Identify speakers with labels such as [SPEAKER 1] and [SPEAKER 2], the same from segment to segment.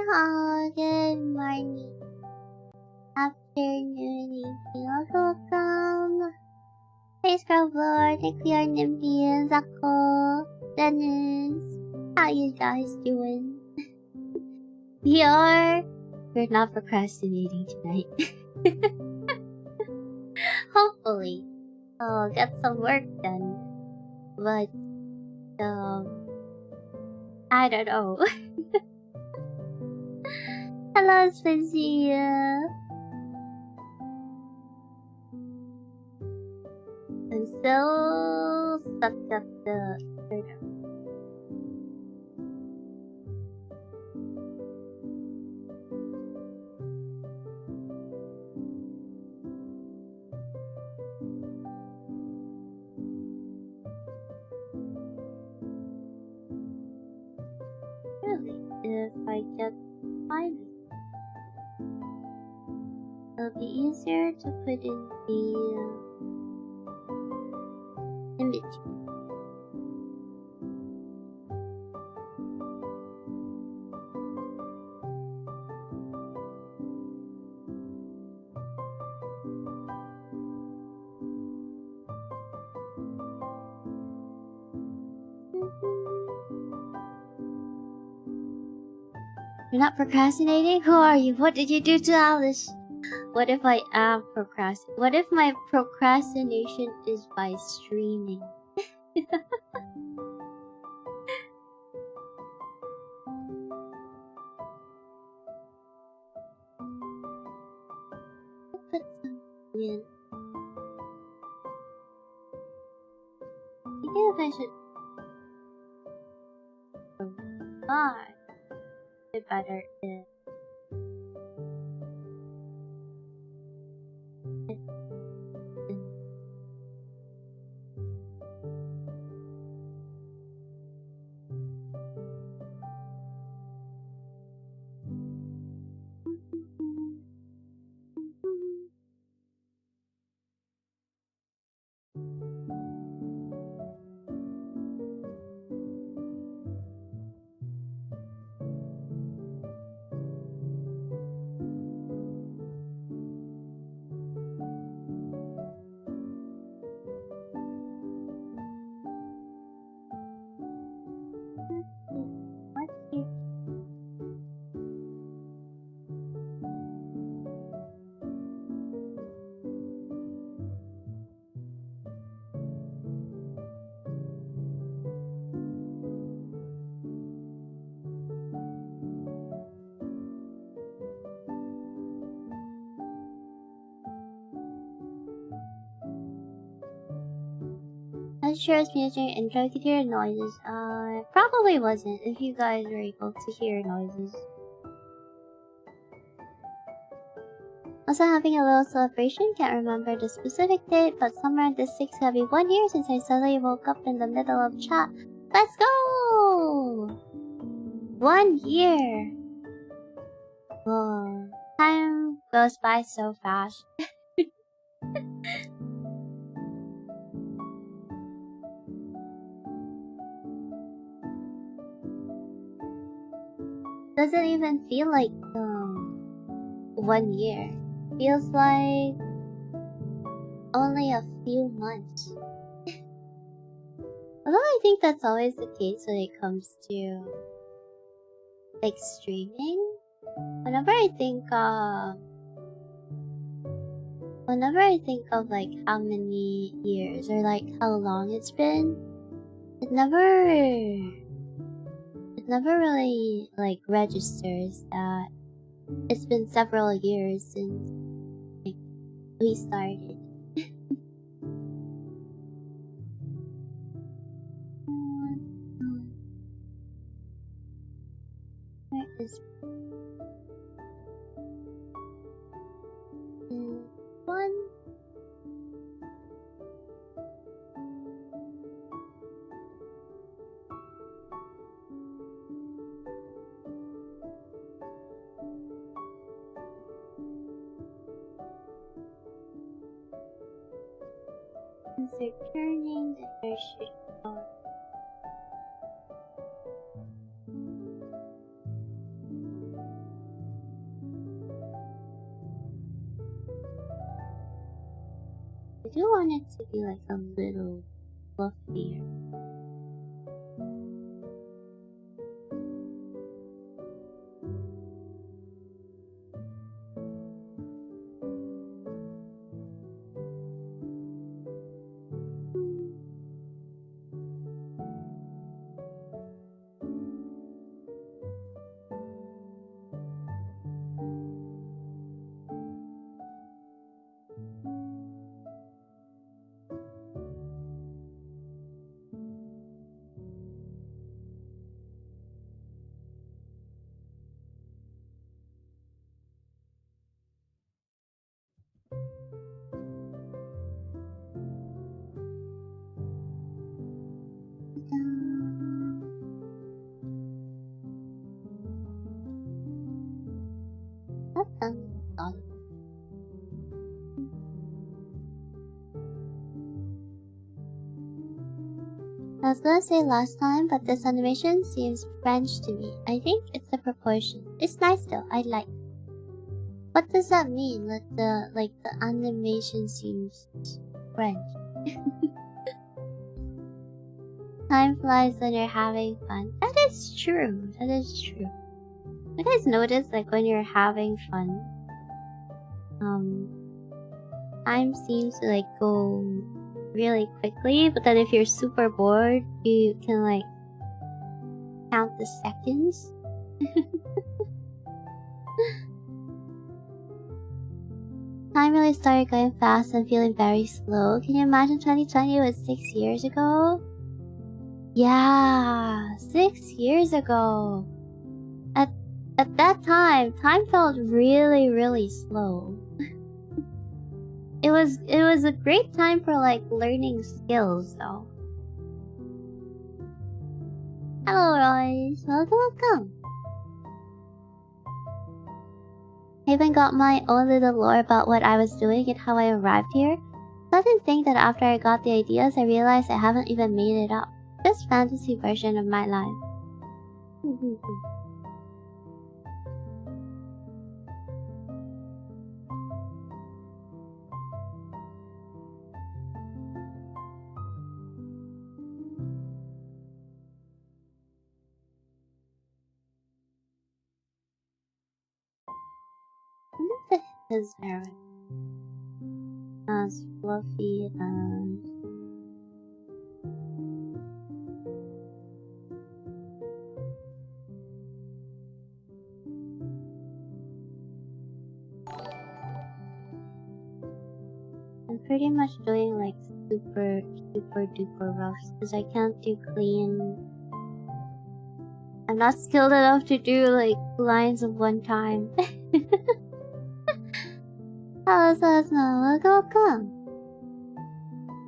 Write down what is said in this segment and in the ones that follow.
[SPEAKER 1] Good morning, afternoon, evening, welcome. Hey Scrubler, Nuclear Nymphians, Ako, Dennis. How you guys doing? We're not procrastinating tonight. Hopefully, I'll get some work done. But, I don't know. Hello, Spencer. I'm so stuck up the... Really, if I get mine, it'll be easier to put in the image. You're not procrastinating? Who are you? What did you do to Alyss? What if I am procrastinating? What if my procrastination is by streaming? Put some in. I guess I should provide it better if not sure it's music and try to hear noises. Probably wasn't if you guys were able to hear noises. Also having a little celebration, can't remember the specific date, but somewhere this 6 will be 1 year since I suddenly woke up in the middle of chat. Let's go! 1 year! Whoa. Time goes by so fast. Doesn't even feel like 1 year. Feels like only a few months. Although I think that's always the case when it comes to like streaming. Whenever I think of like how many years or like how long it's been, it never really like registers that it's been several years since like we started. Where is one? Returning the nursery phone. do want it to be like a little fluffier. I was gonna say last time, but this animation seems French to me. I think it's the proportion. It's nice though, I like. What does that mean? That the animation seems French. Time flies when you're having fun. That is true. That is true. You guys notice like when you're having fun, time seems to like go really quickly, but then if you're super bored, you can like count the seconds. Time really started going fast and feeling very slow. Can you imagine 2020 was 6 years ago? Yeah, 6 years ago. At that time felt really, really slow. It was a great time for like learning skills though. Hello Royce, welcome. I even got my own little lore about what I was doing and how I arrived here. So I didn't think that after I got the ideas I realized I haven't even made it up. Just fantasy version of my life. What the heck is there? It's fluffy and I'm pretty much doing like super duper roughs because I can't do clean. I'm not skilled enough to do like lines of one time. Hello, welcome.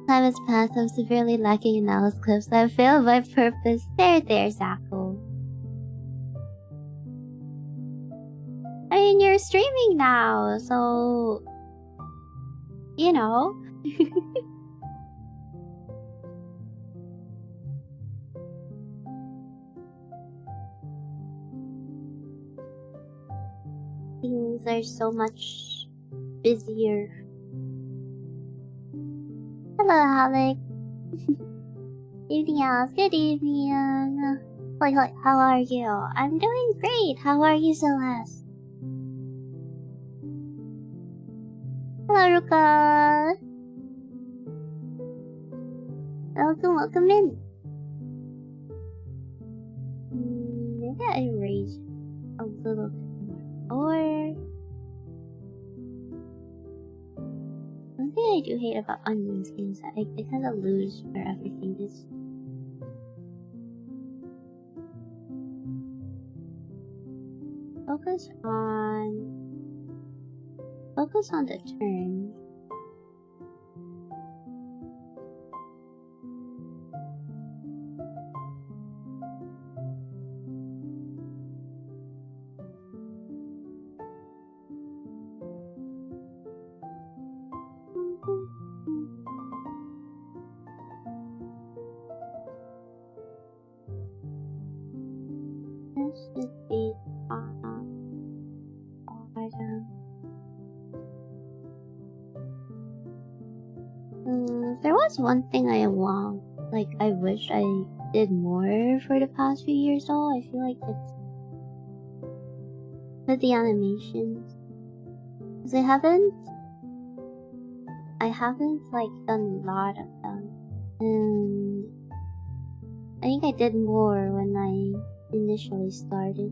[SPEAKER 1] Time has passed. I'm severely lacking in Alice clips. I failed my purpose. There, Zako. I mean, you're streaming now, so you know. Things are so much busier. Hello, Alec. Evening, Alice. Good evening. Hoi, how are you? I'm doing great. How are you, Celeste? Hello, Ruka. Welcome in. Maybe I erase a little bit more. Or one thing I do hate about onion skins is that I kind of lose where everything is. Focus on the turn. This should be was one thing I want. Like, I wish I did more for the past few years though. I feel like it's with the animations. Cause I haven't like done a lot of them. And I think I did more when I initially started.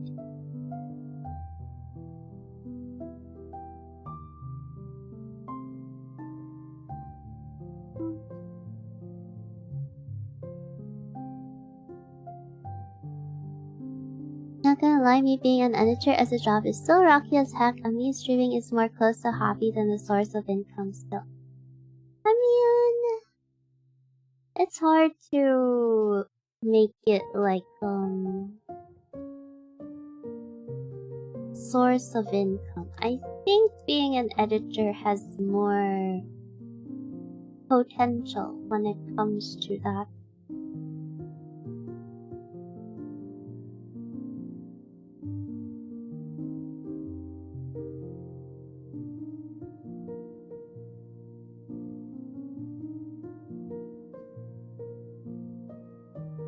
[SPEAKER 1] Not gonna lie, me being an editor as a job is still rocky as heck, and me streaming is more close to hobby than a source of income still. I mean, it's hard to make it like, source of income. I think being an editor has more potential when it comes to that.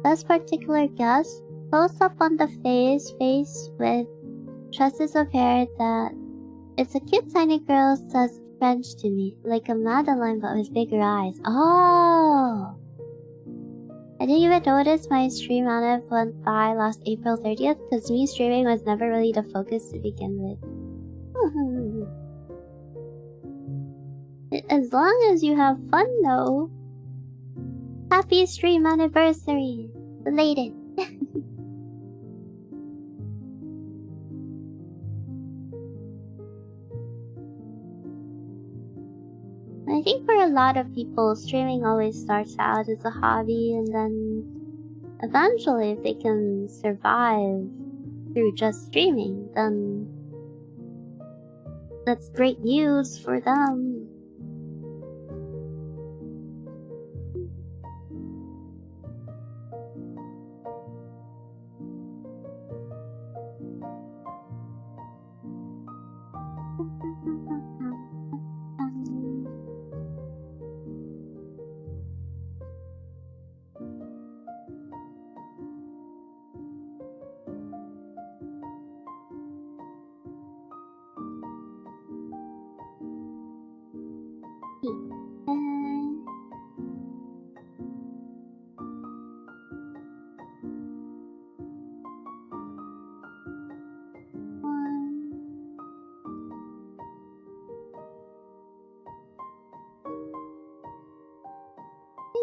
[SPEAKER 1] This particular guest close up on the face with tresses of hair that it's a cute tiny girl says French to me, like a Madeline but with bigger eyes. Oh! I didn't even notice my stream on it went by last April 30th because me streaming was never really the focus to begin with. As long as you have fun though. Happy stream anniversary! Belated! I think for a lot of people, streaming always starts out as a hobby, and then eventually, if they can survive through just streaming, then that's great news for them.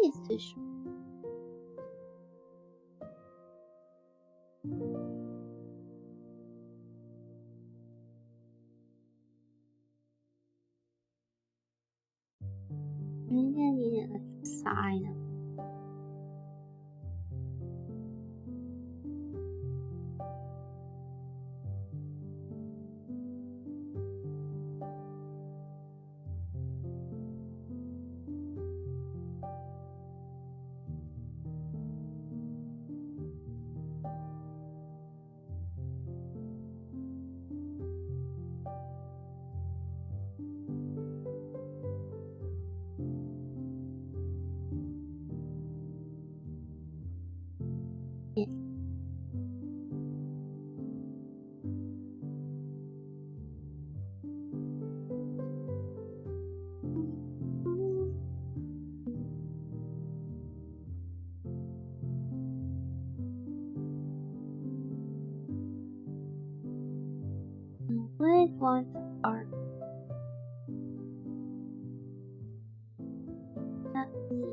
[SPEAKER 1] It's too short. Maybe I need like a sign. Would want art. Let me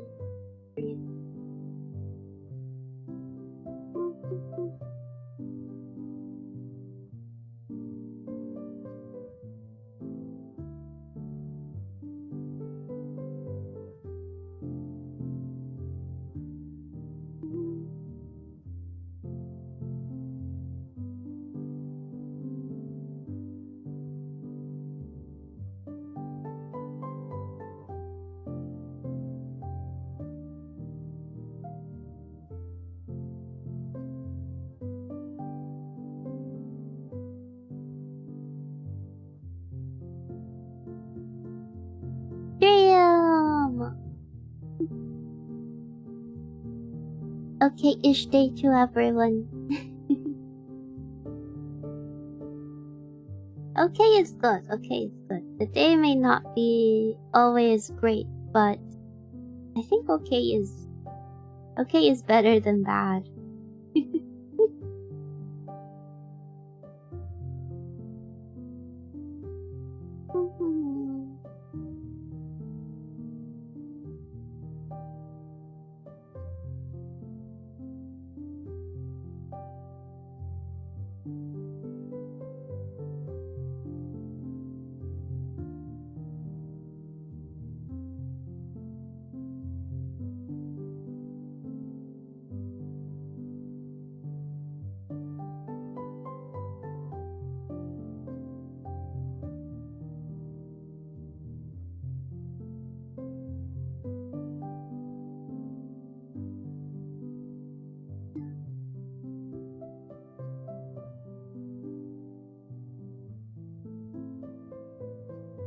[SPEAKER 1] breathe. okay-ish day to everyone. Okay is good. Okay is good. The day may not be always great, but I think okay is better than bad.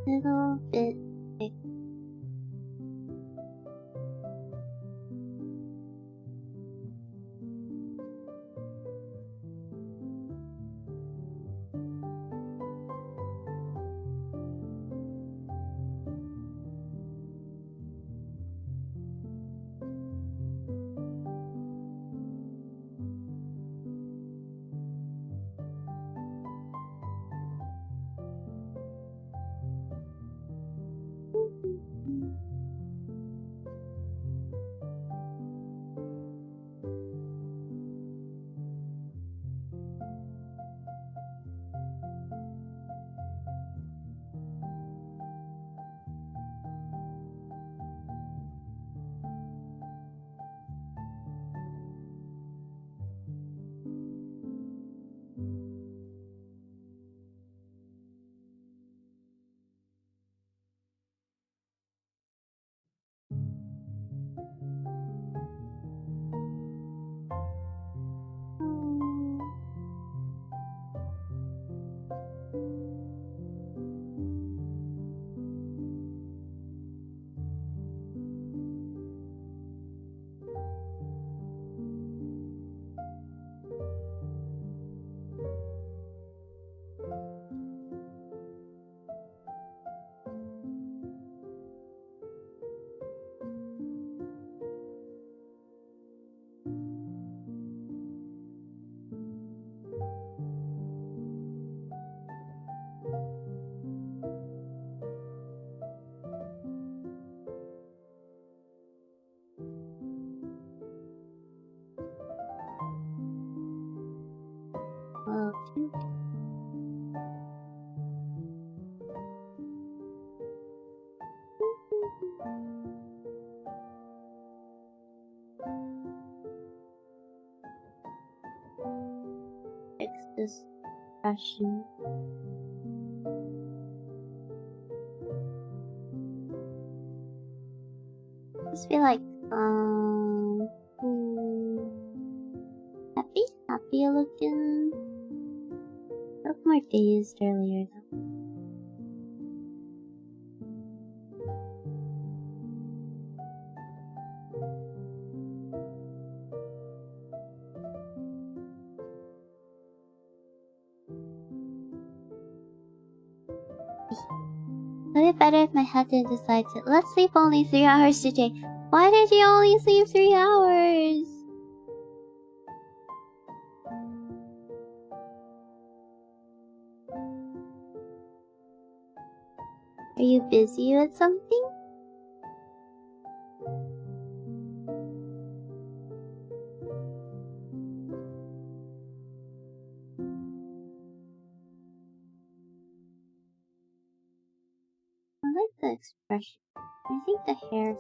[SPEAKER 1] Little bit thick. Okay. Fix this question. Just feel like happy looking. Look more dazed earlier though. Would it better if my head didn't decide to let's sleep only 3 hours today? Why did you only sleep 3 hours? Are you busy with something? I like the expression. I think the hair.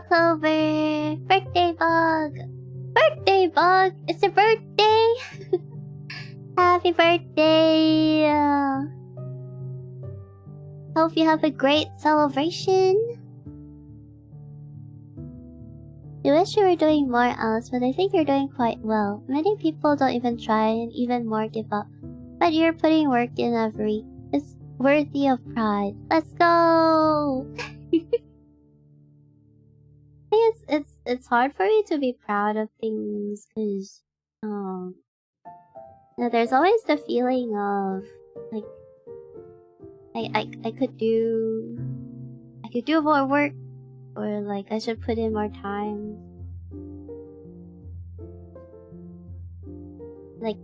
[SPEAKER 1] Clover! Birthday bug! Birthday bug! It's your birthday! Happy birthday! Hope you have a great celebration. I wish you were doing more else, but I think you're doing quite well. Many people don't even try and even more give up. But you're putting work in every... It's worthy of pride. Let's go! I think it's hard for me to be proud of things, because... there's always the feeling of... like... I could do more work, or like I should put in more time. Like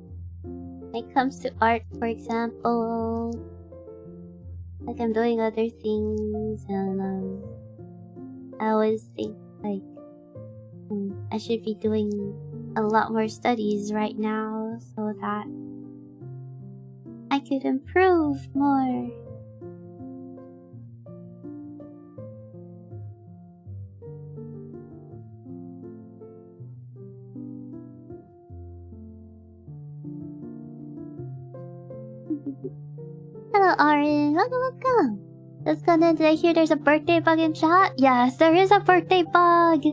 [SPEAKER 1] when it comes to art, for example, like I'm doing other things, and I always think like I should be doing a lot more studies right now so that I could improve more. Hello, Arin. Welcome. Let's go then. Did I hear there's a birthday bug in chat? Yes, there is a birthday bug.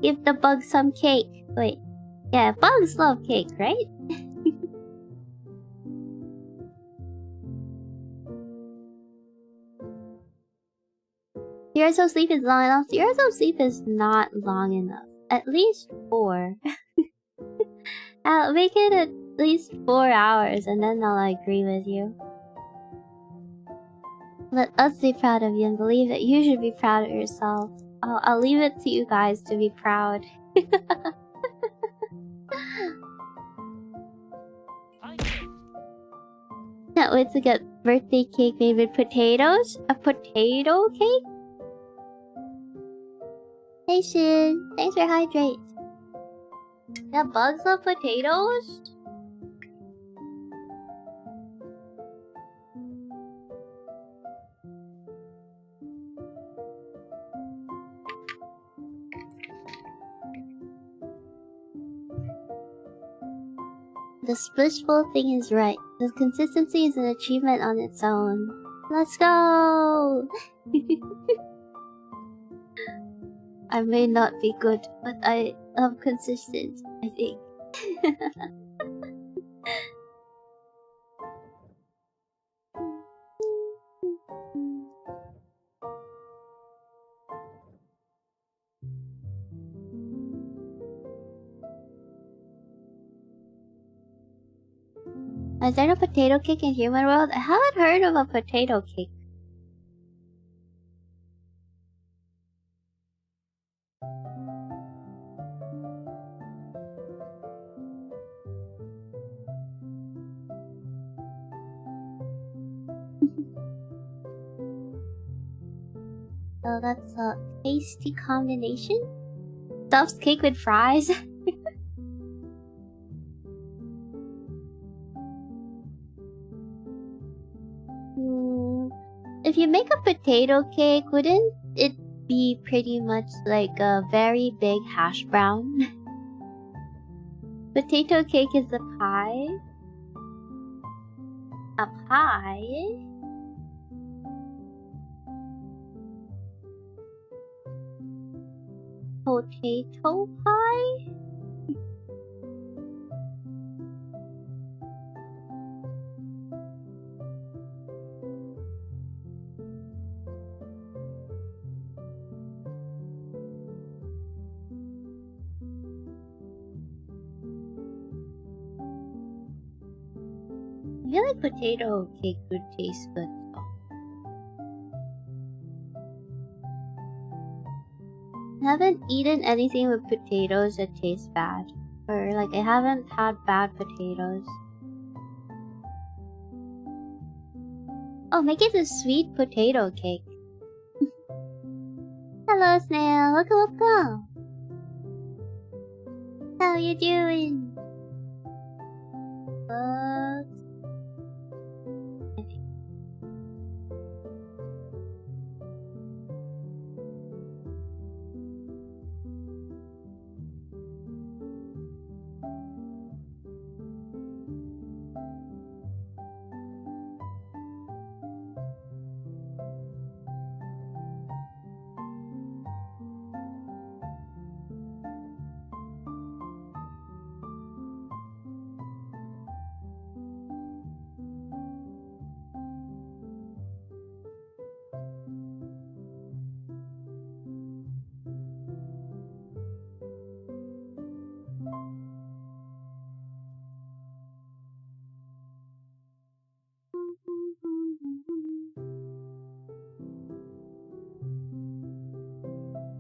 [SPEAKER 1] Give the bug some cake. Wait. Yeah, bugs love cake, right? Years of sleep is long enough. Years of sleep is not long enough. At least 4. I'll make it at least 4 hours and then I'll agree with you. Let us be proud of you and believe that you should be proud of yourself. I'll leave it to you guys to be proud. Can't wait to get birthday cake made with potatoes. A potato cake? Hey Shin, thanks for hydrate. Yeah, bugs love potatoes? The splishful thing is right. The consistency is an achievement on its own. Let's go! I may not be good, but I am consistent, I think. Is there a potato cake in human world? I haven't heard of a potato cake. So that's a tasty combination. Stuffed cake with fries. If you make a potato cake, wouldn't it be pretty much like a very big hash brown? Potato cake is a pie. A pie? Potato pie? I feel like potato cake would taste good though. I haven't eaten anything with potatoes that tastes bad. Or like I haven't had bad potatoes. Oh, make it a sweet potato cake. Hello Snail, welcome. How you doing?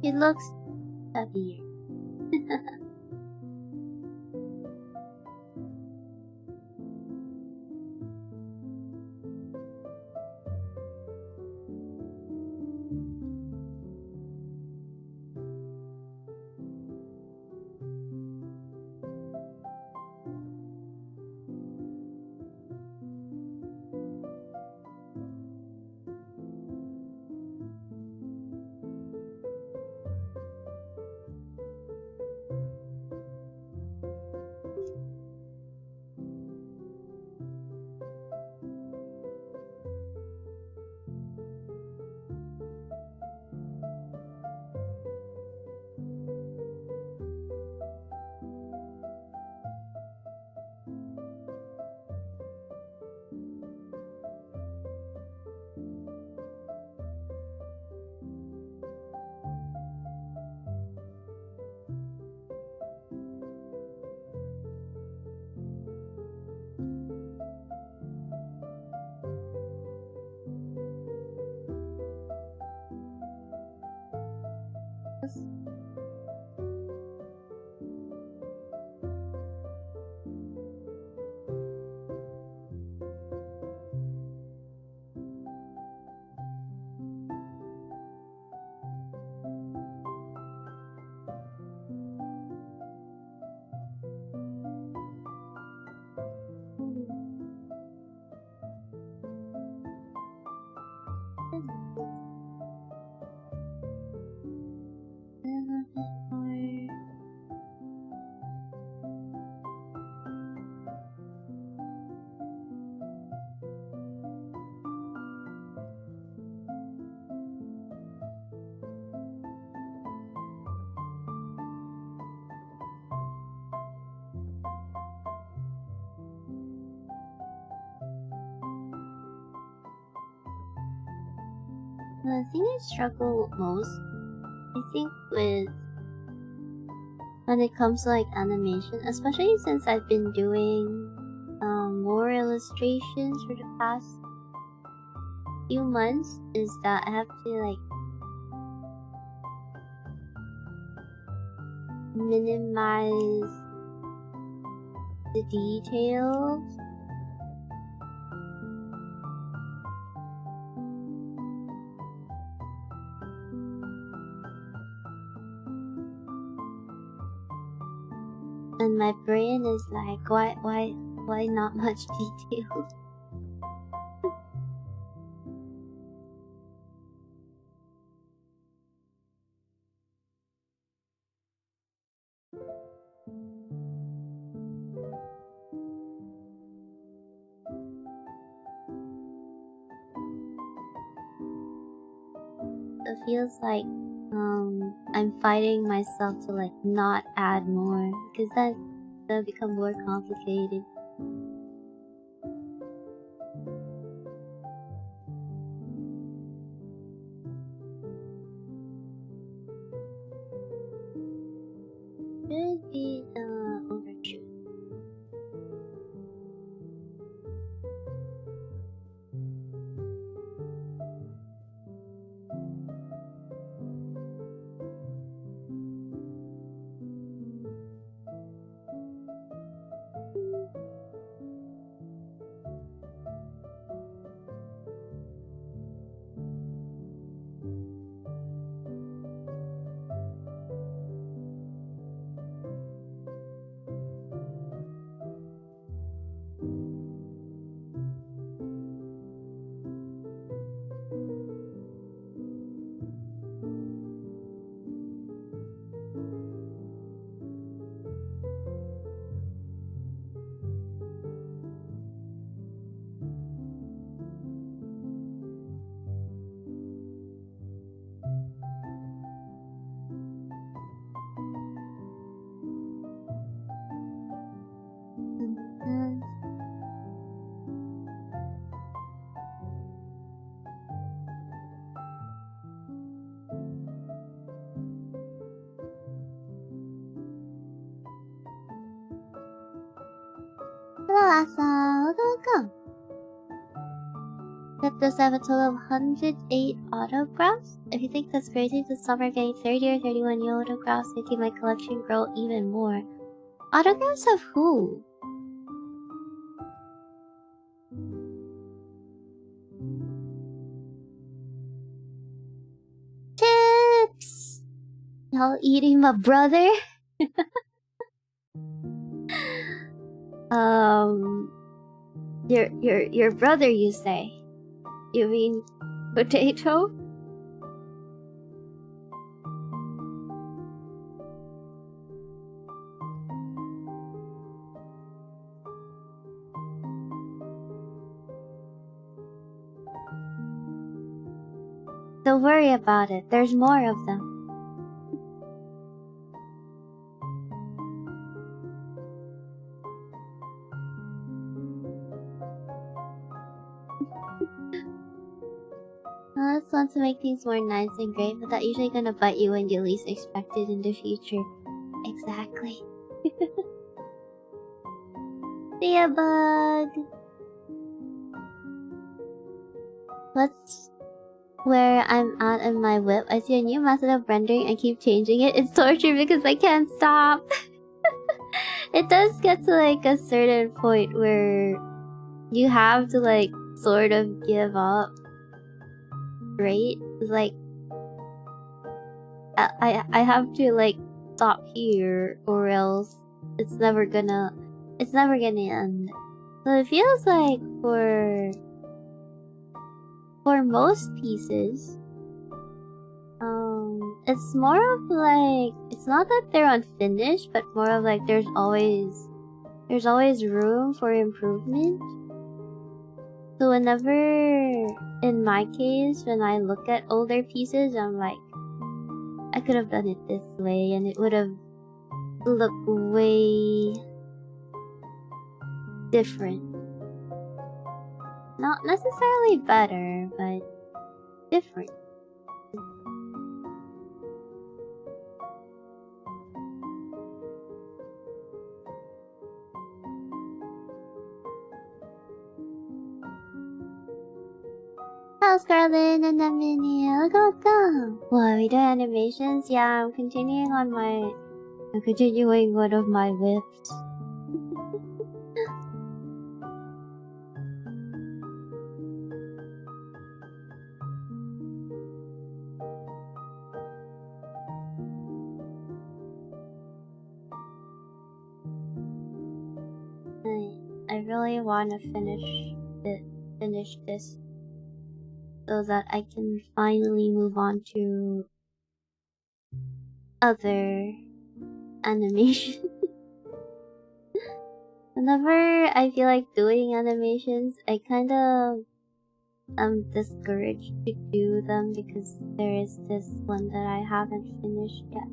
[SPEAKER 1] He looks happier. The thing I struggle most, I think, with when it comes to like animation, especially since I've been doing more illustrations for the past few months, is that I have to like minimize the details. And my brain is like, why not much detail? It feels like I'm fighting myself to like not add more, because then it'll become more complicated. Should be the overture. Hello, Asa. Welcome. That does have a total of 108 autographs. If you think that's crazy, this summer getting 30 or 31 new autographs, making my collection grow even more. Autographs of who? Chips! Y'all eating my brother? Your brother, you say? You mean potato? Don't worry about it, there's more of them. I just want to make things more nice and great, but that usually gonna bite you when you least expect it in the future. Exactly. See ya, bug! What's where I'm at in my whip? I see a new method of rendering and keep changing it. It's torture because I can't stop. It does get to like a certain point where you have to like sort of give up. Right? It's like I have to like stop here or else it's never gonna end. So it feels like for most pieces, it's more of like, it's not that they're unfinished, but more of like there's always room for improvement. So whenever, in my case, when I look at older pieces, I'm like, I could have done it this way and it would have looked way different. Not necessarily better, but different. Hello, Scarlet and Mini. Welcome. What, are we doing animations? Yeah, I'm continuing one of my whips. I really want to finish this so that I can finally move on to other animation. Whenever I feel like doing animations, I kind of am discouraged to do them because there is this one that I haven't finished yet.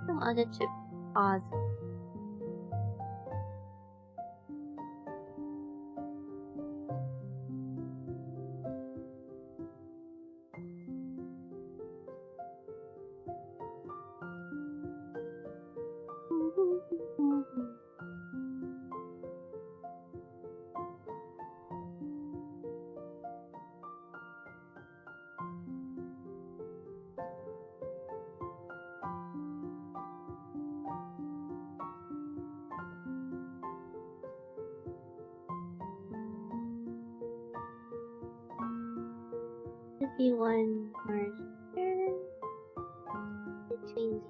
[SPEAKER 1] I wanted to pause. be one marker between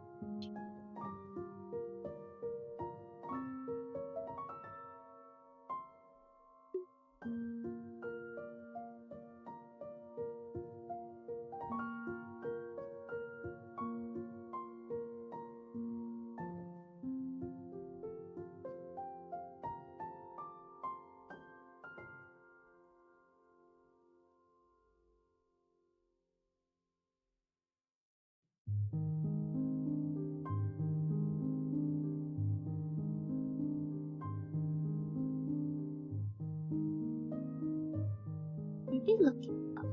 [SPEAKER 1] maybe looking up.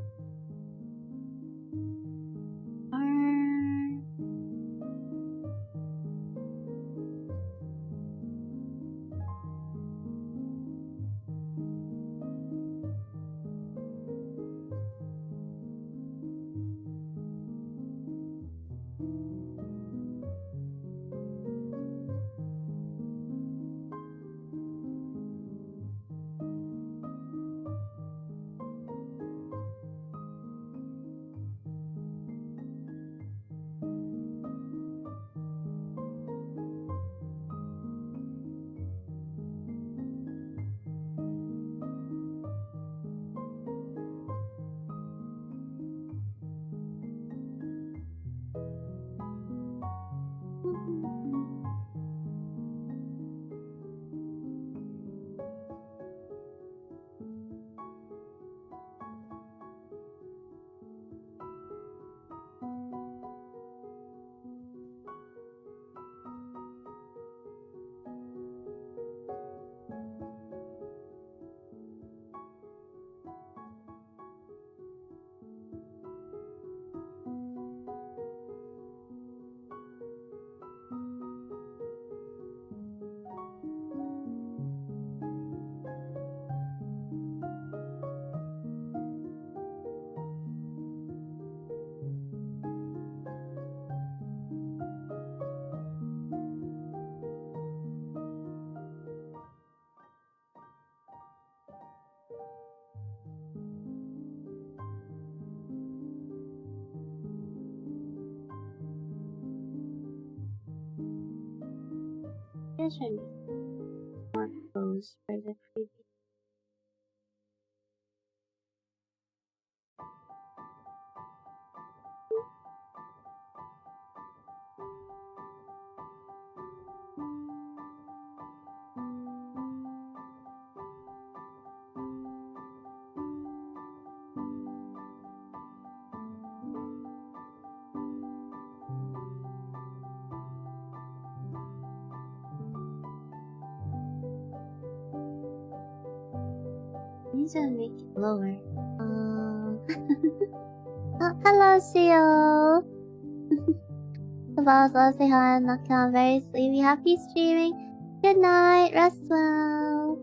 [SPEAKER 1] This should be more close for the preview. Need to make it lower. Oh, hello, Shio. The boss also say hi. I'm not I'm very sleepy. Happy streaming. Good night. Rest well.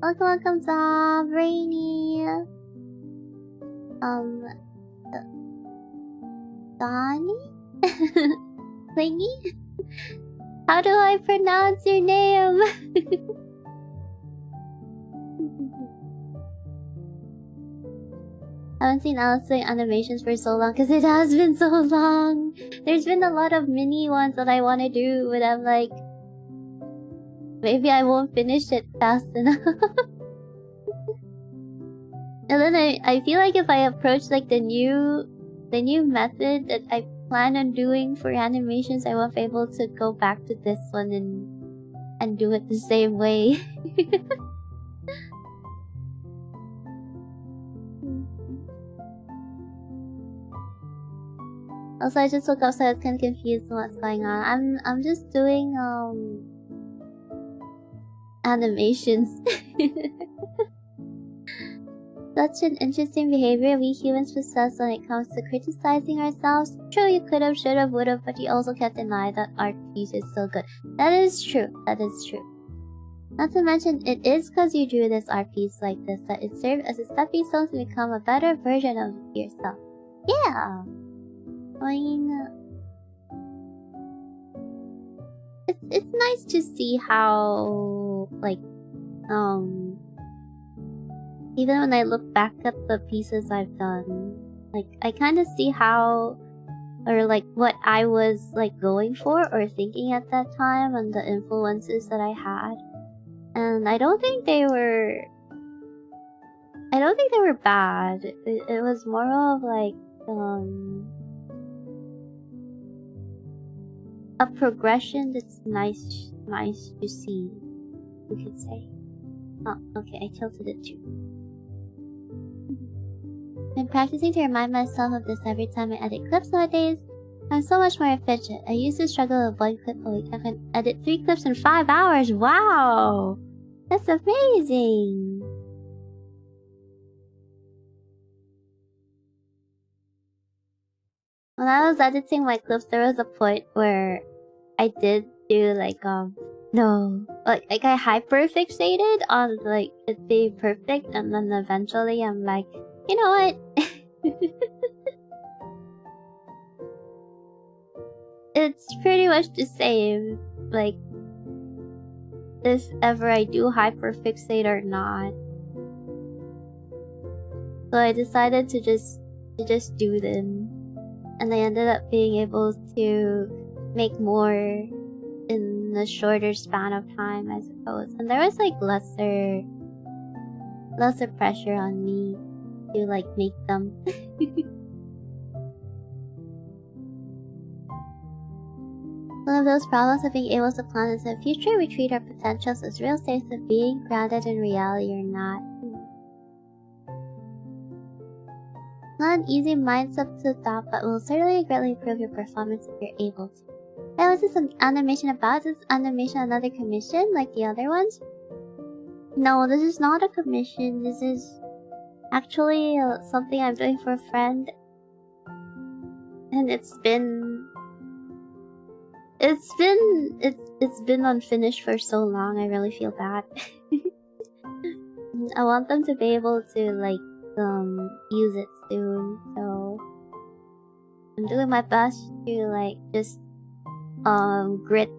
[SPEAKER 1] Welcome, Tom. Rainy. Donnie? Clingy? How do I pronounce your name? I haven't seen Alyss doing animations for so long because it has been so long. There's been a lot of mini ones that I want to do, but I'm like, maybe I won't finish it fast enough. And then I feel like if I approach like the new method that I plan on doing for animations, I won't be able to go back to this one and do it the same way. Also, I just woke up, so I was kind of confused on what's going on. I'm just doing animations. Such an interesting behavior we humans possess when it comes to criticizing ourselves. True, you could have, should have, would have, but you also can't deny that art piece is still good. That is true. That is true. Not to mention, it is because you drew this art piece like this that it served as a stepping stone to become a better version of yourself. Yeah. I mean, it's nice to see how, like, even when I look back at the pieces I've done, Like, I kind of see how, or like what I was like going for or thinking at that time and the influences that I had. And I don't think they were bad. It was more of like a progression that's nice to see, you could say. Oh, okay, I tilted it too. Been practicing to remind myself of this every time I edit clips nowadays. I'm so much more efficient. I used to struggle with 1 clip a week. I can edit 3 clips in 5 hours. Wow! That's amazing! When I was editing my clips, there was a point where I did do like no, like I hyper fixated on like it being perfect, and then eventually I'm like, you know what? It's pretty much the same, like if ever I do hyper fixate or not. So I decided to just do them, and I ended up being able to make more in a shorter span of time, I suppose. And there was like lesser pressure on me to like make them. One of those problems of being able to plan into the future, we treat our potentials as real states of being, grounded in reality or not. Not an easy mindset to adopt, but will certainly greatly improve your performance if you're able to. Hey, was this an animation about? Is this animation another commission like the other ones? No, this is not a commission. This is actually something I'm doing for a friend. And it's been unfinished for so long. I really feel bad. I want them to be able to like use it soon, so I'm doing my best to like just grit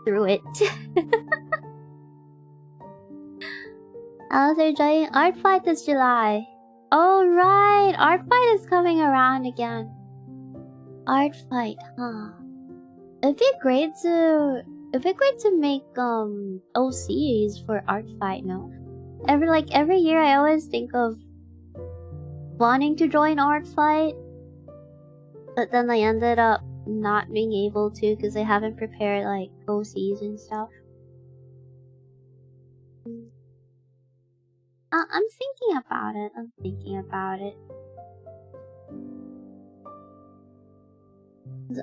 [SPEAKER 1] through it. I was enjoying Art Fight this July. Oh right, Art Fight is coming around again. Art Fight, huh? It'd be great to make OCs for Art Fight, no? Every year I always think of wanting to join Art Fight, but then I ended up not being able to because I haven't prepared like OCs and stuff. I'm thinking about it.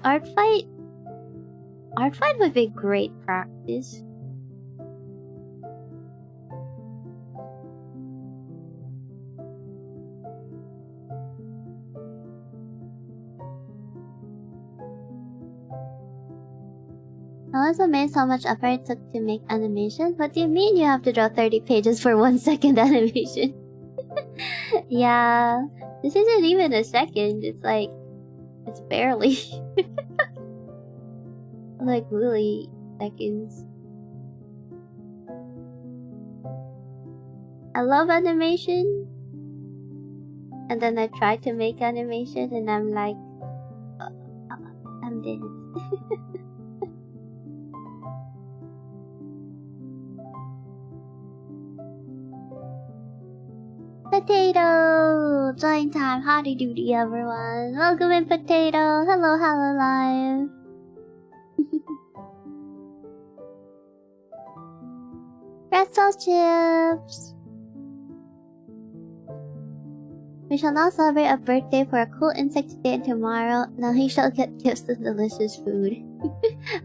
[SPEAKER 1] Art Fight would be great practice. I was amazed how much effort it took to make animation. What do you mean you have to draw 30 pages for 1 second animation? Yeah, this isn't even a second. It's like, it's barely. Like really seconds. I love animation. And then I try to make animation and I'm like, I'm dead. Potato! Join time, howdy doody everyone. Welcome in, Potato. Hello, live. Presto chips! We shall now celebrate a birthday for a cool insect today and tomorrow. Now he shall get gifts of delicious food.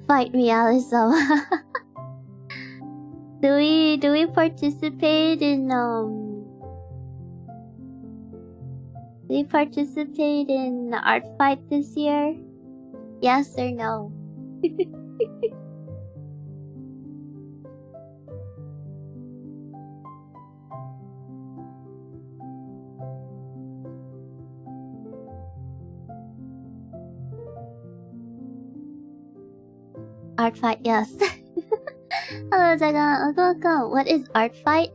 [SPEAKER 1] Fight me, Alyss. Do we participate in Do we participate in Art Fight this year? Yes or no? Art Fight, yes. Hello, Jagan. Welcome. What is Art Fight?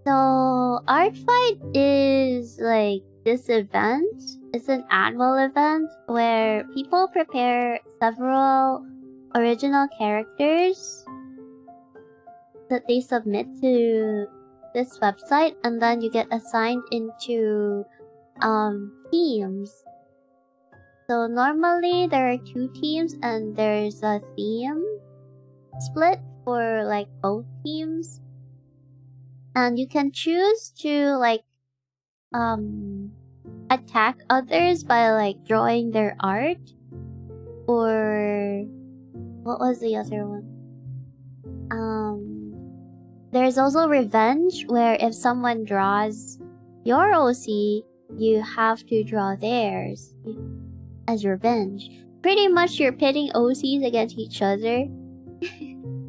[SPEAKER 1] So, Art Fight is like this event. It's an annual event where people prepare several original characters that they submit to this website, and then you get assigned into teams. So normally there are 2 teams and there's a theme split for like both teams. And you can choose to like attack others by like drawing their art, or what was the other one? There's also revenge, where if someone draws your OC, you have to draw theirs as revenge. Pretty much you're pitting OCs against each other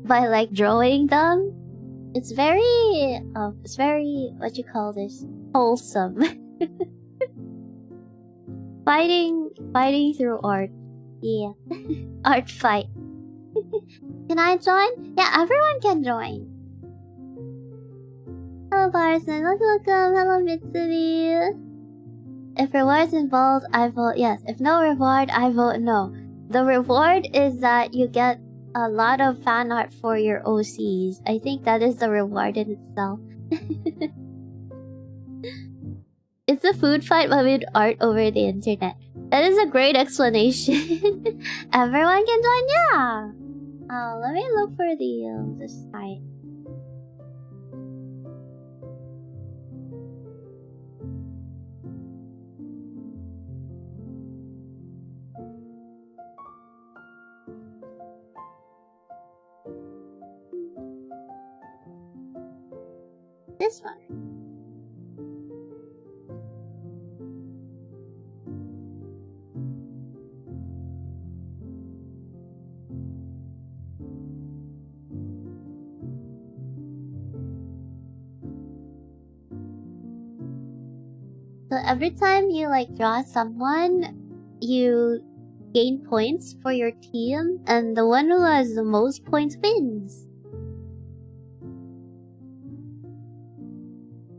[SPEAKER 1] by like drawing them. It's very what you call this? Wholesome. Fighting through art. Yeah. Art fight. Can I join? Yeah, everyone can join. Hello Barson, welcome. Hello Mitsuri. If rewards involved, I vote yes. If no reward, I vote no. The reward is that you get a lot of fan art for your OCs. I think that is the reward in itself. It's a food fight but with art over the internet. That is a great explanation. Everyone can join, yeah. Let me look for the site. This one. So every time you like draw someone, you gain points for your team, and the one who has the most points wins.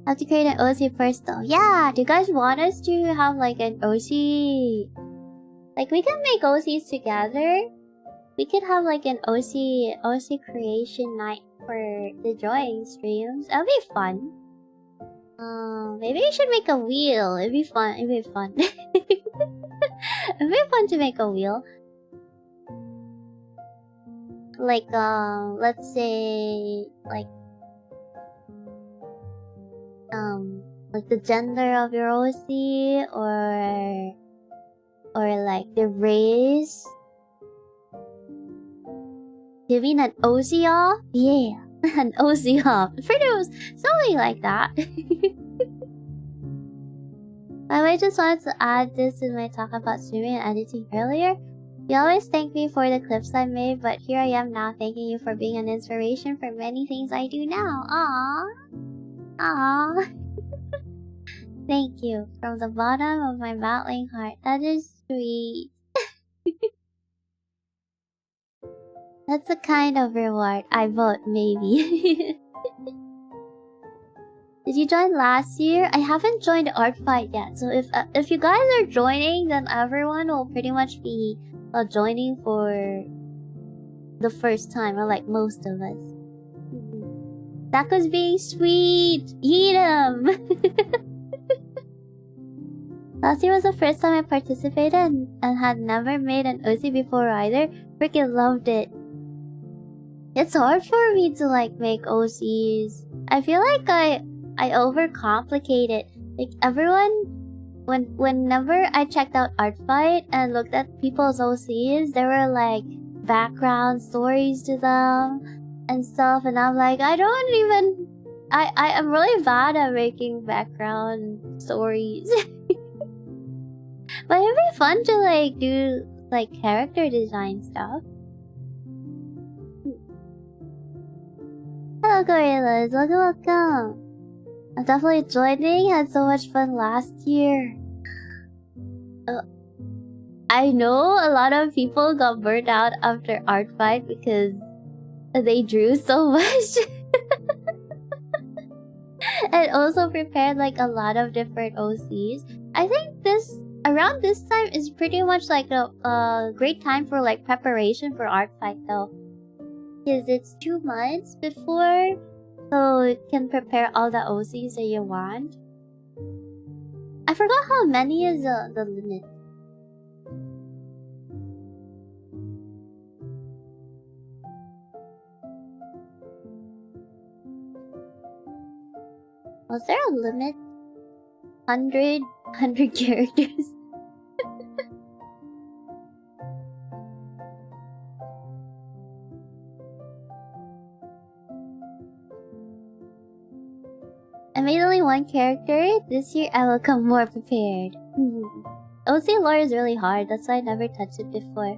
[SPEAKER 1] Have to create an OC first though. Yeah, do you guys want us to have like an OC? Like we can make OCs together. We could have like an OC creation night for the drawing streams. That'll be fun. Maybe we should make a wheel. It'd be fun. It'd be fun. It'd be fun to make a wheel. Like, let's say, like the gender of your OC, or like the race. You mean an OC off? Yeah, an OC off. Pretty much something like that. I just wanted to add this in my talk about streaming and editing earlier. You always thank me for the clips I made, but here I am now thanking you for being an inspiration for many things I do now. Aww. Aww. Thank you from the bottom of my battling heart. That is sweet. That's a kind of reward. I vote maybe. Did you join last year? I haven't joined the art fight yet. So if you guys are joining, then everyone will pretty much be joining for the first time, or like most of us. Taco's being sweet. Eat him. Last year was the first time I participated and had never made an OC before either. Freaking loved it. It's hard for me to like make OCs. I feel like I overcomplicate it. Like everyone, whenever I checked out Artfight and looked at people's OCs, there were like background stories to them and stuff, and I'm like, I am really bad at making background stories. But it'd be fun to like do like character design stuff. Hello gorillas, welcome. I'm definitely joining. Had so much fun last year. I know a lot of people got burned out after art fight because they drew so much. And also prepared like a lot of different OCs. I think around this time is pretty much like a great time for like preparation for art fight though, because it's 2 months before, so you can prepare all the OCs that you want. I forgot how many is the limit. Was there a limit? 100 characters. I made only 1 character. This year I will come more prepared. OC lore is really hard, that's why I never touched it before.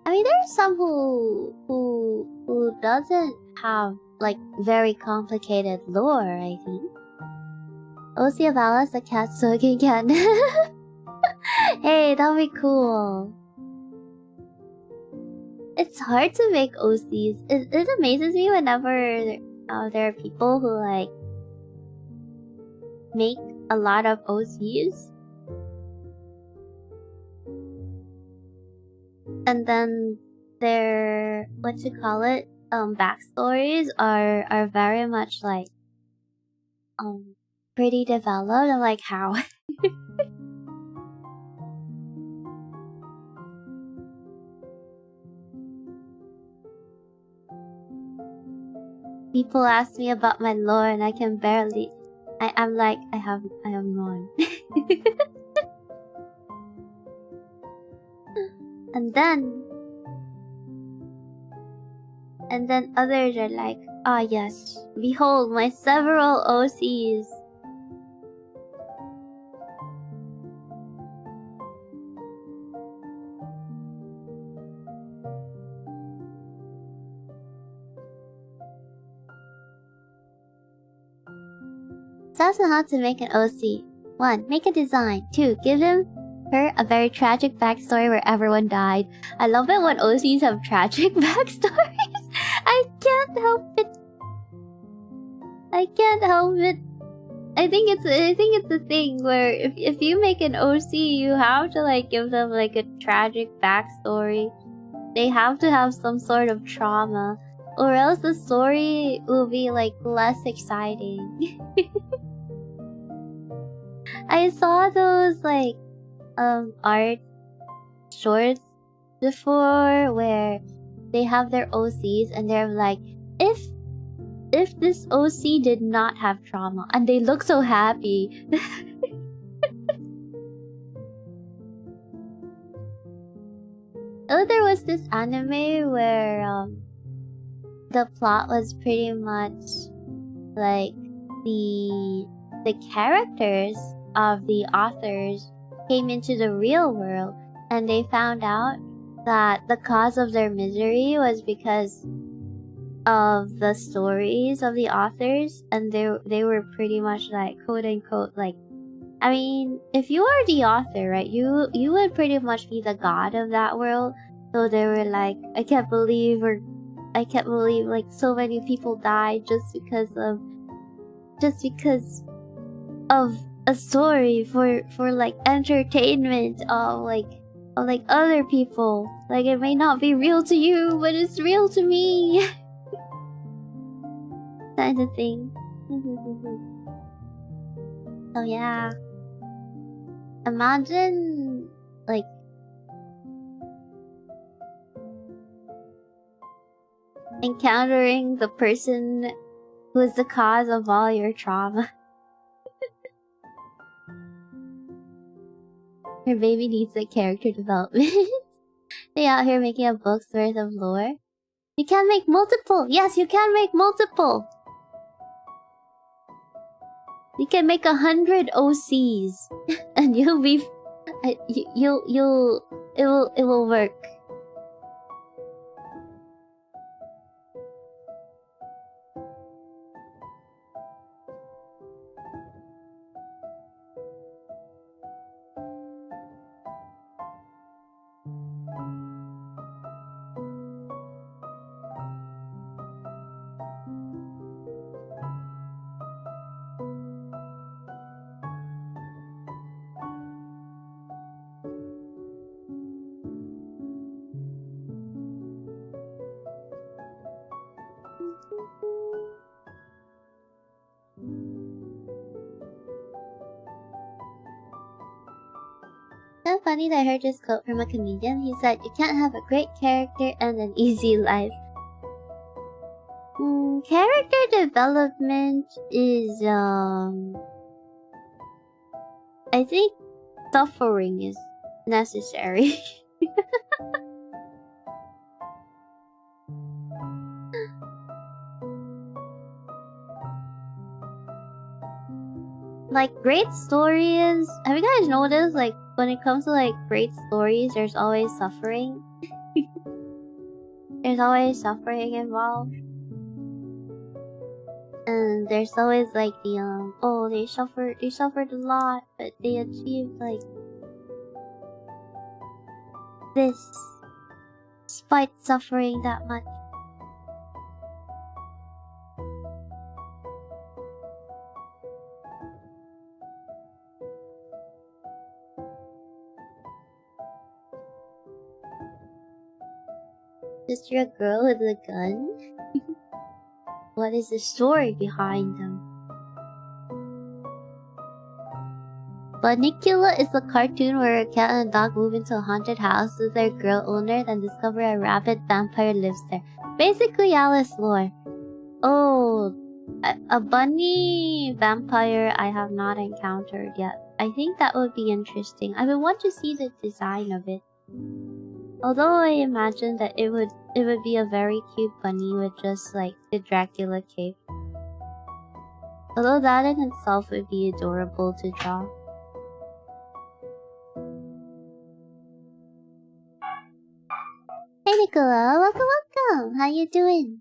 [SPEAKER 1] I mean, there are some who doesn't have like very complicated lore, I think. OC of Alyss, a cat soaking cat. Hey, that'd be cool. It's hard to make OCs. It amazes me whenever there are people who like make a lot of OCs. And then their backstories are very much like pretty developed. I'm like, how? People ask me about my lore and I can barely. I'm like, I have none. And then others are like, ah yes, behold my several OCs. Steps on how to make an OC. 1. Make a design. 2. Give her a very tragic backstory where everyone died. I love it when OCs have tragic backstories. I can't help it. I think it's a thing where if you make an OC, you have to like give them like a tragic backstory. They have to have some sort of trauma, or else the story will be like less exciting. I saw those like art shorts before where they have their OCs and they're like, if this OC did not have trauma, and they look so happy. Oh, there was this anime where the plot was pretty much like the characters of the authors came into the real world and they found out that the cause of their misery was because of the stories of the authors, and they were pretty much like quote unquote like, I mean, if you are the author, right, you would pretty much be the god of that world. So they were like, I can't believe like so many people died just because of a story for like entertainment of like other people. Like, it may not be real to you, but it's real to me. Kind of thing. So yeah. Imagine like encountering the person who is the cause of all your trauma. Your baby needs a character development. They out here making a book's worth of lore. You can make multiple! Yes, you can make multiple! You can make 100 OCs. And you'll be... it will work. It's funny that I heard this quote from a comedian. He said, "You can't have a great character and an easy life." Character development is, I think suffering is necessary. Like, great stories, have you guys noticed, like, when it comes to, like, great stories, there's always suffering? There's always suffering involved. And there's always, like, the, oh, they suffered a lot, but they achieved, like, this, despite suffering that much. Just you're a girl with a gun? What is the story behind them? Bunnicula is a cartoon where a cat and a dog move into a haunted house with their girl owner, then discover a rabid vampire lives there. Basically Alice lore. Oh, a bunny vampire I have not encountered yet. I think that would be interesting. I would want to see the design of it. Although I imagine that it would be a very cute bunny with just like the Dracula cape. Although that in itself would be adorable to draw. Hey Nicola, welcome! How you doing?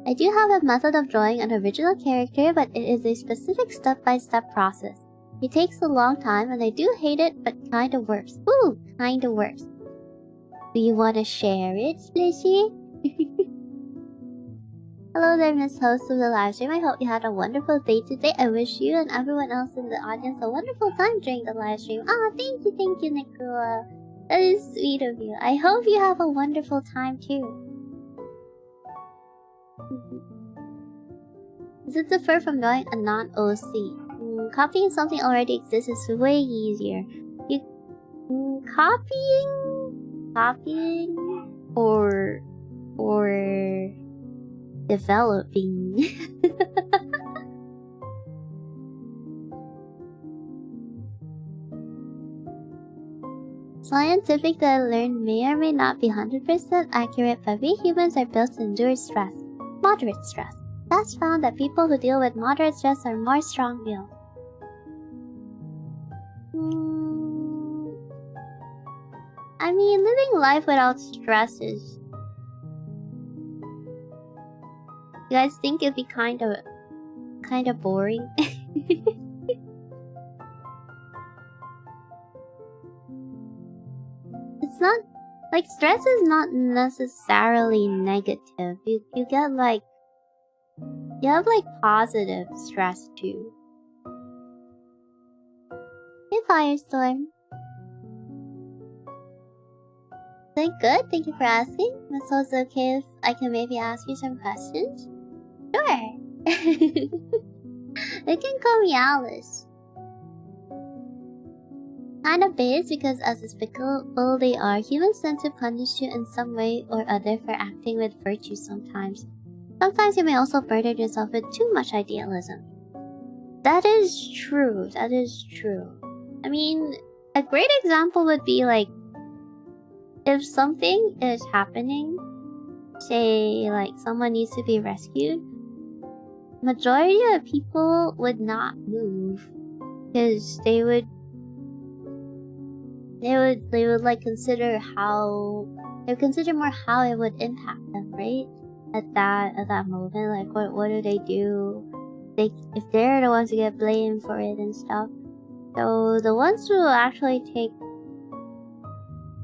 [SPEAKER 1] I do have a method of drawing an original character, but it is a specific step-by-step process. It takes a long time and I do hate it, but kinda works. Ooh, kinda works. Do you wanna share it, Splishy? Hello there, Miss Host of the livestream. I hope you had a wonderful day today. I wish you and everyone else in the audience a wonderful time during the livestream. Ah, thank you, Nicola. That is sweet of you. I hope you have a wonderful time too. Does it differ from drawing a non-OC? Copying something already exists is way easier. Copying or developing. Scientific that I learned may or may not be 100% accurate, but we humans are built to endure stress. Moderate stress. That's found that people who deal with moderate stress are more strong-willed. I mean, living life without stress is... You guys think it'd be kind of boring? It's not... Like, stress is not necessarily negative. You get, like... You have, like, positive stress, too. Hey, Firestorm. Doing good, thank you for asking. Miss Ho's okay if I can maybe ask you some questions? Sure! They can call me Alyss. Kinda based because as despicable they are, humans tend to punish you in some way or other for acting with virtue sometimes. Sometimes you may also burden yourself with too much idealism. That is true, that is true. I mean, a great example would be like, if something is happening, say like someone needs to be rescued, majority of people would not move because they would like consider more how it would impact them, right? At that moment, like what do they do? If they're the ones who get blamed for it and stuff. So the ones who actually take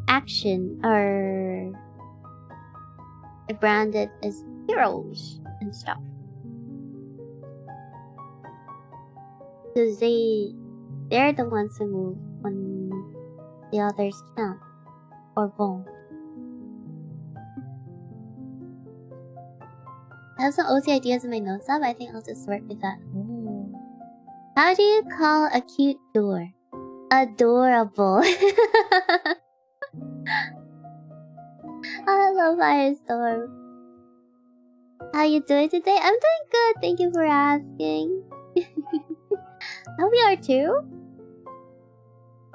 [SPEAKER 1] action are branded as heroes and stuff. Because they're the ones who move when the others can't or won't. I have some OC ideas in my notes app. I think I'll just work with that. Ooh. How do you call a cute door? Adorable. I love Firestorm. How you doing today? I'm doing good, thank you for asking. How we are too?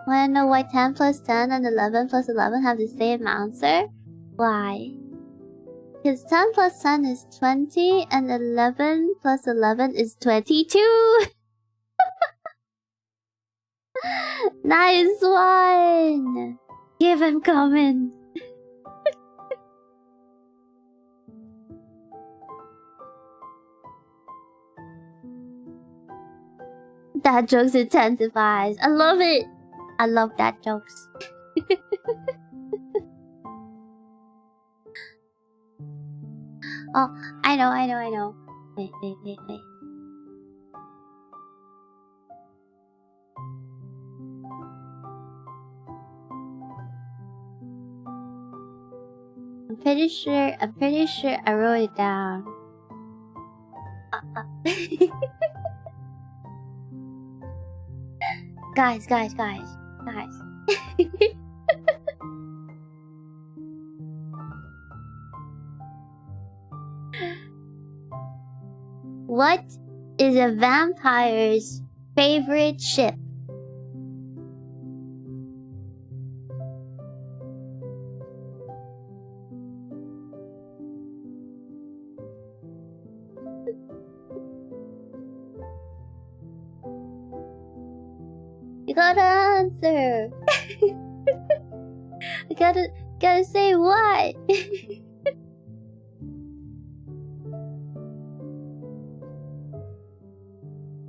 [SPEAKER 1] Wanna know why 10 plus 10 and 11 plus 11 have the same answer? Why? Because 10 plus 10 is 20 and 11 plus 11 is 22! Nice one! Give him comment! Dad jokes intensifies. I love it! I love dad jokes. Oh, I know. Wait. I'm pretty sure I wrote it down. Guys. What is a vampire's favorite ship? You gotta answer. You gotta say what?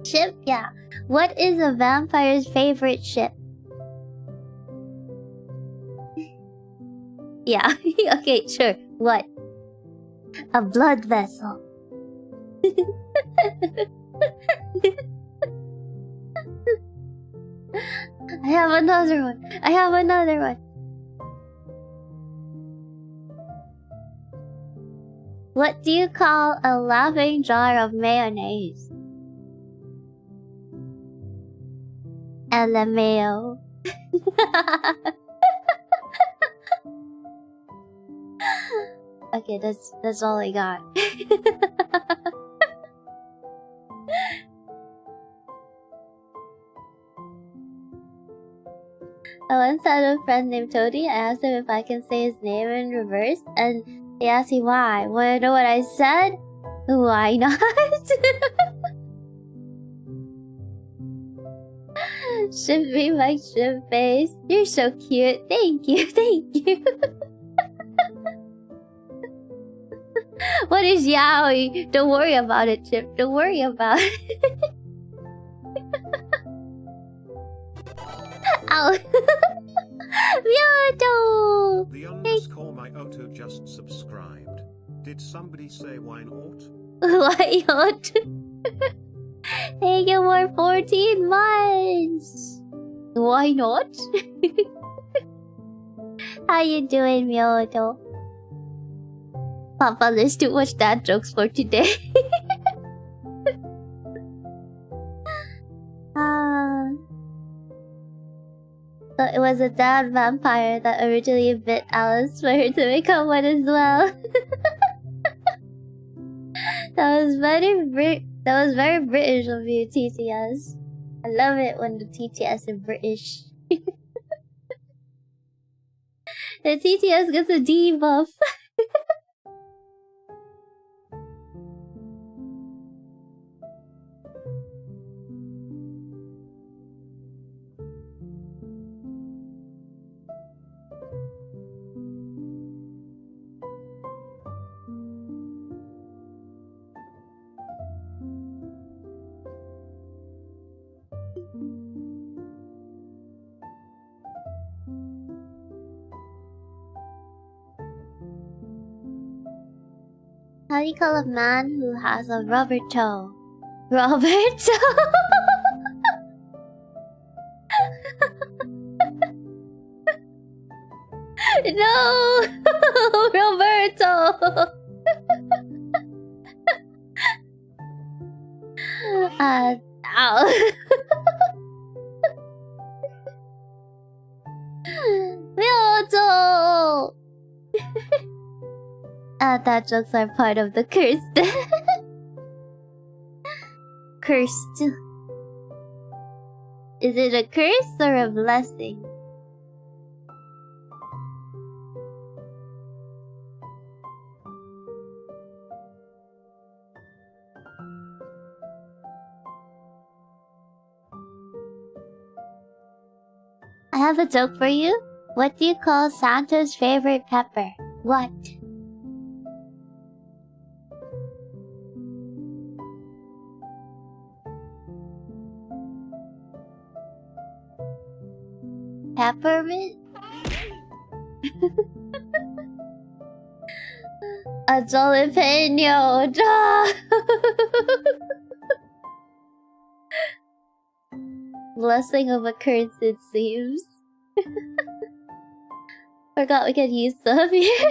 [SPEAKER 1] Ship? Yeah. What is a vampire's favorite ship? Yeah. Okay, sure. What? A blood vessel. I have another one. What do you call a laughing jar of mayonnaise? LMAO. Okay, that's all I got. I once had a friend named Toady. I asked him if I can say his name in reverse, and he asked me why. Wanna know what I said? Why not? Should be my ship face. You're so cute. Thank you. What is yaoi? Don't worry about it, Chip. Don't worry about it. Ow. Myoto!
[SPEAKER 2] The underscore my auto just subscribed. Did somebody say why not?
[SPEAKER 1] Why not? Thank you for 14 months. Why not? How you doing, Myoto? Papa, there's too much dad jokes for today. So it was a dad vampire that originally bit Alyss for her to become one as well. That was very British of you, TTS. I love it when the TTS is British. The TTS gets a debuff. How do you call a man who has a rubber toe? Rubber toe? No! Roberto! Wow. Myoto! Dad jokes are part of the cursed. Cursed. Is it a curse or a blessing? I have a joke for you. What do you call Santa's favorite pepper? What? Peppermint? A jalapeno. Blessing of a curse, it seems. Forgot we could use some here.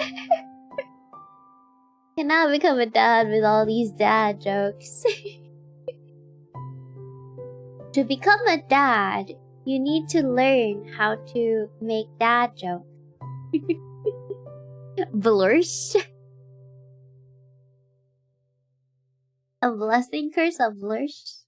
[SPEAKER 1] Can now become a dad with all these dad jokes. To become a dad, you need to learn how to make dad jokes. Blursh? A blessing curse of blursh?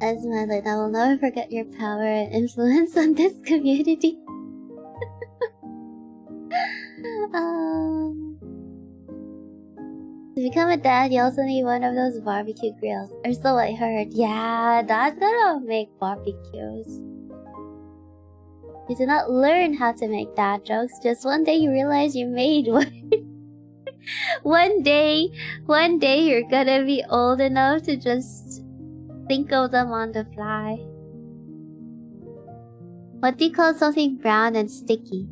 [SPEAKER 1] Esmeralda, I will never forget your power and influence on this community. To become a dad, you also need one of those barbecue grills. Or so I heard. Yeah, Dad's gonna make barbecues. You do not learn how to make dad jokes, just one day you realize you made one. One day you're gonna be old enough to just think of them on the fly. What do you call something brown and sticky?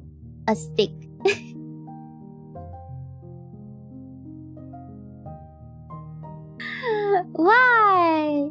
[SPEAKER 1] A stick. Why?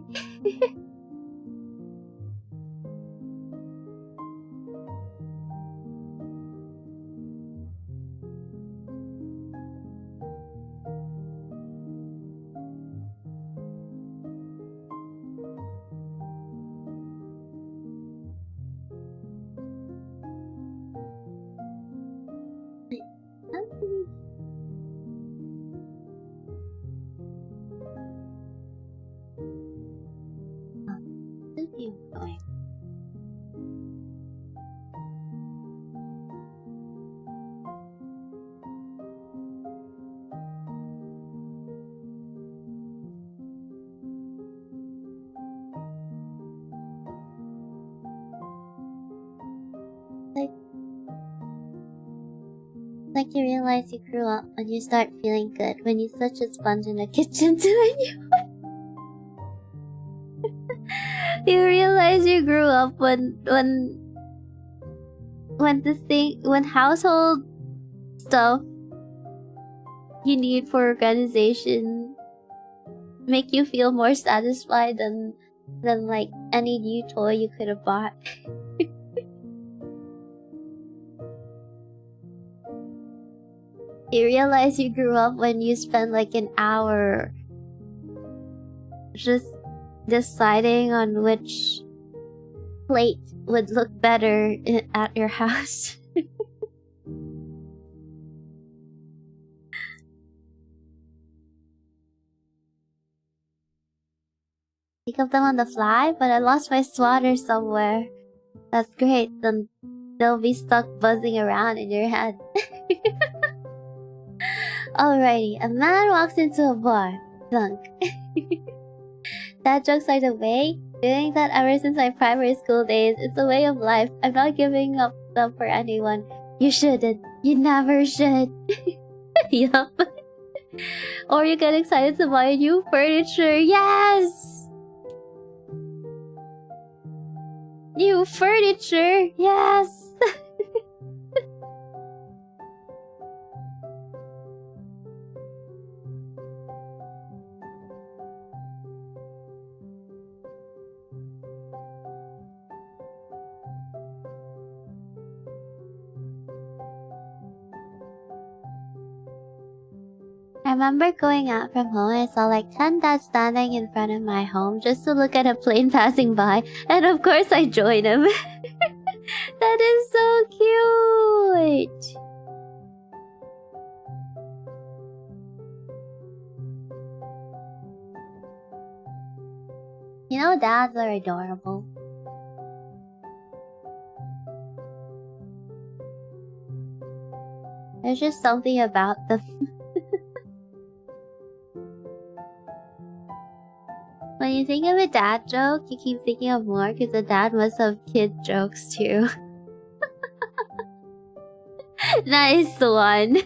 [SPEAKER 1] Like you realize you grew up when you start feeling good, when you switch a sponge in the kitchen to a new one. You realize you grew up when household stuff you need for organization make you feel more satisfied than like any new toy you could have bought. You realize you grew up when you spent like an hour just deciding on which plate would look better at your house. Pick up them on the fly, but I lost my swatter somewhere. That's great, then they'll be stuck buzzing around in your head. Alrighty, a man walks into a bar. Thunk. Dad jokes are the way. Doing that ever since my primary school days. It's a way of life. I'm not giving up them for anyone. You shouldn't. You never should. Yup. Or you get excited to buy new furniture. Yes! New furniture. Yes! I remember going out from home and I saw like 10 dads standing in front of my home just to look at a plane passing by, and of course I joined them. That is so cute! You know, dads are adorable. There's just something about them. When you think of a dad joke, you keep thinking of more because the dad must have kid jokes too. Nice one.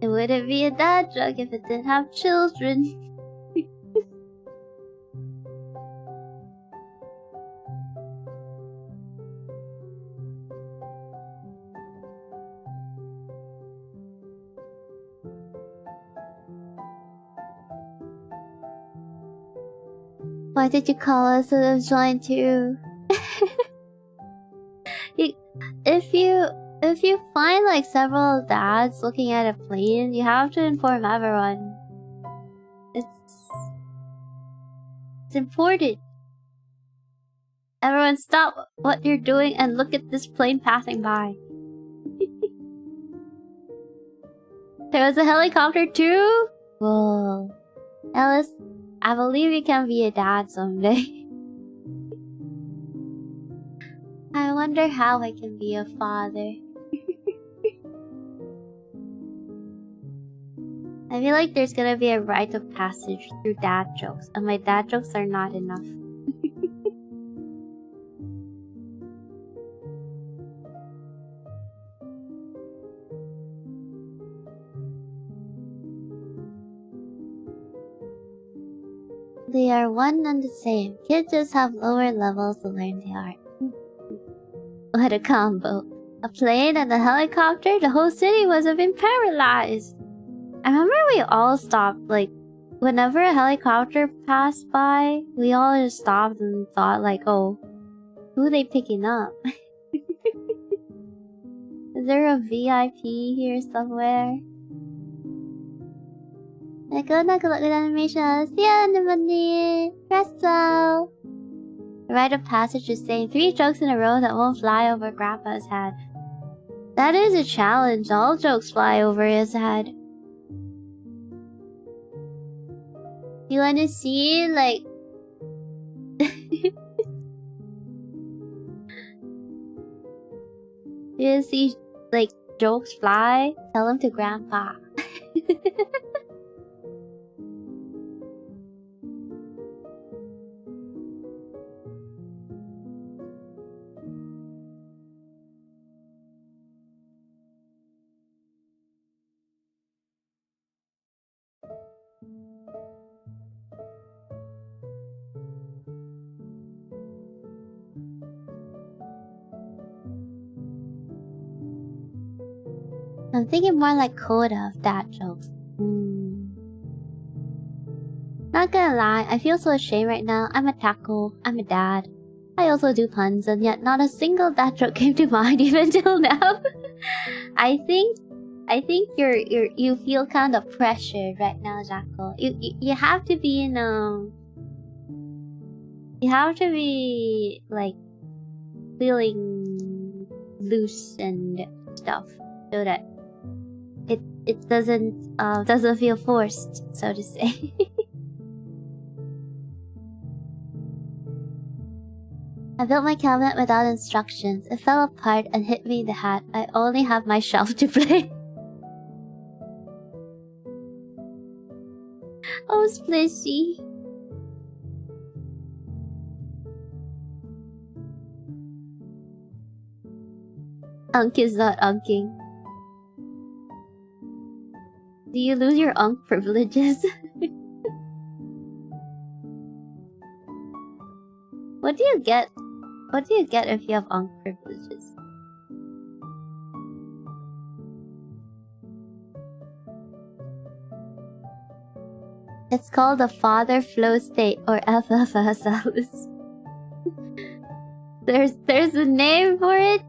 [SPEAKER 1] It wouldn't be a dad joke if it didn't have children. Why did you call us to have joined too? If you find like several dads looking at a plane, you have to inform everyone. It's important. Everyone stop what you're doing and look at this plane passing by. There was a helicopter too? Whoa. Alyss, I believe you can be a dad someday. I wonder how I can be a father. I feel like there's gonna be a rite of passage through dad jokes, and my dad jokes are not enough. They are one and the same. Kids just have lower levels to learn the art. What a combo. A plane and a helicopter, the whole city must have been paralyzed. I remember we all stopped, like, whenever a helicopter passed by, we all just stopped and thought like, oh, who are they picking up? Is there a VIP here somewhere? Good luck with animation. See ya in the money. Presto. The rite of passage is saying 3 jokes in a row that won't fly over Grandpa's head. That is a challenge. All jokes fly over his head. You wanna see, like... You wanna see, like, jokes fly? Tell them to Grandpa. I'm thinking more like Coda of dad jokes. Not gonna lie, I feel so ashamed right now. I'm a taco. I'm a dad. I also do puns, and yet not a single dad joke came to mind even till now. I think you feel kind of pressured right now, Jackal. You have to be in you have to be like feeling loose and stuff so that it doesn't feel forced, so to say. I built my cabinet without instructions. It fell apart and hit me in the head. I only have my shelf to play. Oh, Splishy. Unk is not unking. Do you lose your unk privileges? What do you get? What do you get if you have unk privileges? It's called a father flow state, or FFS, Alyss. There's a name for it?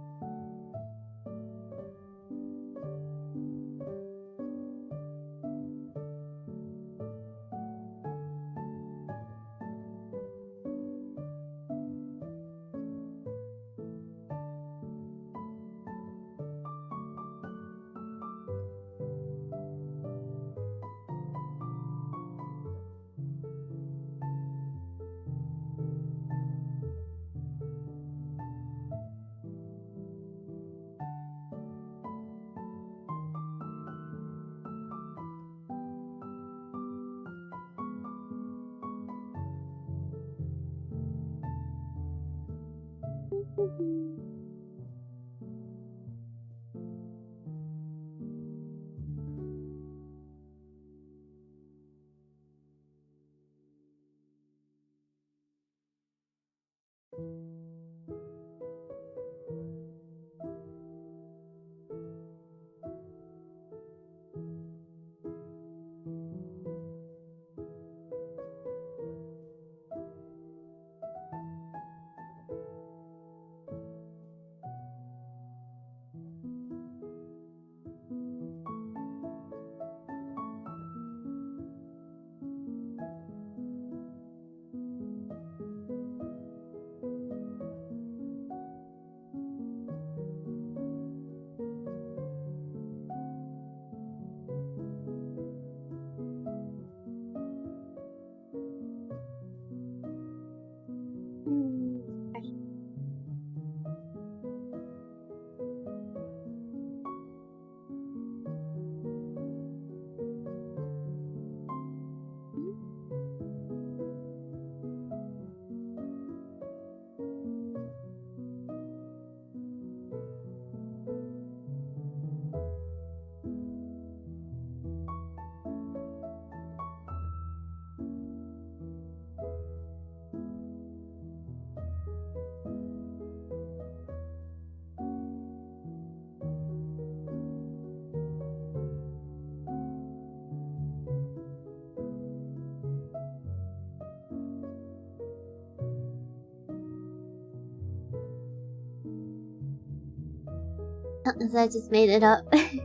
[SPEAKER 1] So I just made it up. I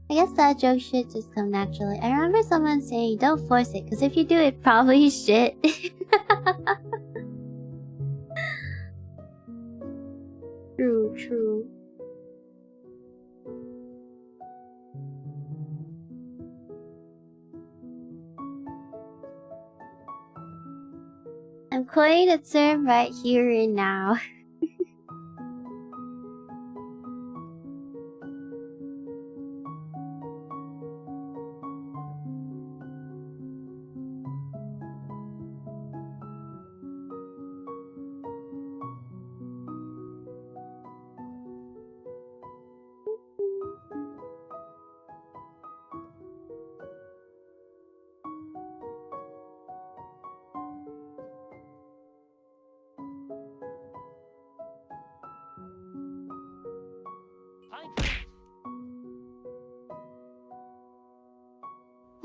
[SPEAKER 1] guess that joke should just come naturally. I remember someone saying, don't force it, because if you do, it probably shit. True, true. I'm coining a term right here and now.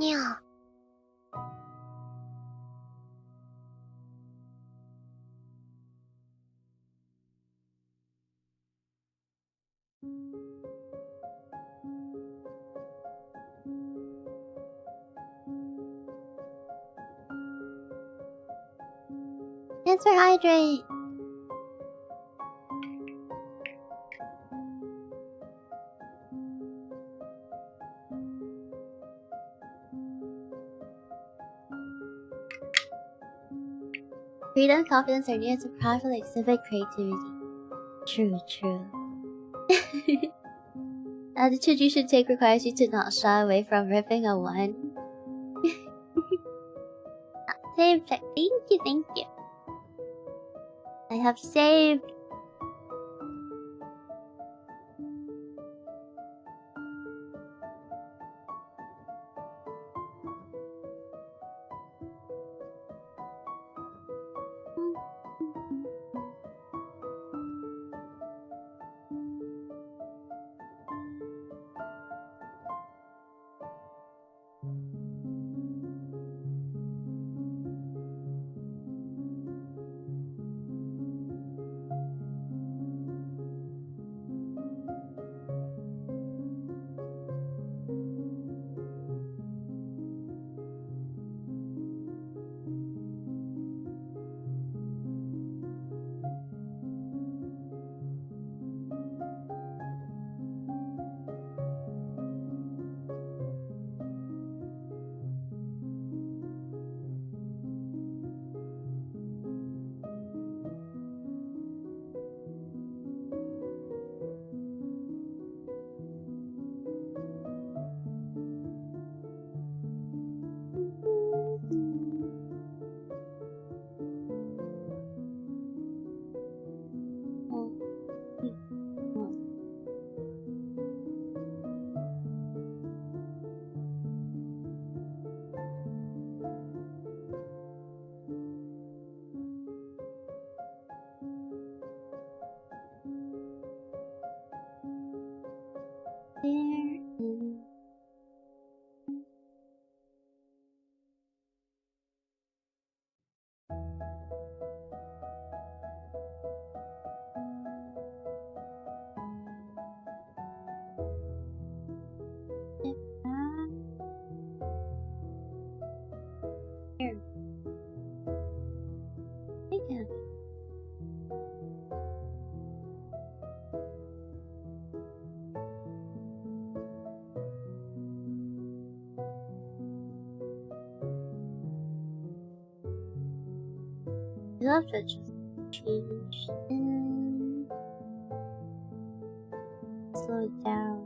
[SPEAKER 1] Yeah. Answer hydrate. Freedom and confidence are needed to properly exhibit creativity. True, true. Attitude you should take requires you to not shy away from ripping a one. Save check. Thank you, thank you. I have saved. here. Yeah. You have to just change and slow it down.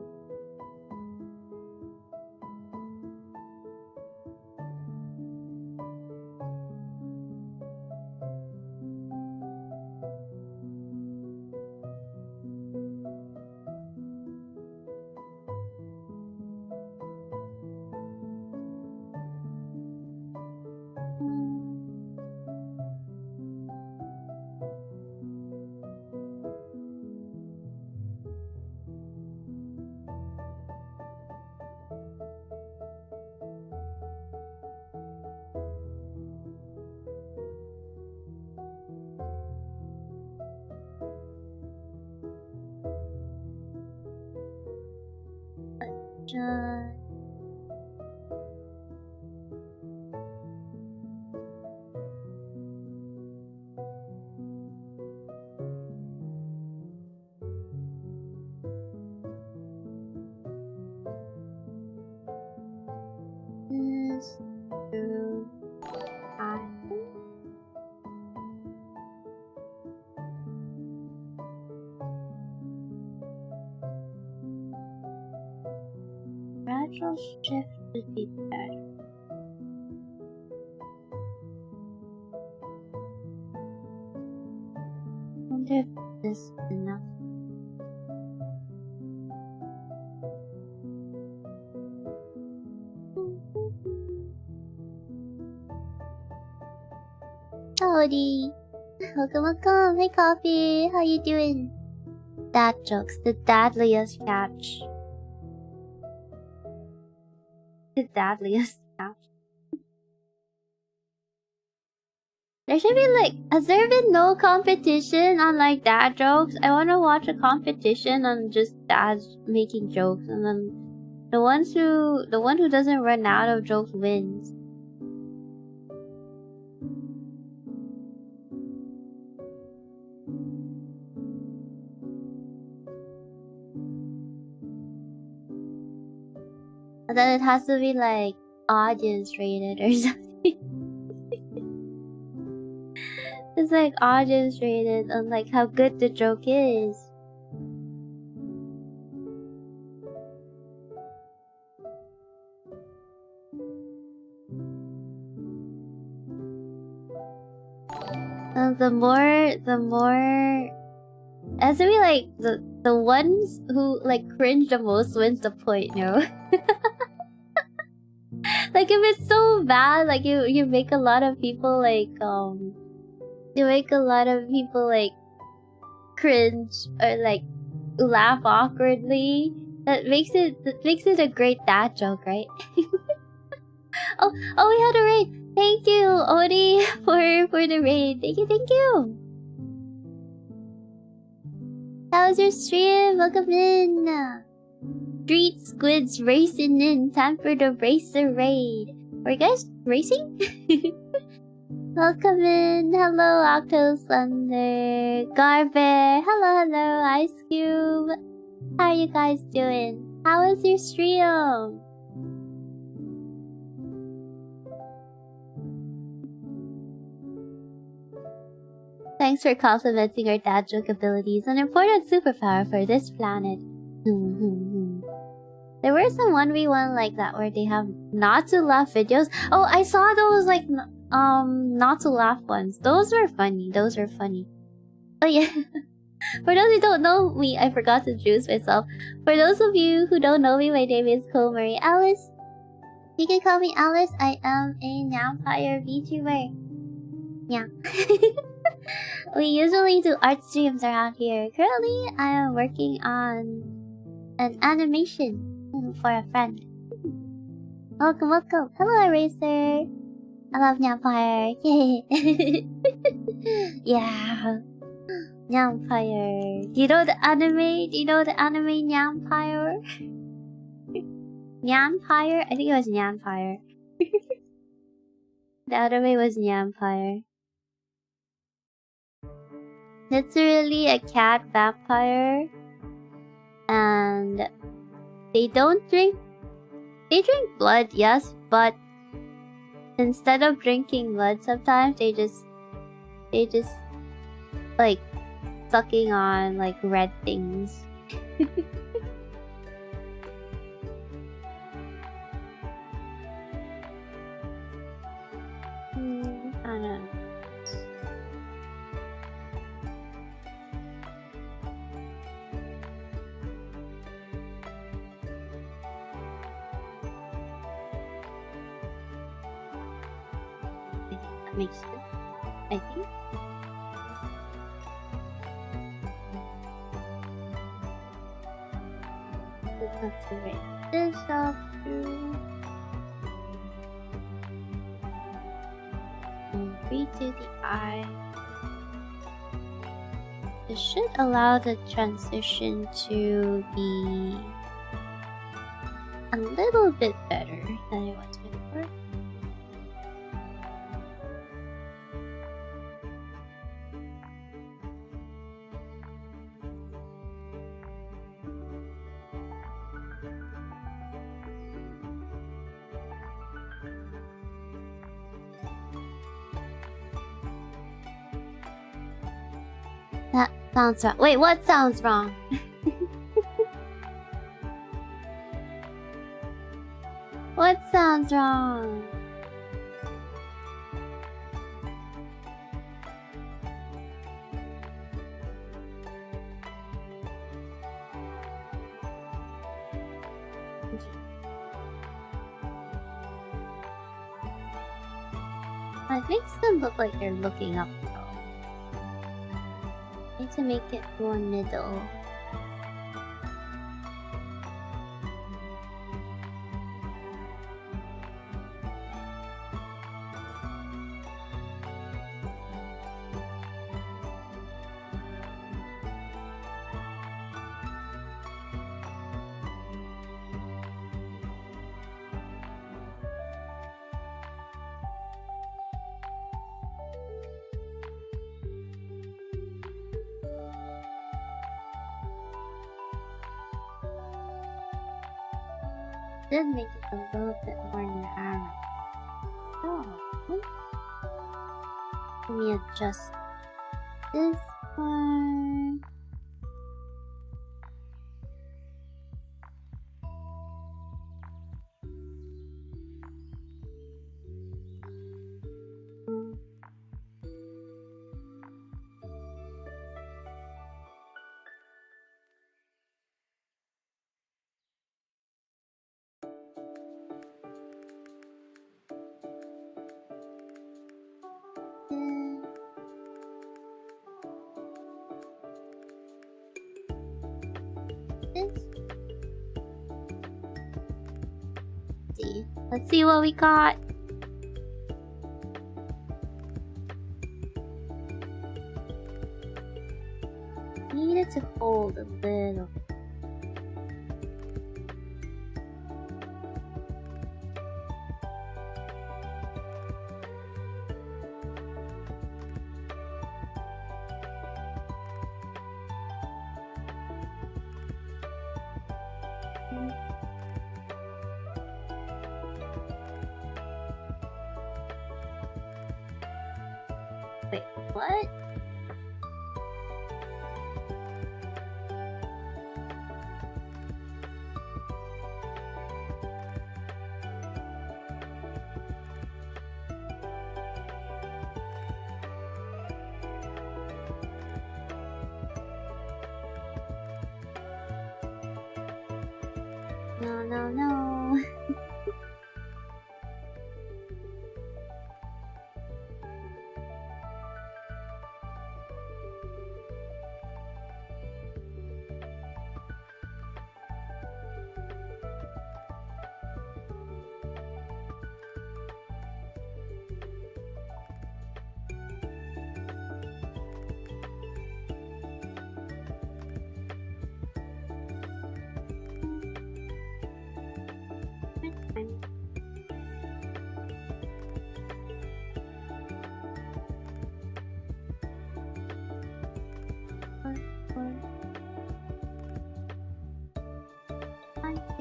[SPEAKER 1] Just this through gradual shift would be better. I wonder if this is enough. Howdy! Welcome, welcome! Hey Coffee! How you doing? Dad jokes, the dadliest catch. The dadliest catch. There should be like, has there been no competition on like dad jokes? I want to watch a competition on just dads making jokes, and then the one who doesn't run out of jokes wins. And then it has to be like audience rated or something. It's like audience rated on like how good the joke is. The more it has to be like the ones who like cringe the most wins the point, no? Like if it's so bad, like you make a lot of people like you make a lot of people like cringe or like laugh awkwardly. That makes it a great dad joke, right? oh, we had a raid. Thank you, Odi, for the raid. Thank you. How was your stream? Welcome in. Street squids racing in. Time for the racer raid. Are you guys racing? Welcome in. Hello, Octo Thunder. Garbear. Hello, Ice Cube. How are you guys doing? How was your stream? Thanks for complimenting our dad joke abilities, an important superpower for this planet. There were some 1v1 like that where they have not to laugh videos. Oh, I saw those like not to laugh ones. Those were funny. Oh yeah. For those who don't know me, I forgot to introduce myself. For those of you who don't know me, my name is Marie Alyss. You can call me Alyss. I am a vampire VTuber. Yeah. We usually do art streams around here. Currently, I am working on an animation for a friend. Welcome. Hello, Eraser. I love Vampire. Yay. Yeah. Vampire. Do you know the anime? Vampire? Vampire? I think it was Vampire. The other way was Nyampire. Literally a cat vampire. And they don't drink. They drink blood, yes, but instead of drinking blood, sometimes they just like sucking on like red things. I don't know. That makes sense, I think. It's not too right. This up to 3 to the eye. This should allow the transition to be a little bit better than it was before. That sounds wrong. Wait, what sounds wrong? What sounds wrong? It makes them look like they're looking up though. Need to make it more middle. Did make it a little bit more narrow. Oh, let me adjust this one. Let's see what we got. Needed to hold a little. Wait, what? No, no, no.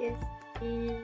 [SPEAKER 1] Yes. Yeah.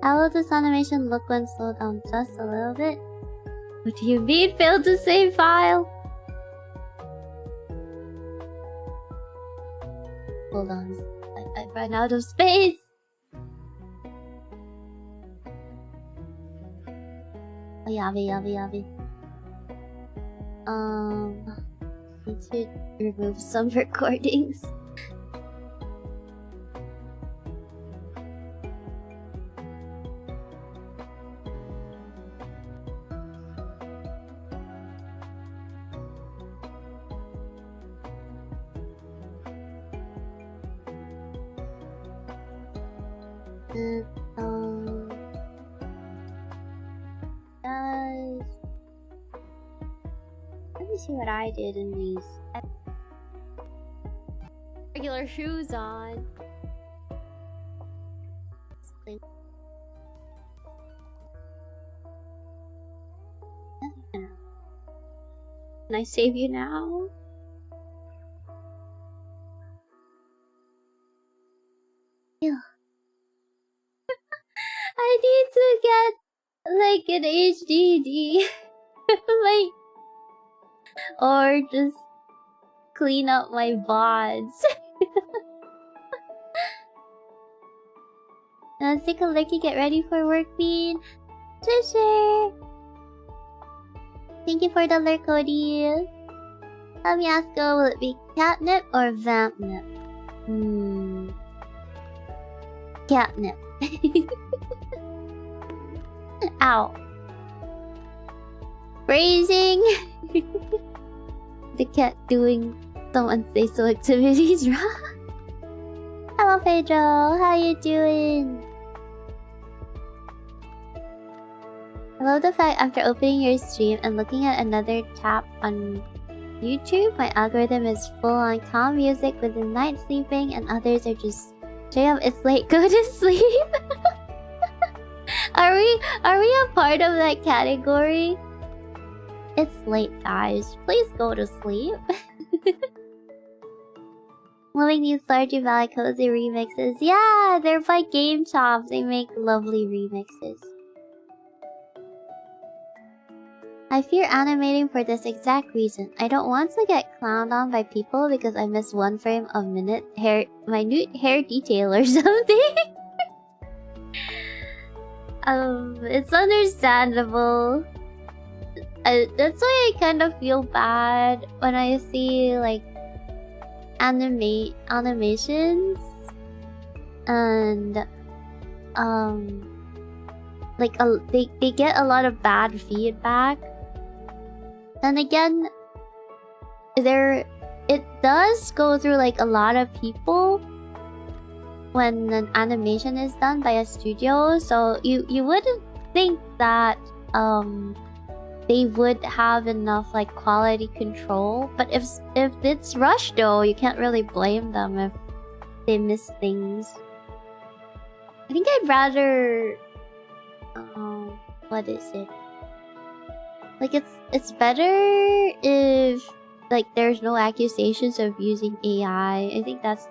[SPEAKER 1] How will this animation look when slowed down just a little bit? What do you mean, failed to save file? Hold on, I ran out of space! Oh, yabi. Need to remove some recordings. Guys, let me see what I did in these. Regular shoes on. Can I save you now? Yeah. I need to get like an HDD, like, or just clean up my VODs. Let's take a looky. Get ready for work, Bean. Trisher. Thank you for the alert, Cody. Let me ask, will it be catnip or vampnip? Catnip. Ow. Phrasing. The cat doing some unsafe activities. Hello, Pedro. How you doing? I love the fact after opening your stream and looking at another tab on YouTube, my algorithm is full on calm music with the night sleeping, and others are just straight up, it's late, go to sleep. Are we a part of that category? It's late, guys. Please go to sleep. Loving these Stardew Valley cozy remixes. Yeah, they're by Game Chops. They make lovely remixes. I fear animating for this exact reason. I don't want to get clowned on by people because I missed one frame of minute minute hair detail or something. It's understandable. That's why I kind of feel bad when I see like animations and like they get a lot of bad feedback Then again, it does go through like a lot of people when an animation is done by a studio, so you wouldn't think that they would have enough like quality control. But if it's rushed though, you can't really blame them if they miss things. I think I'd rather what is it? Like it's better if like there's no accusations of using AI. I think that's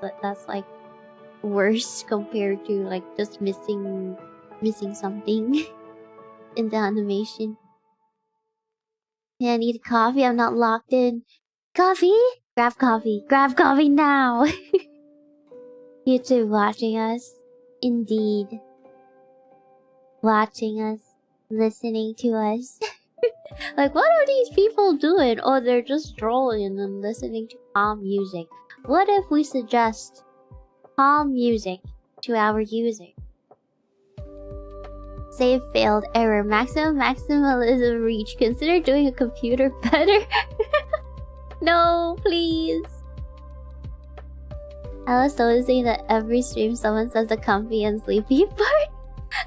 [SPEAKER 1] like worse compared to like just missing something in the animation. Yeah, I need coffee. I'm not locked in. Coffee? Grab coffee. Grab coffee now. YouTube watching us. Indeed. Watching us. Listening to us. Like, what are these people doing? Oh, they're just strolling and listening to calm music. What if we suggest calm music to our user? Save failed. Error. Maximalism reach. Consider doing a computer better. No, please. Alyss always saying that every stream someone says the comfy and sleepy part.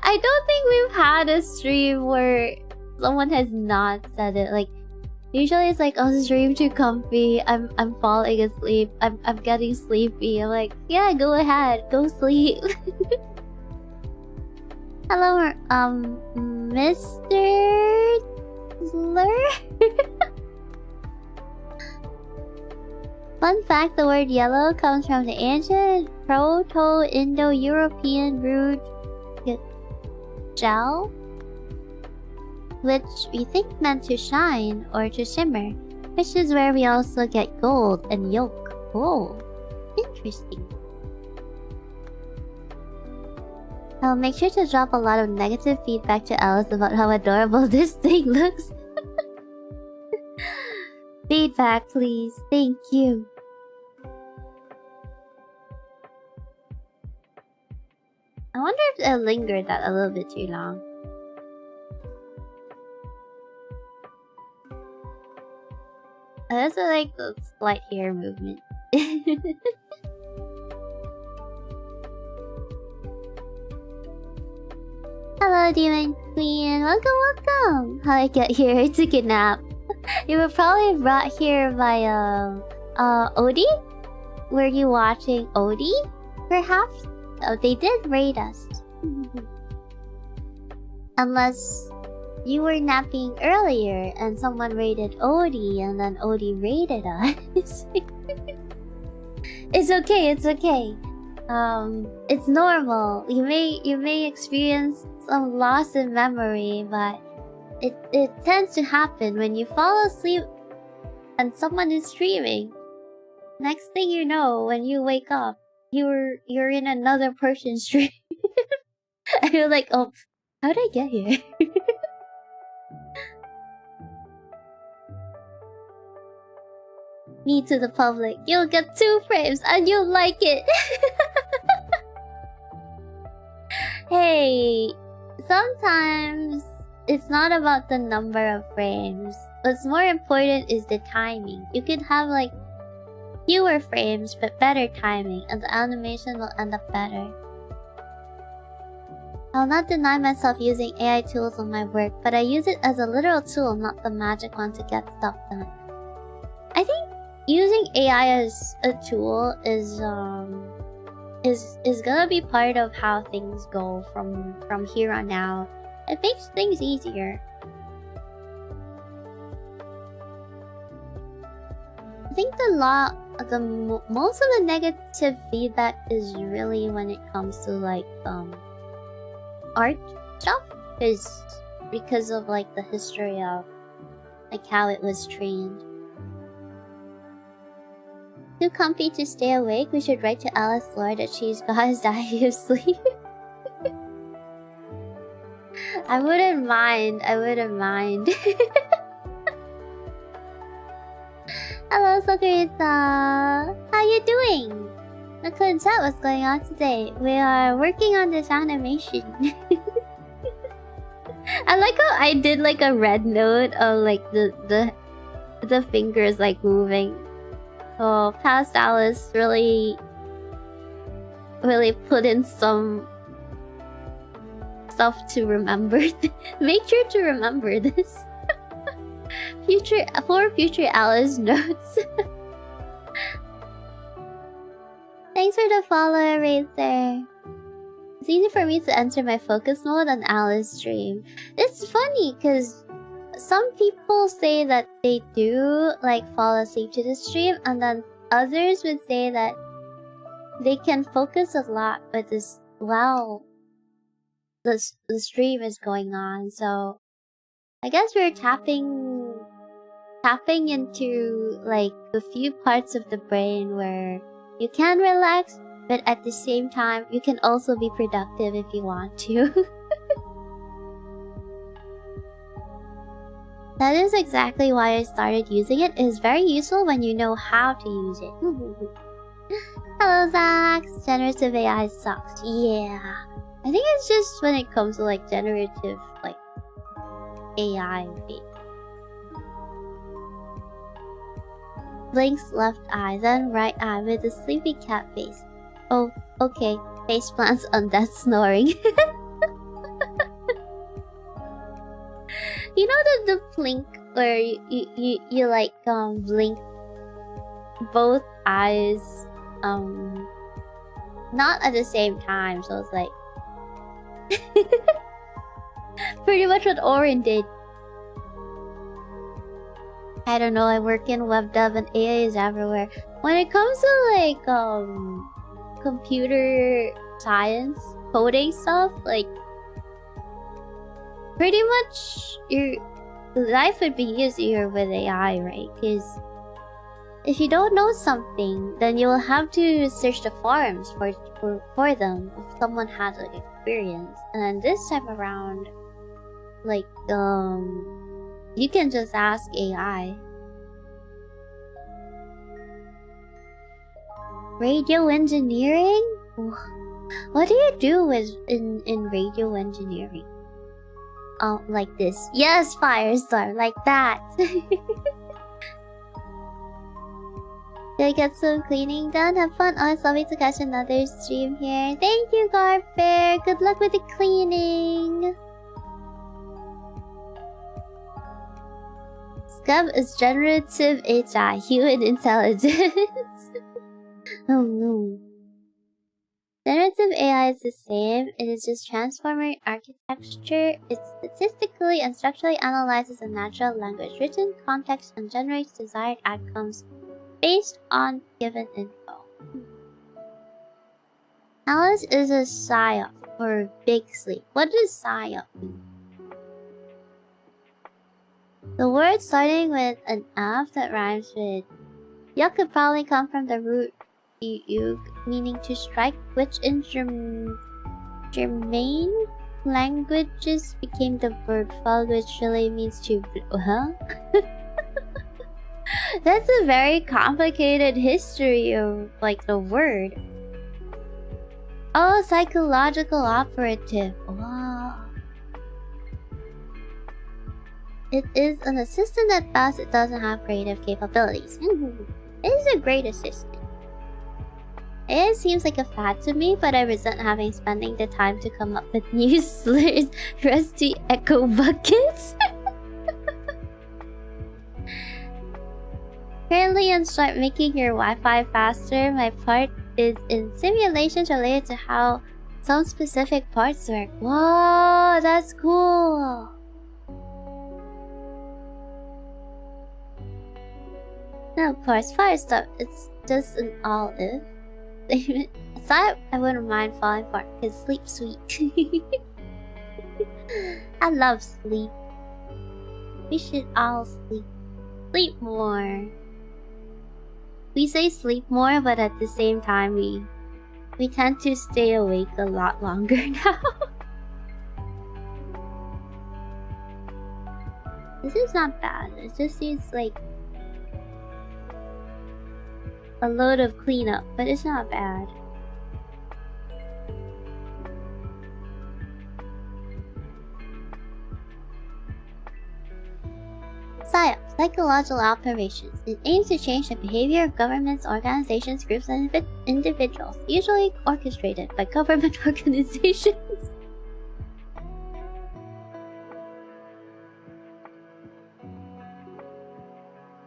[SPEAKER 1] I don't think we've had a stream where someone has not said it. Like, usually it's like, oh, stream too comfy. I'm falling asleep. I'm getting sleepy. I'm like, yeah, go ahead, go sleep. Hello, Mr. Slur. Fun fact: the word yellow comes from the ancient Proto-Indo-European root gel, which we think meant to shine or to shimmer, which is where we also get gold and yolk. Oh, interesting. I'll make sure to drop a lot of negative feedback to Alyss about how adorable this thing looks. Feedback, please. Thank you. I wonder if I lingered that a little bit too long. I also like the slight hair movement. Hello, Demon Queen. Welcome. How I get here? I took a nap. You were probably brought here by Odie? Were you watching Odie? Perhaps? Oh, they did raid us. Unless you were napping earlier and someone raided Odie and then Odie raided us. It's okay, it's okay. It's normal. You may experience some loss in memory, but it tends to happen when you fall asleep and someone is streaming. Next thing you know, when you wake up, you're in another person's stream. And you're like, oh, how did I get here? Me to the public. You'll get 2 frames and you'll like it. Hey, sometimes it's not about the number of frames. What's more important is the timing. You could have like fewer frames but better timing and the animation will end up better. I'll not deny myself using AI tools on my work, but I use it as a literal tool, not the magic one to get stuff done. I think using AI as a tool is gonna be part of how things go from here on out. It makes things easier. I think most of the negative feedback is really when it comes to like art stuff, because of like the history of like how it was trained. Too comfy to stay awake? We should write to Alyss Lore that she's got his diary of sleep. I wouldn't mind. Hello, Sakurisa. How you doing? I couldn't tell what's going on today. We are working on this animation. I like how I did like a red note of like the the fingers like moving. Oh, past Alyss really put in some stuff to remember. Make sure to remember this. future Alyss notes. Thanks for the follow, Razer. It's easy for me to enter my focus mode on Alyss stream. It's funny because some people say that they do like fall asleep to the stream, and then others would say that they can focus a lot with this while the stream is going on. So I guess we're tapping into like a few parts of the brain where you can relax, but at the same time you can also be productive if you want to. That is exactly why I started using it. It is very useful when you know how to use it. Hello, Zax. Generative AI sucks. Yeah. I think it's just when it comes to like generative like AI. Blinks left eye, then right eye with a sleepy cat face. Oh, okay. Face plants on death snoring. You know the blink where you like blink both eyes not at the same time, so it's like pretty much what Orin did. I don't know, I work in web dev and AI is everywhere. When it comes to like computer science, coding stuff, like pretty much your life would be easier with AI, right? Because if you don't know something, then you will have to search the forums for them if someone has like experience. And then this time around, like you can just ask AI. Radio engineering? What do you do in radio engineering? Oh, like this. Yes, Firestar, like that. Did I get some cleaning done? Have fun. Oh, it's lovely to catch another stream here. Thank you, Garbear. Good luck with the cleaning. Scub is generative HI, human intelligence. Oh no. Generative AI is the same, it is just transformer architecture. It statistically and structurally analyzes a natural language, written context, and generates desired outcomes based on given info. Alyss is a PSYOP, or big sleep. What does PSYOP mean? The word starting with an F that rhymes with yuck could probably come from the root yug, meaning to strike, which in German languages became the verb fug, which really means to... Huh? That's a very complicated history of, like, the word. Oh, psychological operative. Wow. It is an assistant at best. It doesn't have creative capabilities. It is a great assistant. It seems like a fad to me, but I resent spending the time to come up with new slurs. Rusty echo buckets. Currently, and start making your Wi-Fi faster. My part is in simulations related to how some specific parts work. Whoa, that's cool. No, of course, fire stuff. It's just an all-if. Aside, I wouldn't mind falling for it, because sleep's sweet. I love sleep. We should all sleep. Sleep more. We say sleep more, but at the same time, we tend to stay awake a lot longer now. This is not bad. It just needs like a load of cleanup, but it's not bad. PSYOP, psychological operations. It aims to change the behavior of governments, organizations, groups, and individuals, usually orchestrated by government organizations.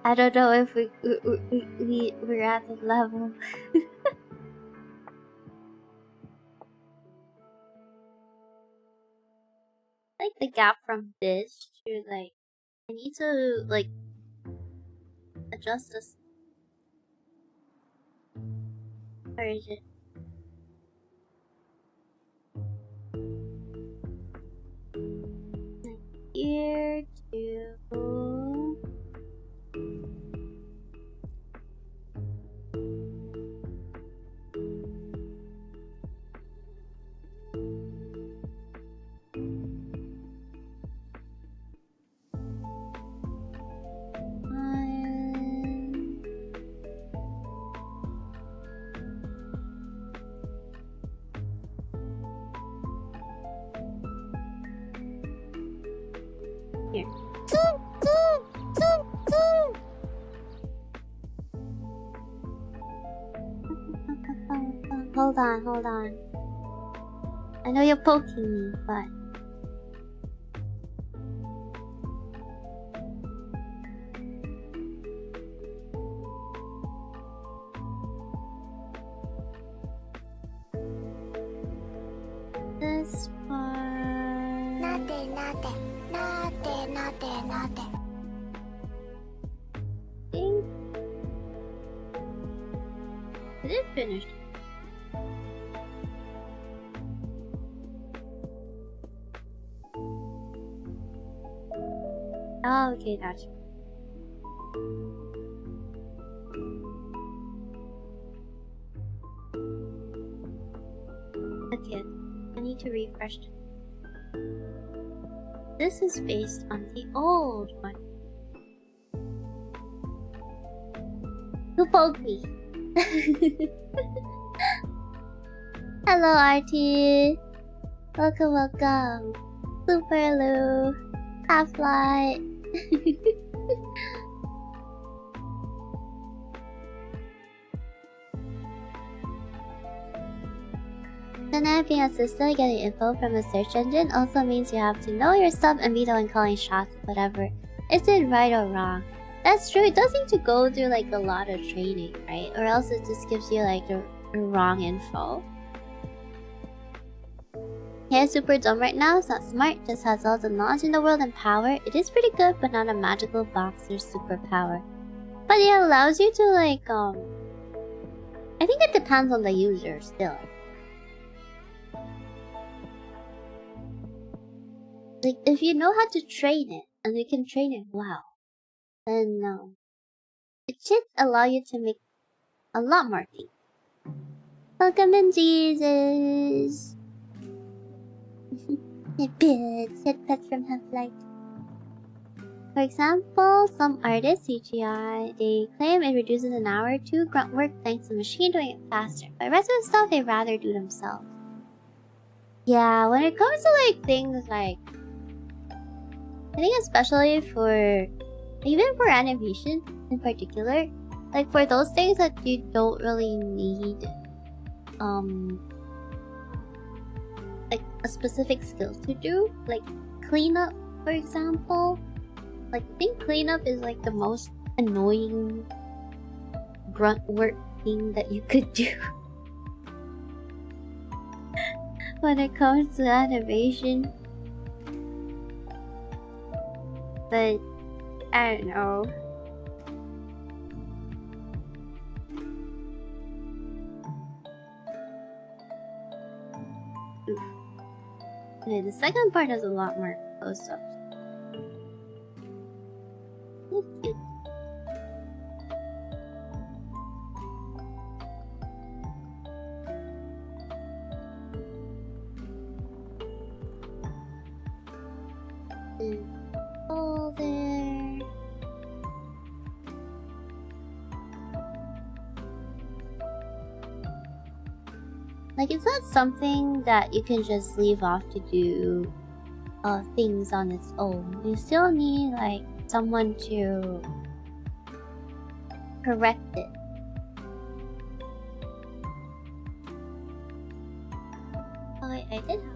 [SPEAKER 1] I don't know if we're at the level. Like the gap from this to like, I need to like adjust this. Where is it? Here to here. Hold on. I know you're poking me, but this part. Is it finished? Oh, okay, gotcha. Okay, I need to refresh. This is based on the old one. Who poked me? Hello, RT. Welcome. Super Lou. Half-Light. Then being a sister, getting info from a search engine also means you have to know your stuff and be the one calling shots, whatever. Is it right or wrong? That's true, it does need to go through like a lot of training, right? Or else it just gives you like the wrong info. Yeah, super dumb right now, it's not smart, just has all the knowledge in the world and power. It is pretty good, but not a magical box or superpower. But it allows you to like, I think it depends on the user still. Like, if you know how to train it, and you can train it well, then it should allow you to make a lot more things. Welcome in, Jesus! Said pet from Half-Light. For example, some artists, CGI, they claim it reduces an hour or two grunt work thanks to the machine doing it faster. But the rest of the stuff they rather do themselves. Yeah, when it comes to like things like, I think especially for, even for animation in particular, like for those things that you don't really need, like a specific skill to do, like cleanup, for example. Like, I think cleanup is like the most annoying grunt work thing that you could do when it comes to animation. But I don't know. Okay, the second part has a lot more close-ups. It's cute. All there. Like, it's not something that you can just leave off to do things on its own. You still need like someone to correct it. Oh wait, I did have.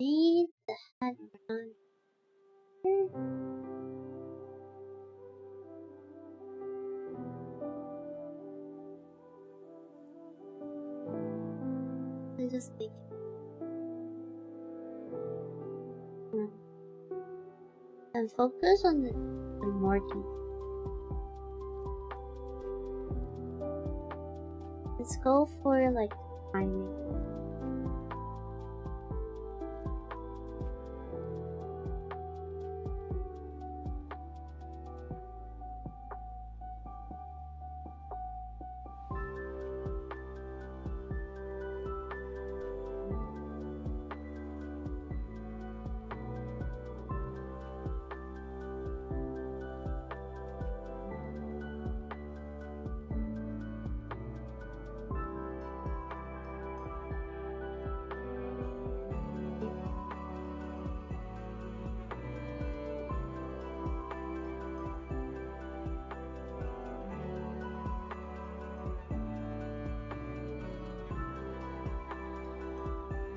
[SPEAKER 1] Need the head around. I just think and focus on the more detail. Let's go for like timing.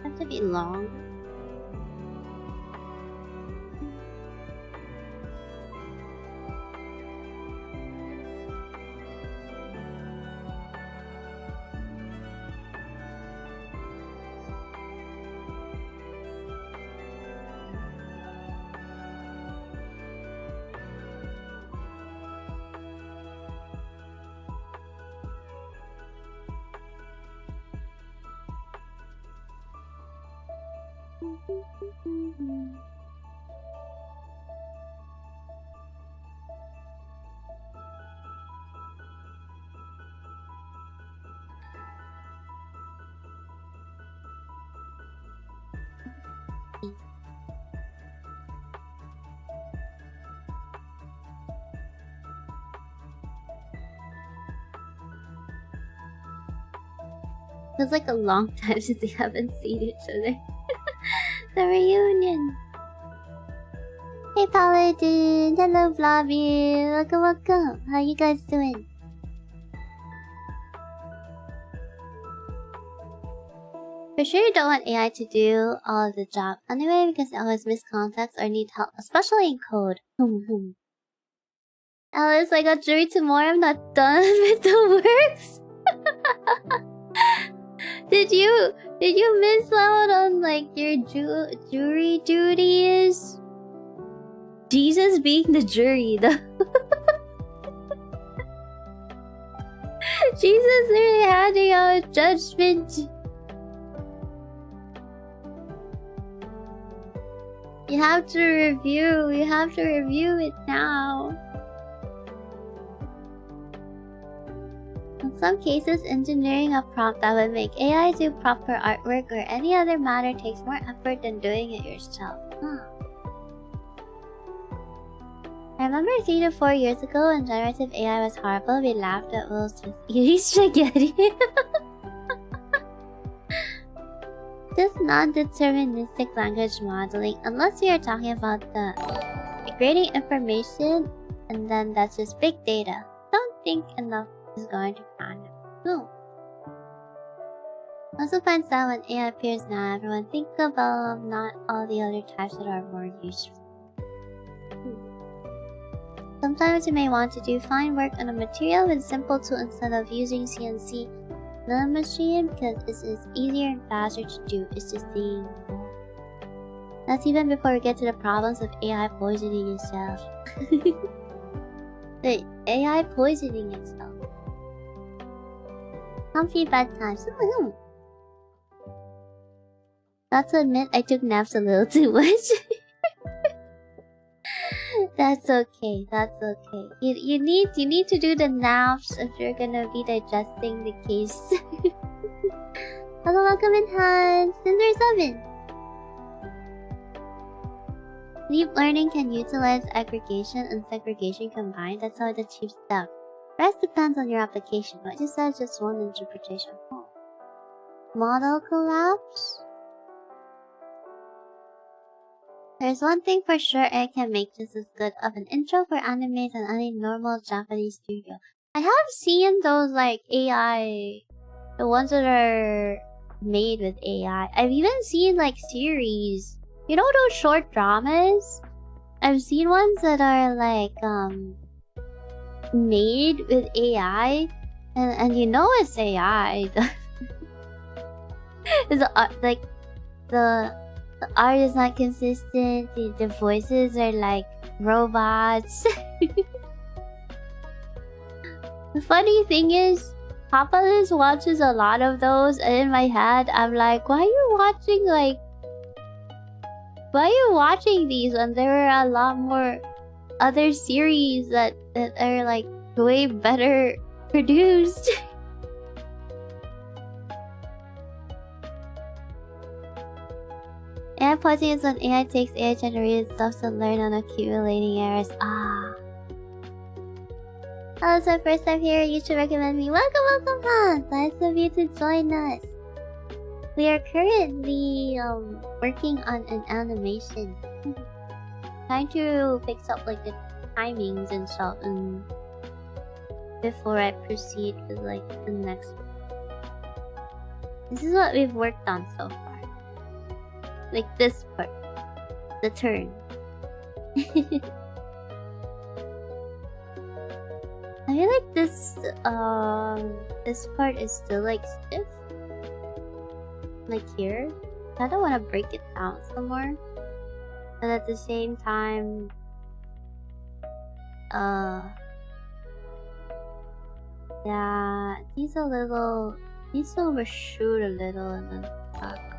[SPEAKER 1] Have to be long. Feels like a long time since they haven't seen each other. The reunion. Hey Paladin, hello Blobby, welcome. How you guys doing? For sure you don't want AI to do all of the job anyway because they always miss context or need help, especially in code. Alyss, I got jury tomorrow, I'm not done with the works. Did you miss out on like your jury duties? Jesus being the jury though. Jesus really handing out judgment. You have to review it now. In some cases, engineering a prompt that would make AI do proper artwork or any other matter takes more effort than doing it yourself. I remember 3 to 4 years ago when generative AI was horrible, we laughed at Will Smith eating spaghetti. Just non-deterministic language modeling, unless we are talking about the grading information, and then that's just big data. Don't think enough is going to pan out. Also finds out when AI appears now, everyone think about not all the other types that are more useful. Sometimes you may want to do fine work on a material with a simple tool instead of using CNC milling machine because it is easier and faster to do. It's just the that's even before we get to the problems of AI poisoning itself. The AI poisoning itself. Comfy bedtimes. Not to admit, I took naps a little too much. That's okay. That's okay. You need to do the naps if you're gonna be digesting the case. Hello, welcome in, Hans. Cinder 7. Deep learning can utilize aggregation and segregation combined. That's how it achieves depth. Rest depends on your application. What you said is just one interpretation. Oh. Model collapse? There's one thing for sure, AI can make just as good of an intro for animes as any normal Japanese studio. I have seen those like AI, the ones that are made with AI. I've even seen like series. You know those short dramas? I've seen ones that are like made with AI, and you know it's AI. It's like the art is not consistent. The voices are like robots. The funny thing is, Papa Liz watches a lot of those, and in my head, I'm like, why are you watching these when there are a lot more other series that are like way better produced? AI pointing is when AI takes AI generated stuff to learn on accumulating errors. Ah. Hello, it's my first time here. You should recommend me. Welcome, Hans! Nice of you to join us. We are currently working on an animation. Trying to fix up like the timings and stuff, and before I proceed with like the next one. This is what we've worked on so far. Like this part. The turn. I feel like this part is still like stiff. Like here. I don't want to break it down some more. But at the same time, yeah, it needs to overshoot a little and then back.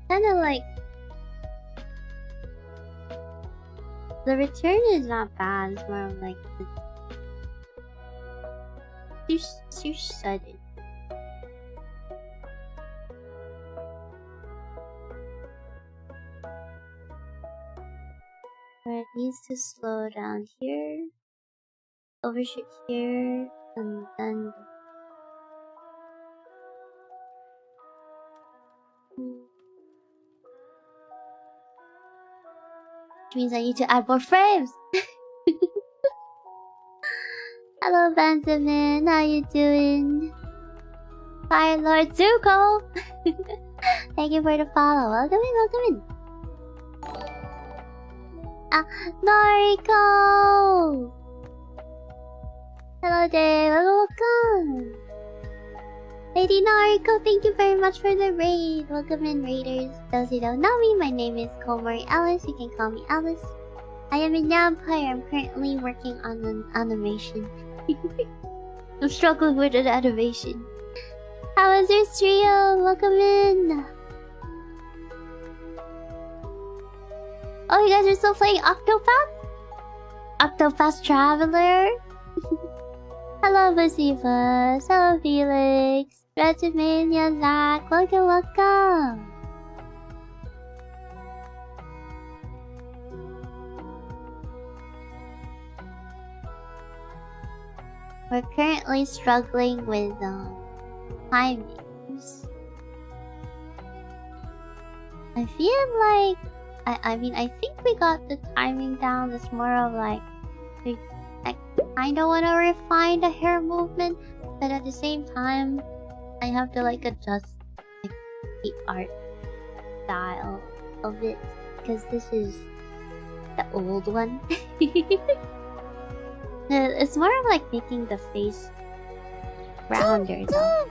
[SPEAKER 1] Kinda like the return is not bad, it's more of like too sudden. It needs to slow down here, overshoot here, and then which means I need to add more frames. Hello, Benjamin. How you doing? Fire Lord Zuko. Thank you for the follow. Welcome in. Noriko. Hello there. Welcome. Lady Noriko, thank you very much for the raid. Welcome in, raiders. Those who don't know me, my name is Komori Alyss. You can call me Alyss. I am a vampire. I'm currently working on an animation. I'm struggling with an animation. How was your stream? Welcome in. Oh, you guys are still playing Octopath? Octopath Traveler? Hello, Basivas. Hello, Felix. Regimania, Zach. Welcome. We're currently struggling with timings. I feel like I mean I think we got the timing down. It's more of like I kinda wanna refine the hair movement, but at the same time I have to like adjust like, the art style of it because this is the old one. It's more of like making the face rounder though.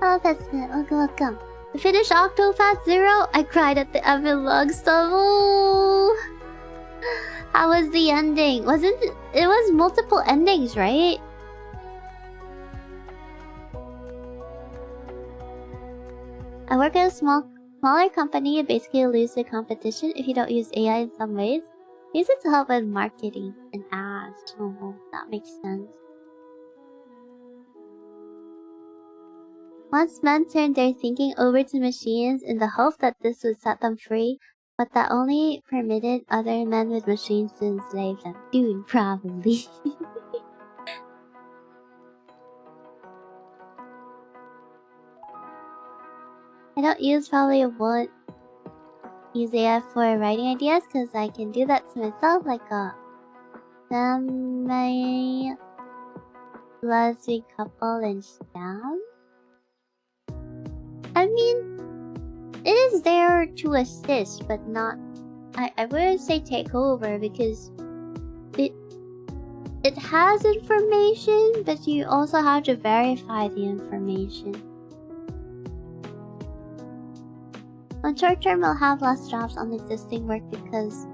[SPEAKER 1] Oh, that's it. Welcome. To finish Octopath Zero, I cried at the epilogue stuff. Oh. How was the ending? Wasn't it? It was multiple endings, right? I work at a smaller company. You basically lose the competition if you don't use AI in some ways. Use it to help with marketing and ads. Oh, that makes sense. Once men turned their thinking over to machines in the hope that this would set them free, but that only permitted other men with machines to enslave them. Dude, probably. Probably won't use AI for writing ideas because I can do that to myself like a semi-lesbian couple in STEM. I mean, it is there to assist, but not. I wouldn't say take over because it has information, but you also have to verify the information. On short term, we'll have less jobs on existing work because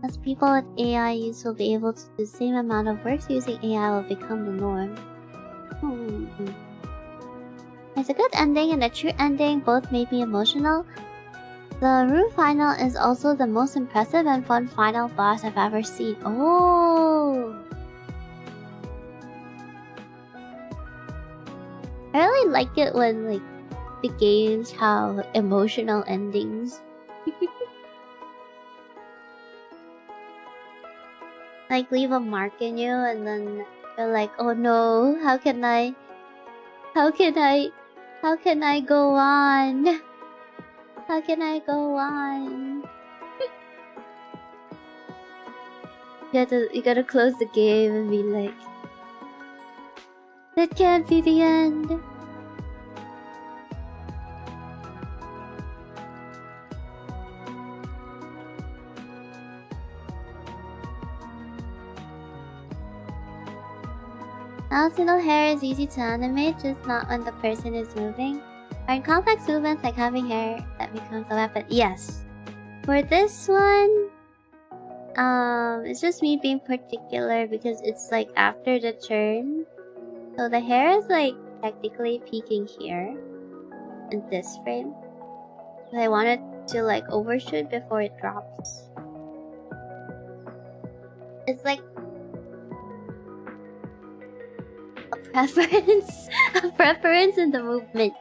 [SPEAKER 1] as people with AI use will be able to do the same amount of work, so using AI will become the norm. It's a good ending and a true ending, both made me emotional. The room final is also the most impressive and fun final boss I've ever seen. Oh! I really like it when like the games have emotional endings. Like leave a mark in you and then you're like, oh no, how can I go on? How can I go on? You gotta close the game and be like, that can't be the end. Single hair is easy to animate, just not when the person is moving. Or in complex movements like having hair that becomes a weapon. Yes. For this one, it's just me being particular because it's like after the turn. So the hair is like technically peeking here in this frame. But I want it to like overshoot before it drops. It's like a preference in the movement.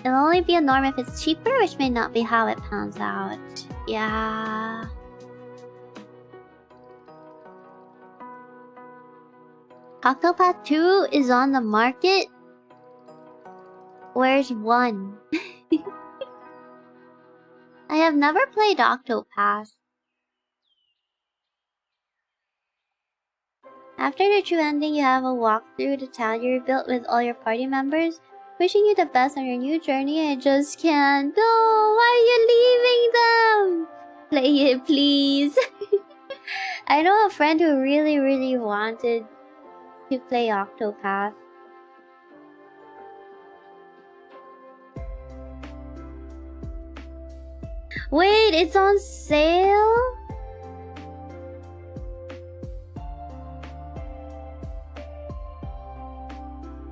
[SPEAKER 1] It'll only be a norm if it's cheaper, which may not be how it pans out. Yeah. Octopath 2 is on the market. Where's 1? I have never played Octopath. After the true ending, you have a walk through the town you rebuilt with all your party members, wishing you the best on your new journey. I just can't. No, why are you leaving them? Play it, please. I know a friend who really wanted to play Octopath. Wait, it's on sale?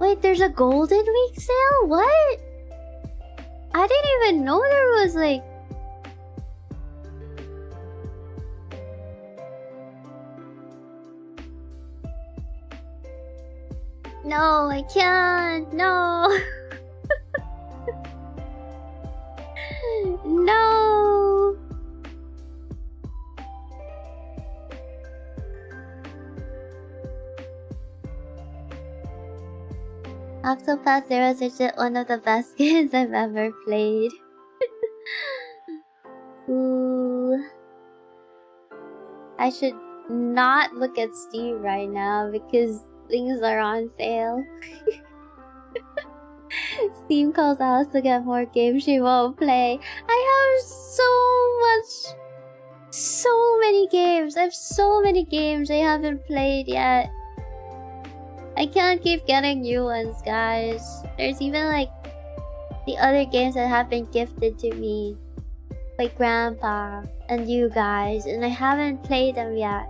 [SPEAKER 1] Wait, there's a Golden Week sale? What? I didn't even know there was like... No, I can't. No. No. Octopath Zero is legit one of the best games I've ever played. Ooh. I should not look at Steam right now because things are on sale. Steam calls Alice to get more games she won't play. I have so many games. I have so many games I haven't played yet. I can't keep getting new ones, guys. There's even like the other games that have been gifted to me by Grandpa and you guys, and I haven't played them yet.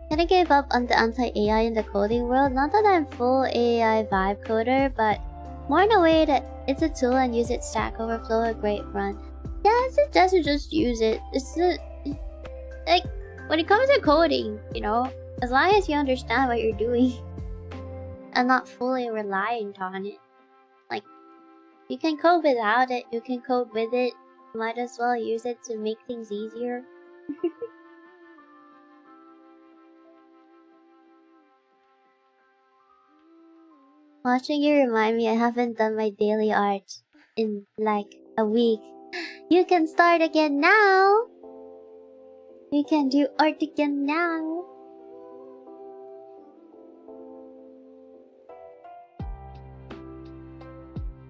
[SPEAKER 1] Kinda gave up on the anti-AI in the coding world. Not that I'm full AI vibe coder, but more in a way that it's a tool and use it. Stack Overflow a great run. Yeah, it's just just use it. Like when it comes to coding, you know, as long as you understand what you're doing and not fully reliant on it. Like you can code without it, you can code with it. Might as well use it to make things easier. Watching you remind me I haven't done my daily art in like a week. You can start again now! You can do art again now!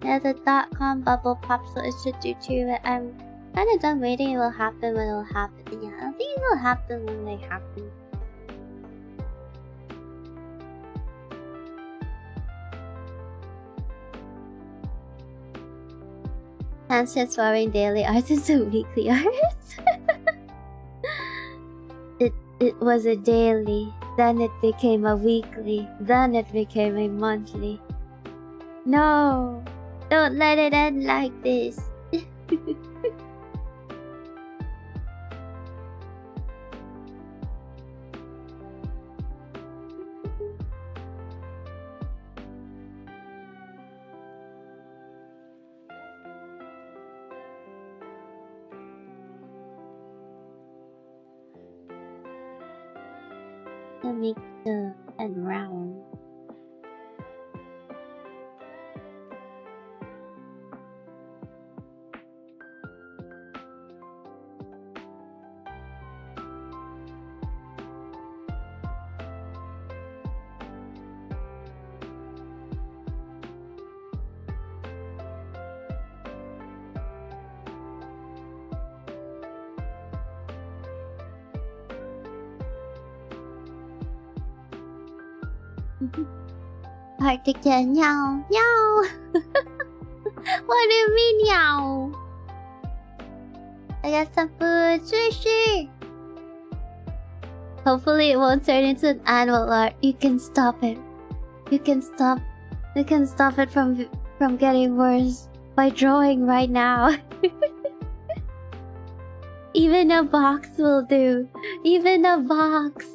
[SPEAKER 1] Yeah, the .com bubble pops, so it should do too, but I'm kinda done waiting. It will happen when it will happen. Yeah, I think it will happen when they happen. Hans just wearing daily art into weekly art. It was a daily, then it became a weekly, then it became a monthly. No! Don't let it end like this. To make the head round. Heart again, meow, meow. What do you mean, meow? I got some food, sushi. Hopefully, it won't turn into an animal art. You can stop it. You can stop it from getting worse by drawing right now. Even a box will do. Even a box.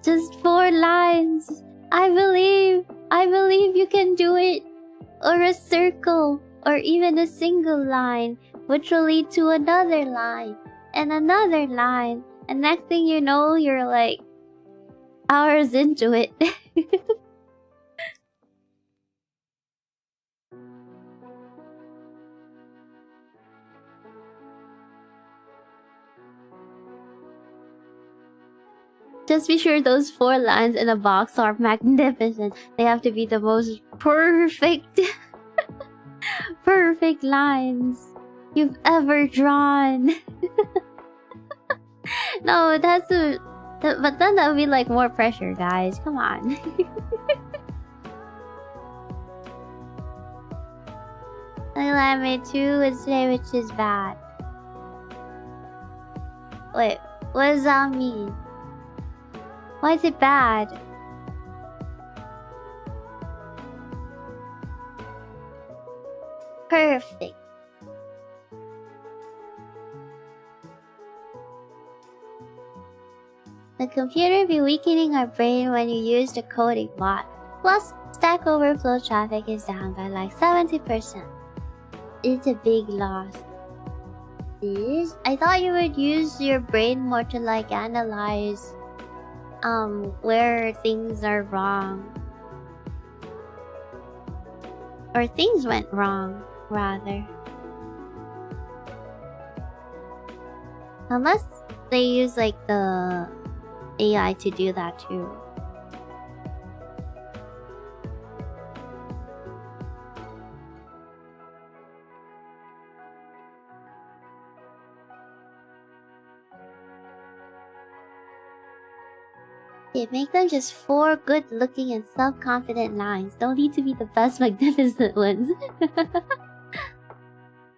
[SPEAKER 1] Just 4 lines. I believe you can do it. Or a circle. Or even a single line, which will lead to another line. And another line. And next thing you know, you're like hours into it. Just be sure those 4 lines in a box are magnificent. They have to be the most perfect, perfect lines you've ever drawn. No, but then that would be like more pressure, guys. Come on. I made 2 today, which is bad. Wait, what does that mean? Why is it bad? Perfect. The computer be weakening our brain when you use the coding bot. Plus, Stack Overflow traffic is down by like 70%. It's a big loss. I thought you would use your brain more to like analyze where things are wrong. Or things went wrong, rather. Unless they use like the AI to do that too. Okay, make them just 4 good-looking and self-confident lines. Don't need to be the best magnificent ones.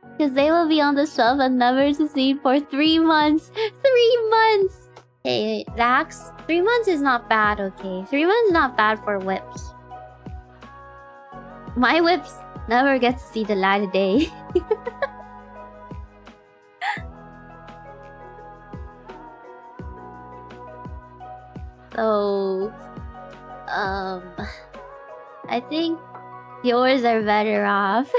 [SPEAKER 1] Because they will be on the shelf and never to see for 3 months. 3 months! Hey, Dax, 3 months is not bad, okay? 3 months is not bad for whips. My whips never get to see the light of day. So, I think yours are better off.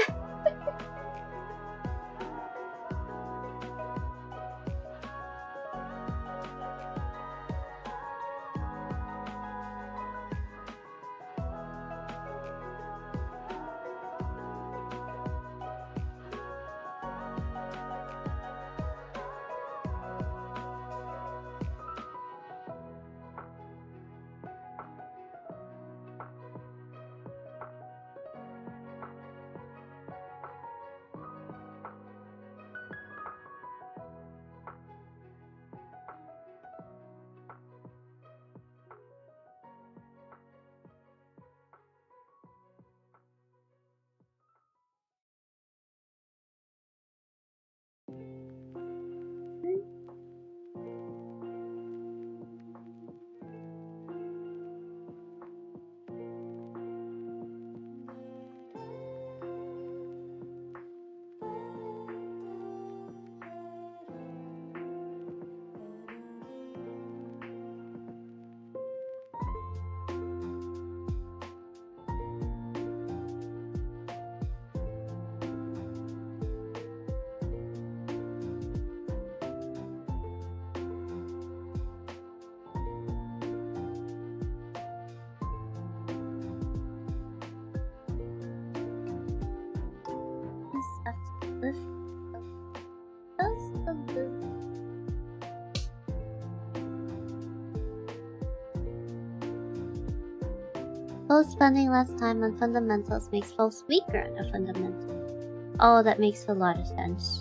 [SPEAKER 1] Both spending less time on fundamentals makes folks weaker on the fundamentals. Oh, that makes a lot of sense.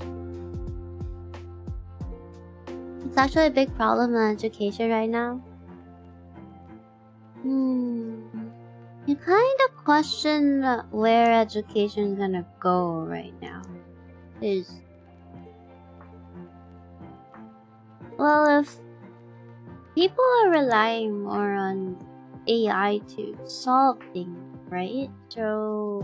[SPEAKER 1] It's actually a big problem in education right now. You kind of question where education's gonna go right now. Well, if people are relying more on AI to solve things, right? So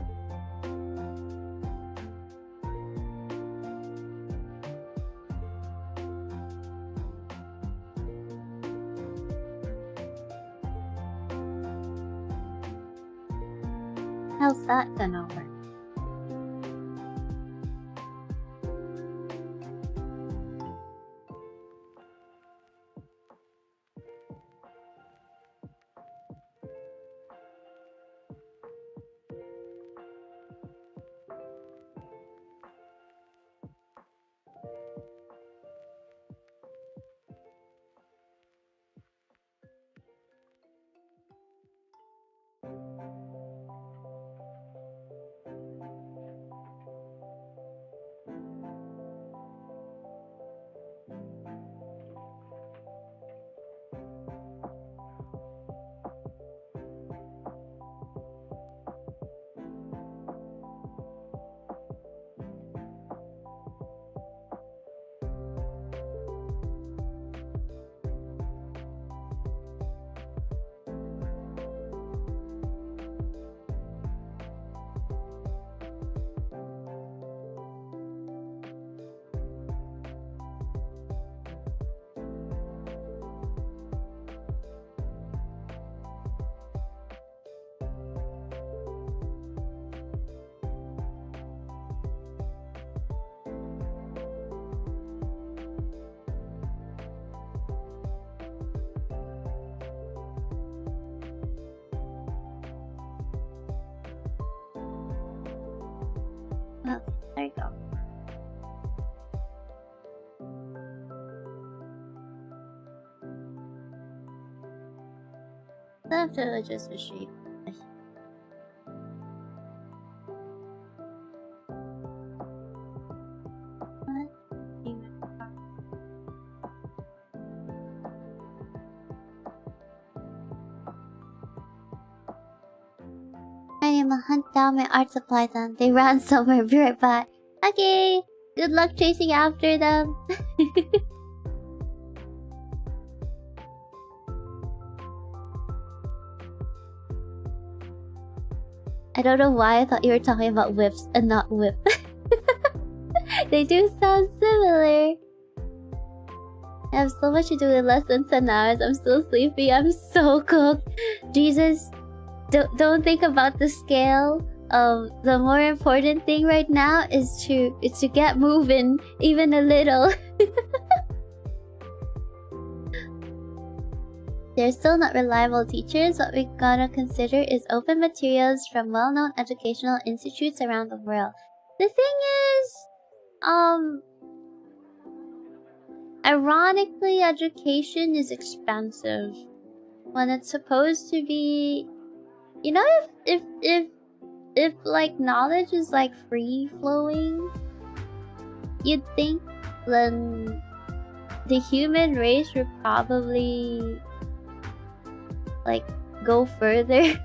[SPEAKER 1] how's that gonna work? Okay, there you go. I have to adjust the shape. I'ma hunt down my art supply then. They ran somewhere, be right back. Okay, good luck chasing after them. I don't know why I thought you were talking about whips and not whip. They do sound similar. I have so much to do in less than 10 hours. I'm still sleepy. I'm so cooked. Jesus, don't think about the scale. The more important thing right now is to get moving, even a little. They're still not reliable teachers. What we gotta consider is open materials from well-known educational institutes around the world. The thing is, ironically, education is expensive when it's supposed to be, you know, if like knowledge is like free flowing, you'd think then the human race would probably like go further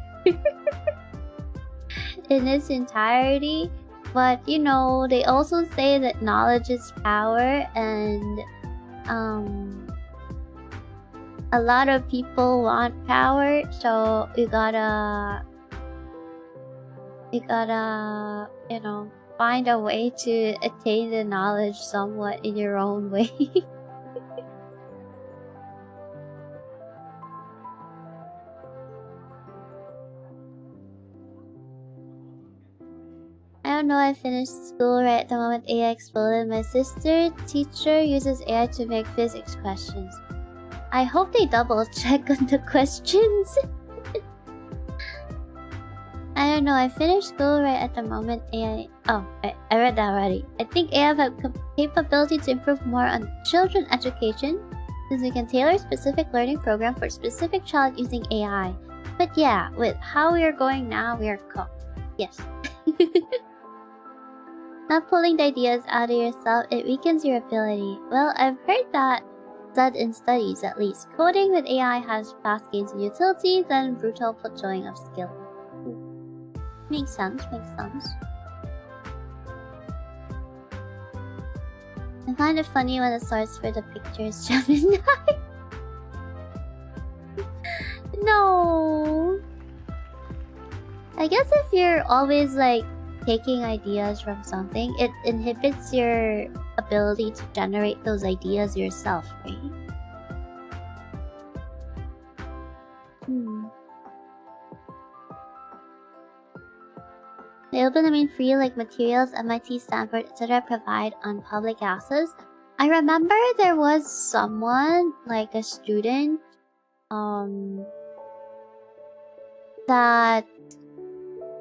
[SPEAKER 1] in its entirety. But you know, they also say that knowledge is power, and a lot of people want power, so you gotta, you know, find a way to attain the knowledge somewhat in your own way. I don't know, I finished school right at the moment AI exploded. My sister teacher uses AI to make physics questions. I hope they double check on the questions. I don't know, I finished school right at the moment AI... Oh, I read that already. I think AI have capability to improve more on children education, since we can tailor a specific learning program for a specific child using AI. But yeah, with how we are going now, we are cooked. Yes. Not pulling the ideas out of yourself, it weakens your ability. Well, I've heard that said in studies at least. Coding with AI has fast gains in utility than brutal plateauing of skill. Makes sense, makes sense. I find it funny when the source for the picture is Gemini. No. I guess if you're always like taking ideas from something, it inhibits your ability to generate those ideas yourself, right? They open them in free like materials MIT, Stanford, etc. provide on public access. I remember there was someone, like a student, that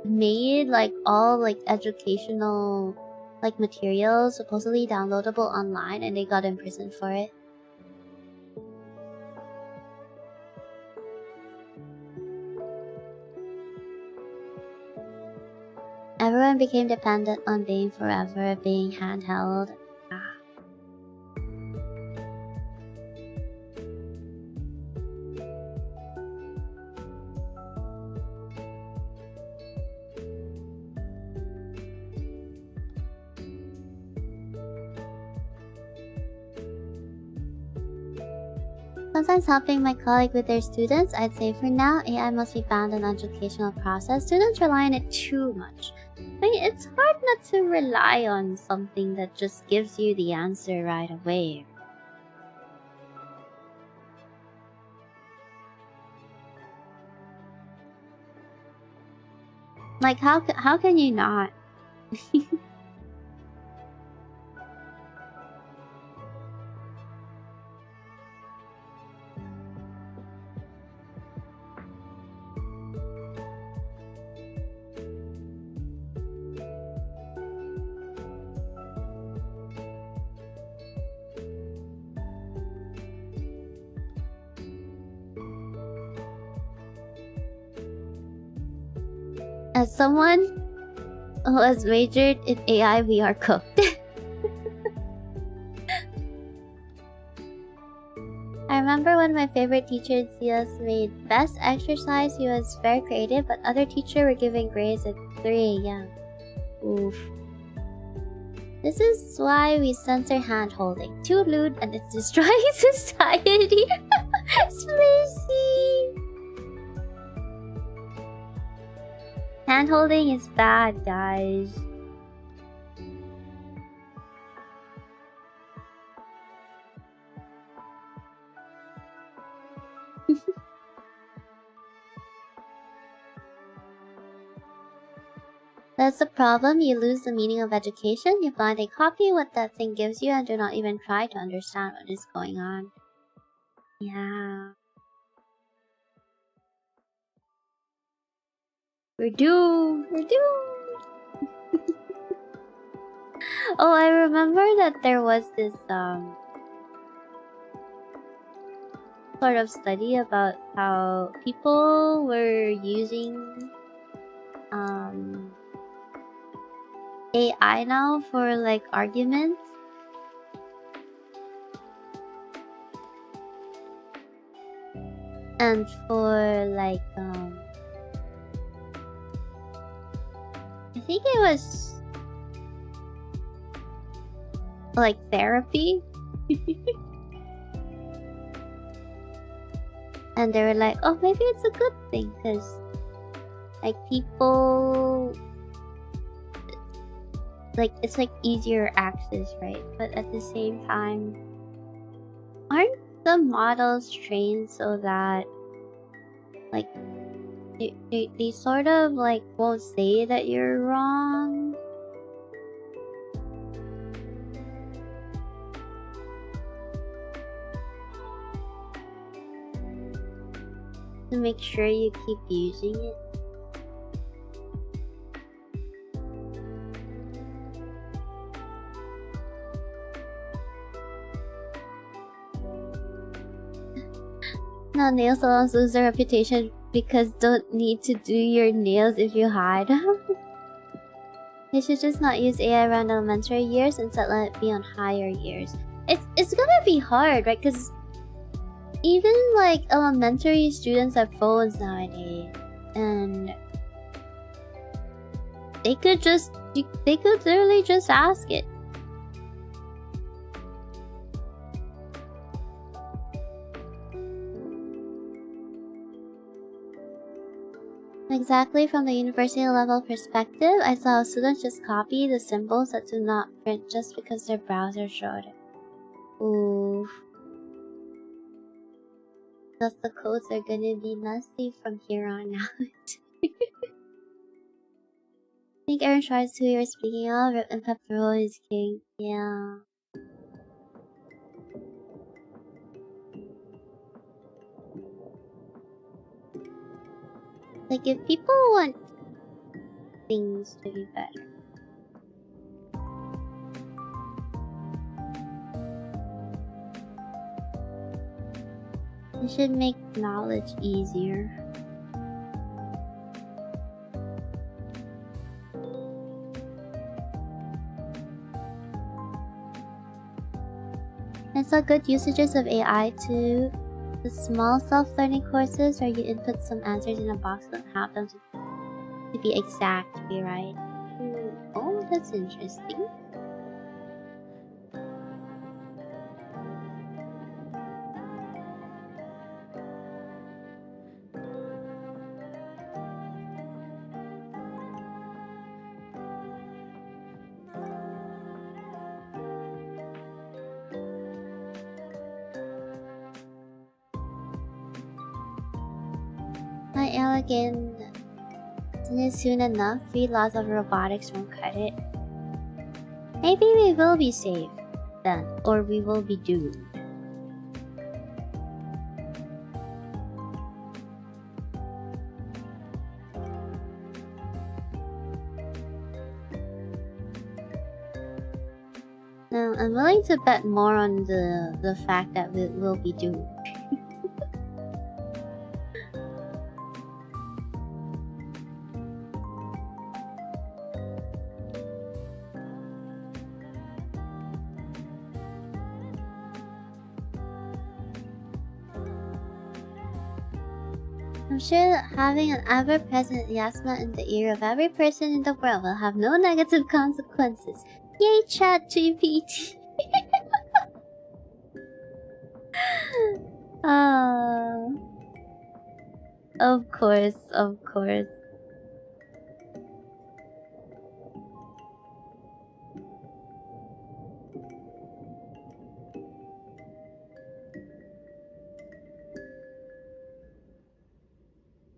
[SPEAKER 1] made like all like educational like materials supposedly downloadable online, and they got imprisoned for it. Everyone became dependent on being forever, being handheld. Sometimes helping my colleague with their students, I'd say for now, AI must be banned in educational process. Students rely on it too much. I mean, it's hard not to rely on something that just gives you the answer right away. Like, how can you not? As someone who has majored in AI, we are cooked. I remember when one of my favorite teachers in CS made best exercise. He was very creative, but other teacher were giving grades at 3 a.m. Oof. This is why we censor hand holding. Too lewd and it's destroying society. Splissy. Hand holding is bad, guys. That's the problem, you lose the meaning of education, you blindly copy what that thing gives you and do not even try to understand what is going on. Yeah. We're doomed! We're doomed! Oh, I remember that there was this, sort of study about how people were using, AI now for like arguments. And for like I think it was like therapy. And they were like, oh, maybe it's a good thing because like people like it's like easier access, right? But at the same time, aren't the models trained so that like they sort of like won't say that you're wrong? To make sure you keep using it. Now nail salons lose their reputation because don't need to do your nails if you hide. They should just not use AI around elementary years, instead let it be on higher years. It's gonna be hard, right? Because even like elementary students have phones nowadays, and they could literally just ask it. Exactly, from the university level perspective, I saw students just copy the symbols that do not print just because their browser showed it. Oof. Thus the codes are gonna be nasty from here on out. I think Aaron tries who you're speaking of, and Pepperoni is king. Yeah. Like, if people want things to be better, they should make knowledge easier. I saw good usages of AI too. The small self-learning courses where you input some answers in a box and have them to be exact, to be right. Oh, that's interesting. Hi, Elegant. Isn't it soon enough? Free laws of robotics won't cut it. Maybe we will be safe then, or we will be doomed. Now, I'm willing to bet more on the fact that we will be doomed. I'm sure that having an ever-present Yasma in the ear of every person in the world will have no negative consequences. Yay, ChatGPT! Of course, of course.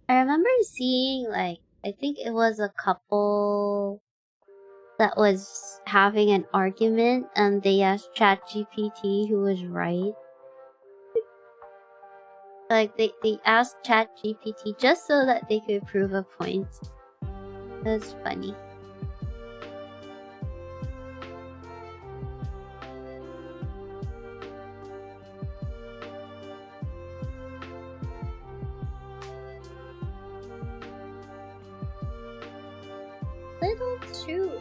[SPEAKER 1] I remember seeing, like, I think it was a couple that was having an argument and they asked ChatGPT who was right. Like, they asked ChatGPT just so that they could prove a point. It was funny. Little true.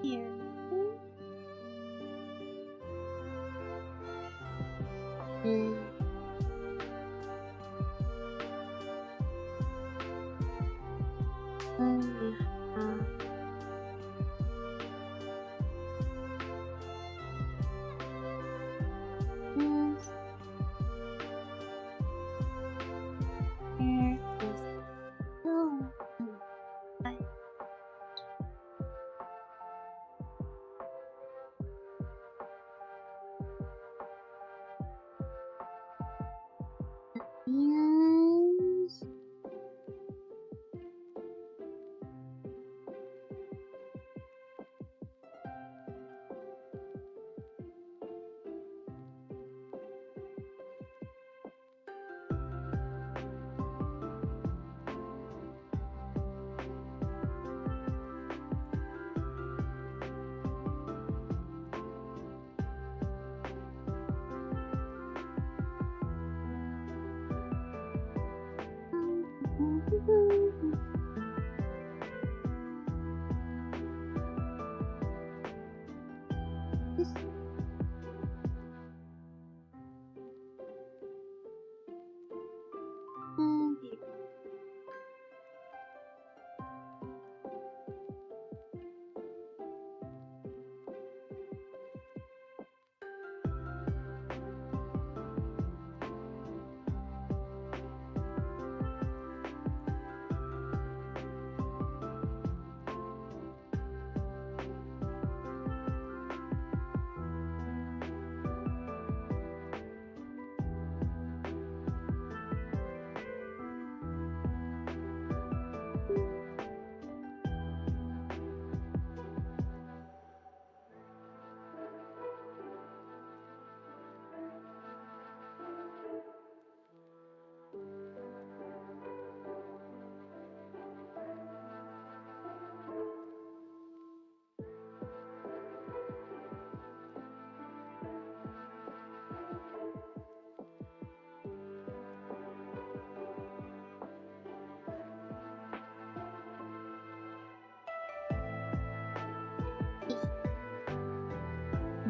[SPEAKER 1] Here. Yes.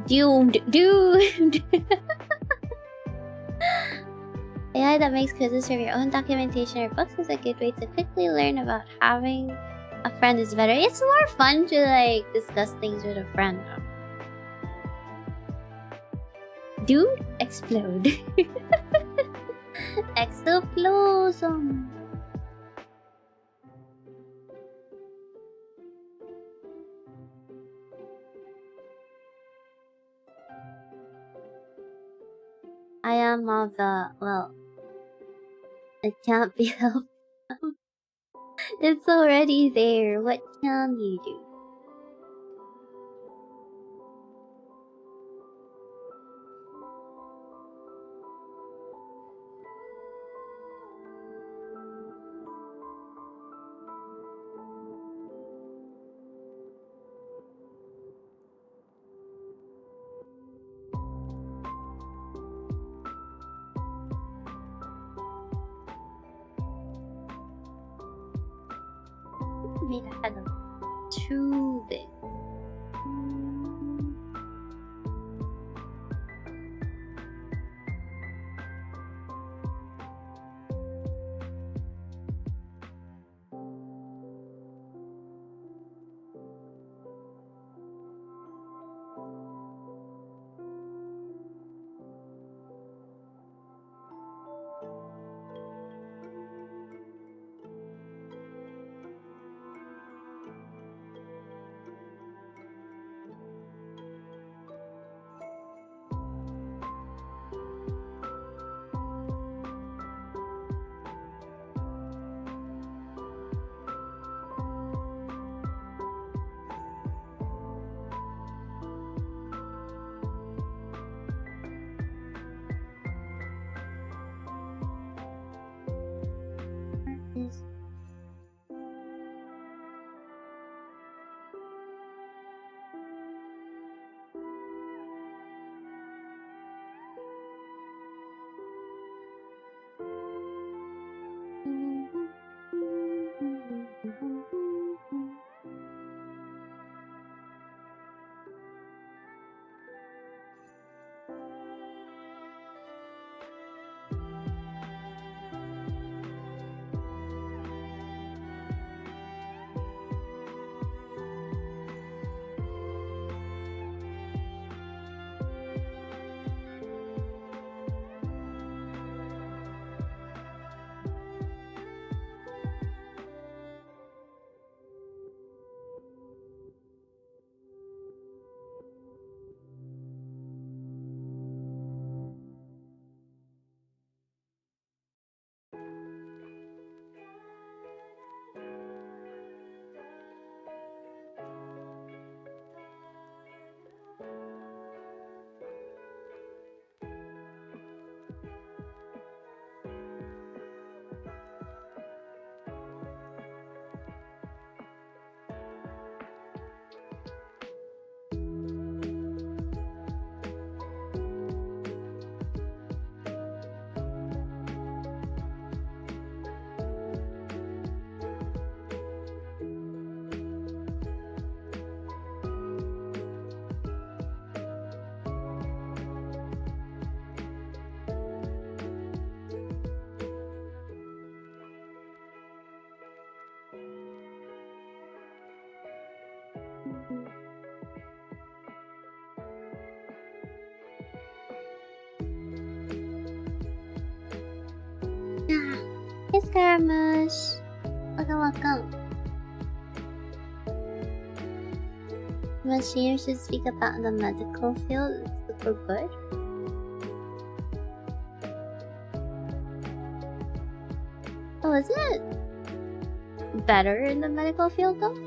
[SPEAKER 1] Doomed. AI that makes quizzes for your own documentation or books is a good way to quickly learn about having a friend is better. It's more fun to like discuss things with a friend. Dude, explode. Explosion. scam of the, well, it can't be helped. It's already there. What can you do? Made a head too big. Hey Scaramouche! Welcome. Machine should speak about the medical field. It's super good. Oh, isn't it better in the medical field though?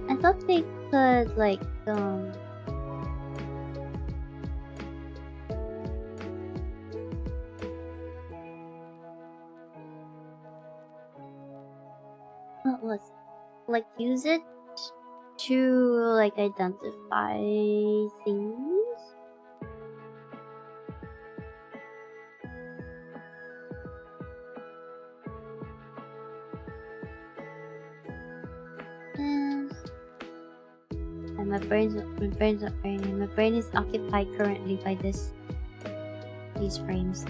[SPEAKER 1] I thought they could like what was it? Like use it to like identify things? And my brain's not burning. My brain is occupied currently by these frames.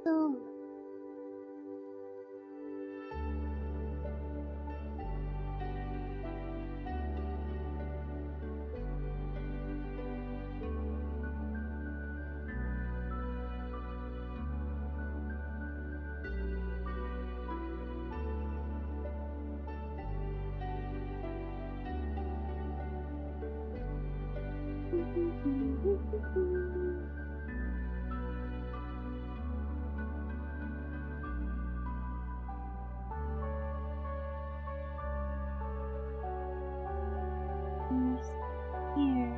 [SPEAKER 1] So... Here.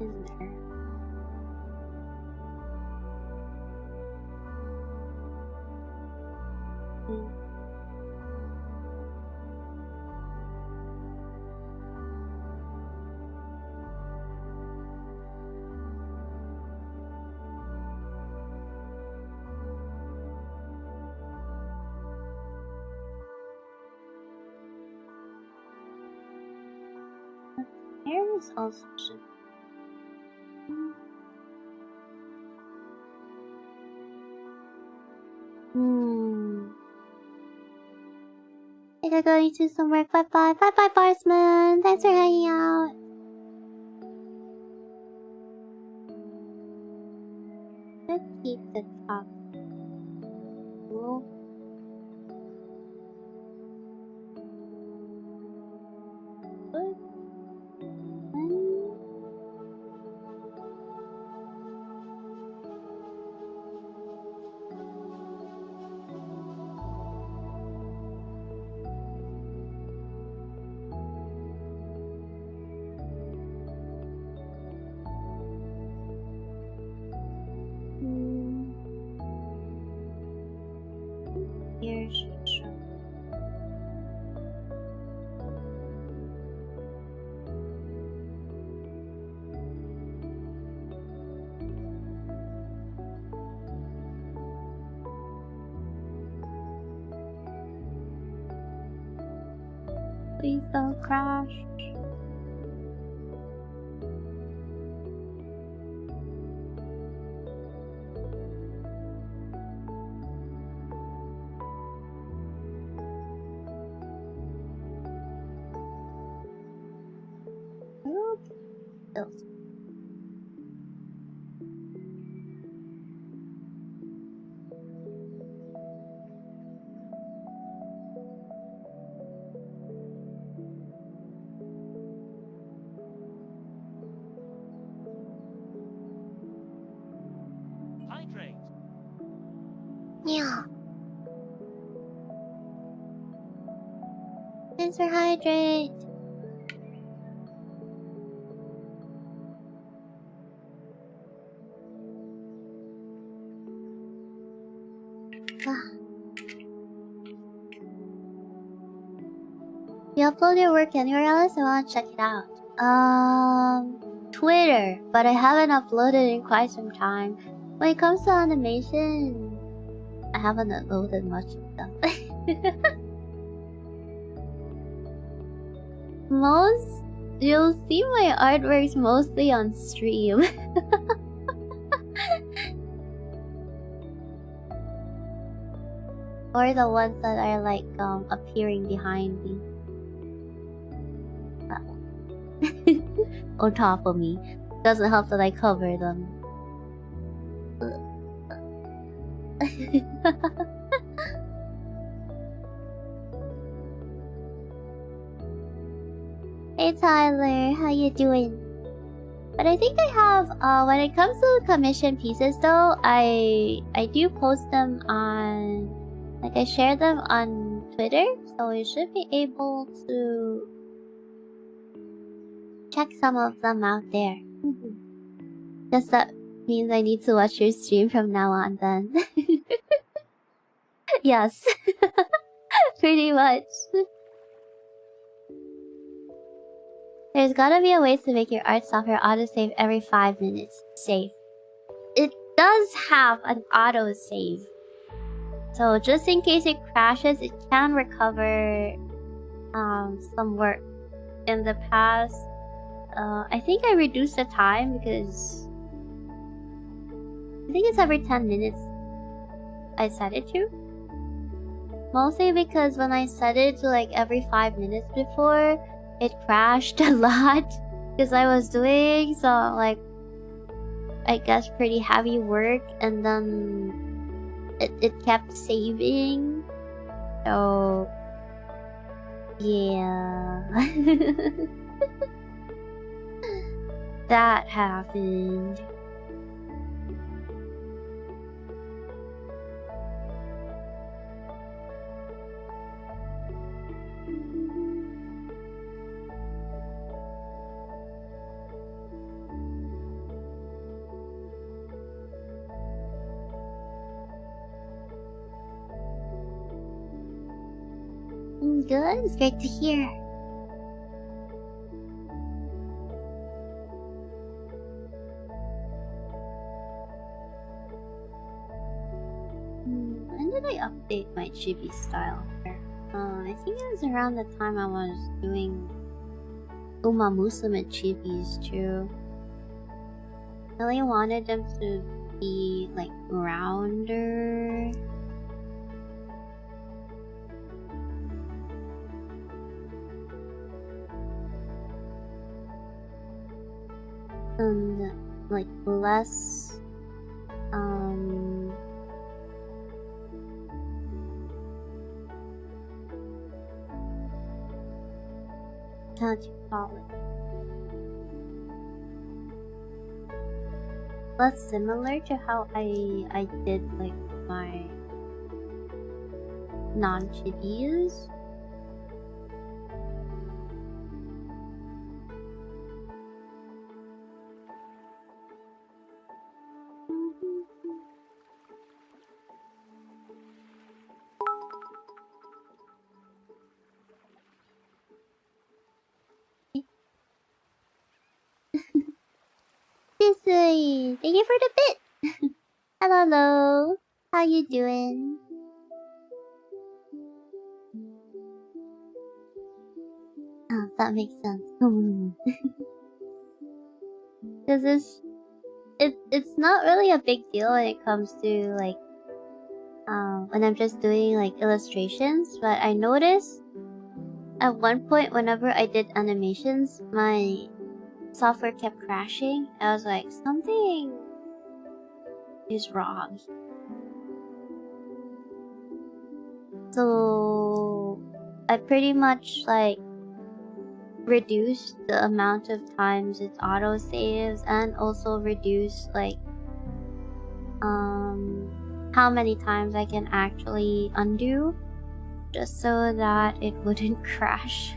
[SPEAKER 1] Is there? There is also shit. I gotta go do some work. Bye bye. Bye bye, Barsman. Thanks for hanging out. Let's keep the top. Cool. Good. Here's please don't crash.
[SPEAKER 3] Hydrate.
[SPEAKER 1] Yeah. Thanks for hydrate. You upload your work anywhere else? I wanna check it out. Twitter, but I haven't uploaded in quite some time. When it comes to animation, I haven't uploaded much stuff. You'll see my artworks mostly on stream. Or the ones that are like appearing behind me. That one. On top of me. Doesn't help that I cover them. Hey Tyler, how you doing? But I think I have when it comes to commission pieces though, I do post them on, like, I share them on Twitter, so you should be able to check some of them out there. Guess that means I need to watch your stream from now on then. Yes. Pretty much. There's gotta be a way to make your art software autosave every 5 minutes. Save. It does have an autosave. So just in case it crashes, it can recover some work. In the past, I think I reduced the time because I think it's every 10 minutes I set it to. Mostly because when I set it to like every 5 minutes before, it crashed a lot because I was doing some, like, I guess pretty heavy work, and then it kept saving. So yeah. That happened. Good, it's great to hear. When did I update my chibi style? I think it was around the time I was doing Uma Musume chibis too. I really wanted them to be like rounder. And like less how do you call it? Less similar to how I did like my non-chibis. Thank you for the bit. Hello, how you doing? Oh, that makes sense. Because it's not really a big deal when it comes to like when I'm just doing like illustrations, but I noticed at one point whenever I did animations, my software kept crashing. I was like, something is wrong. So I pretty much like reduced the amount of times it auto saves, and also reduce like how many times I can actually undo, just so that it wouldn't crash.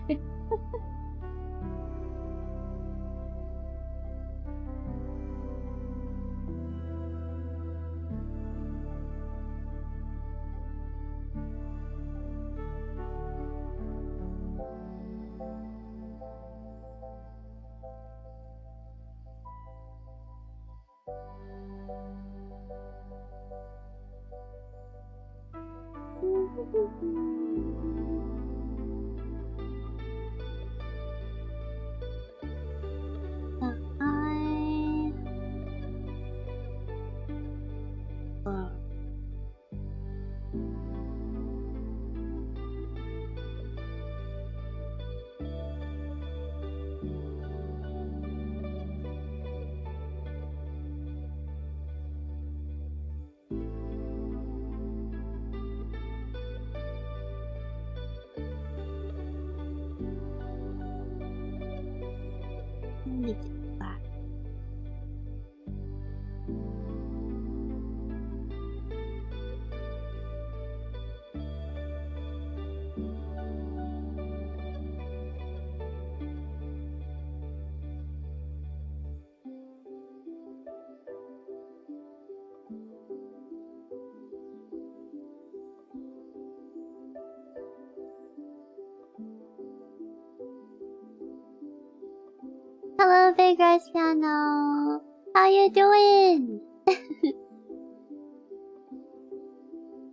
[SPEAKER 1] Big Rice Piano. How you doing?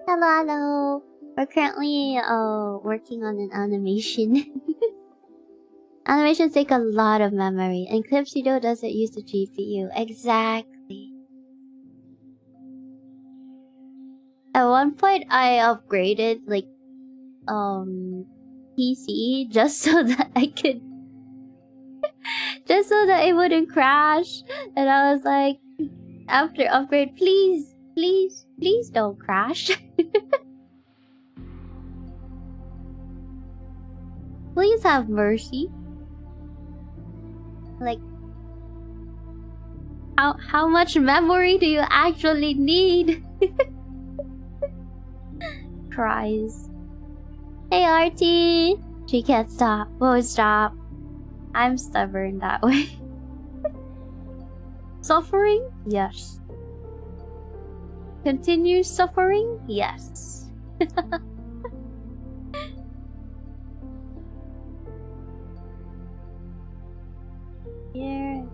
[SPEAKER 1] Hello, hello. We're currently working on an animation. Animations take a lot of memory, and Clip Studio doesn't use the GPU. Exactly. At one point, I upgraded like PC just so that I could, just so that it wouldn't crash. And I was like, after upgrade, please, please, please don't crash. Please have mercy. Like, how much memory do you actually need? Cries. Hey Artie! She can't stop. Won't stop. I'm stubborn that way. Suffering? Yes. Continue suffering? Yes. Here.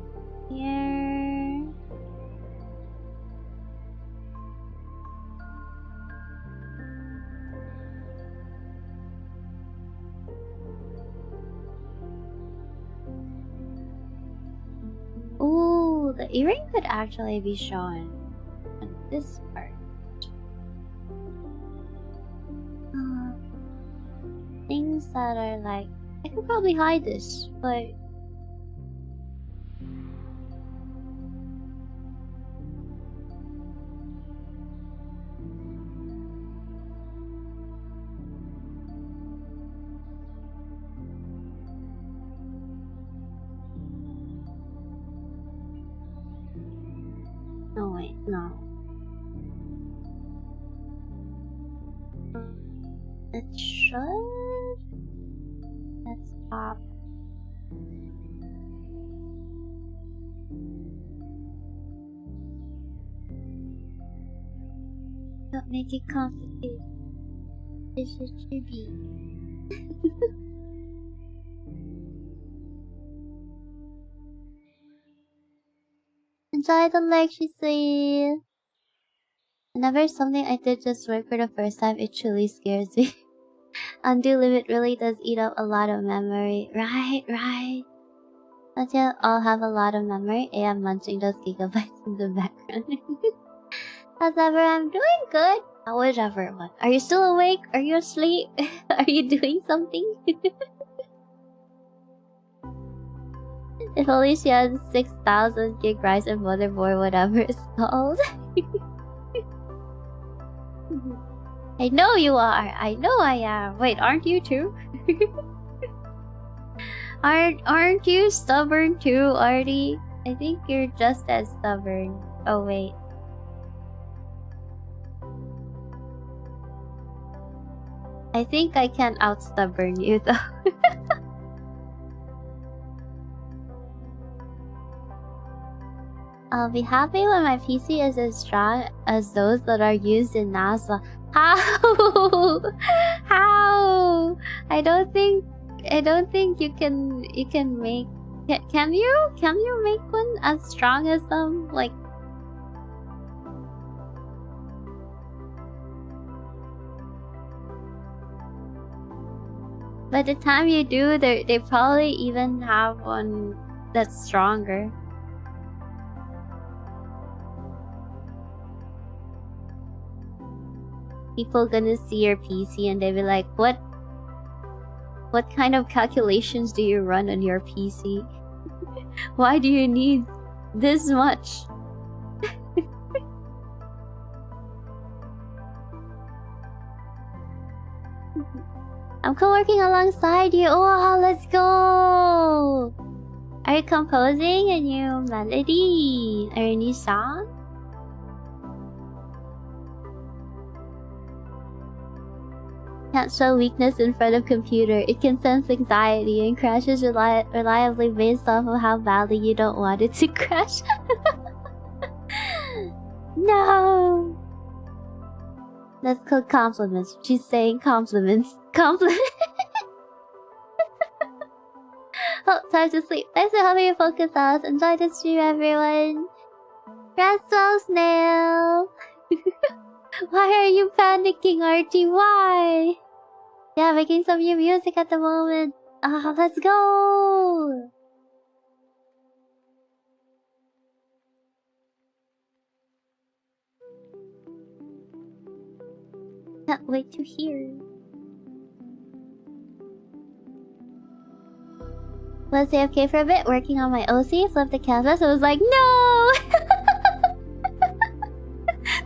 [SPEAKER 1] Ooh, the earring could actually be shown on this part. Things that are like, I could probably hide this, but no, wait, no. It should. Let's pop. Don't make it complicated. It should be. Enjoy the lecture. Whenever something I did just work for the first time, it truly scares me. Undo limit really does eat up a lot of memory. Right. Don't you all have a lot of memory? I'm munching those gigabytes in the background. However, I'm doing good. Whatever one. Are you still awake? Are you asleep? Are you doing something? If only she had 6,000 gig Ryzen motherboard, whatever it's called. I know you are. I know I am. Wait, aren't you too? Aren't you stubborn too, Artie? I think you're just as stubborn. Oh wait. I think I can out-stubborn you though. I'll be happy when my PC is as strong as those that are used in NASA. How? How? I don't think you can make. Can you make one as strong as them? Like, by the time you do, they probably even have one that's stronger. People gonna see your PC and they be like, what kind of calculations do you run on your PC? Why do you need this much? I'm co-working alongside you. Oh, let's go! Are you composing a new melody or a new song? Can't show weakness in front of computer. It can sense anxiety and crashes reliably based off of how badly you don't want it to crash. No! That's called compliments. She's saying compliments. Compliment. Oh, Time to sleep. Thanks for helping me focus us. Enjoy the stream, everyone. Rest well, Snail. Why are you panicking, Archie? Why? Yeah, making some new music at the moment. Let's go! Can't wait to hear. Was AFK for a bit, working on my OC, flipped the canvas, and was like, no!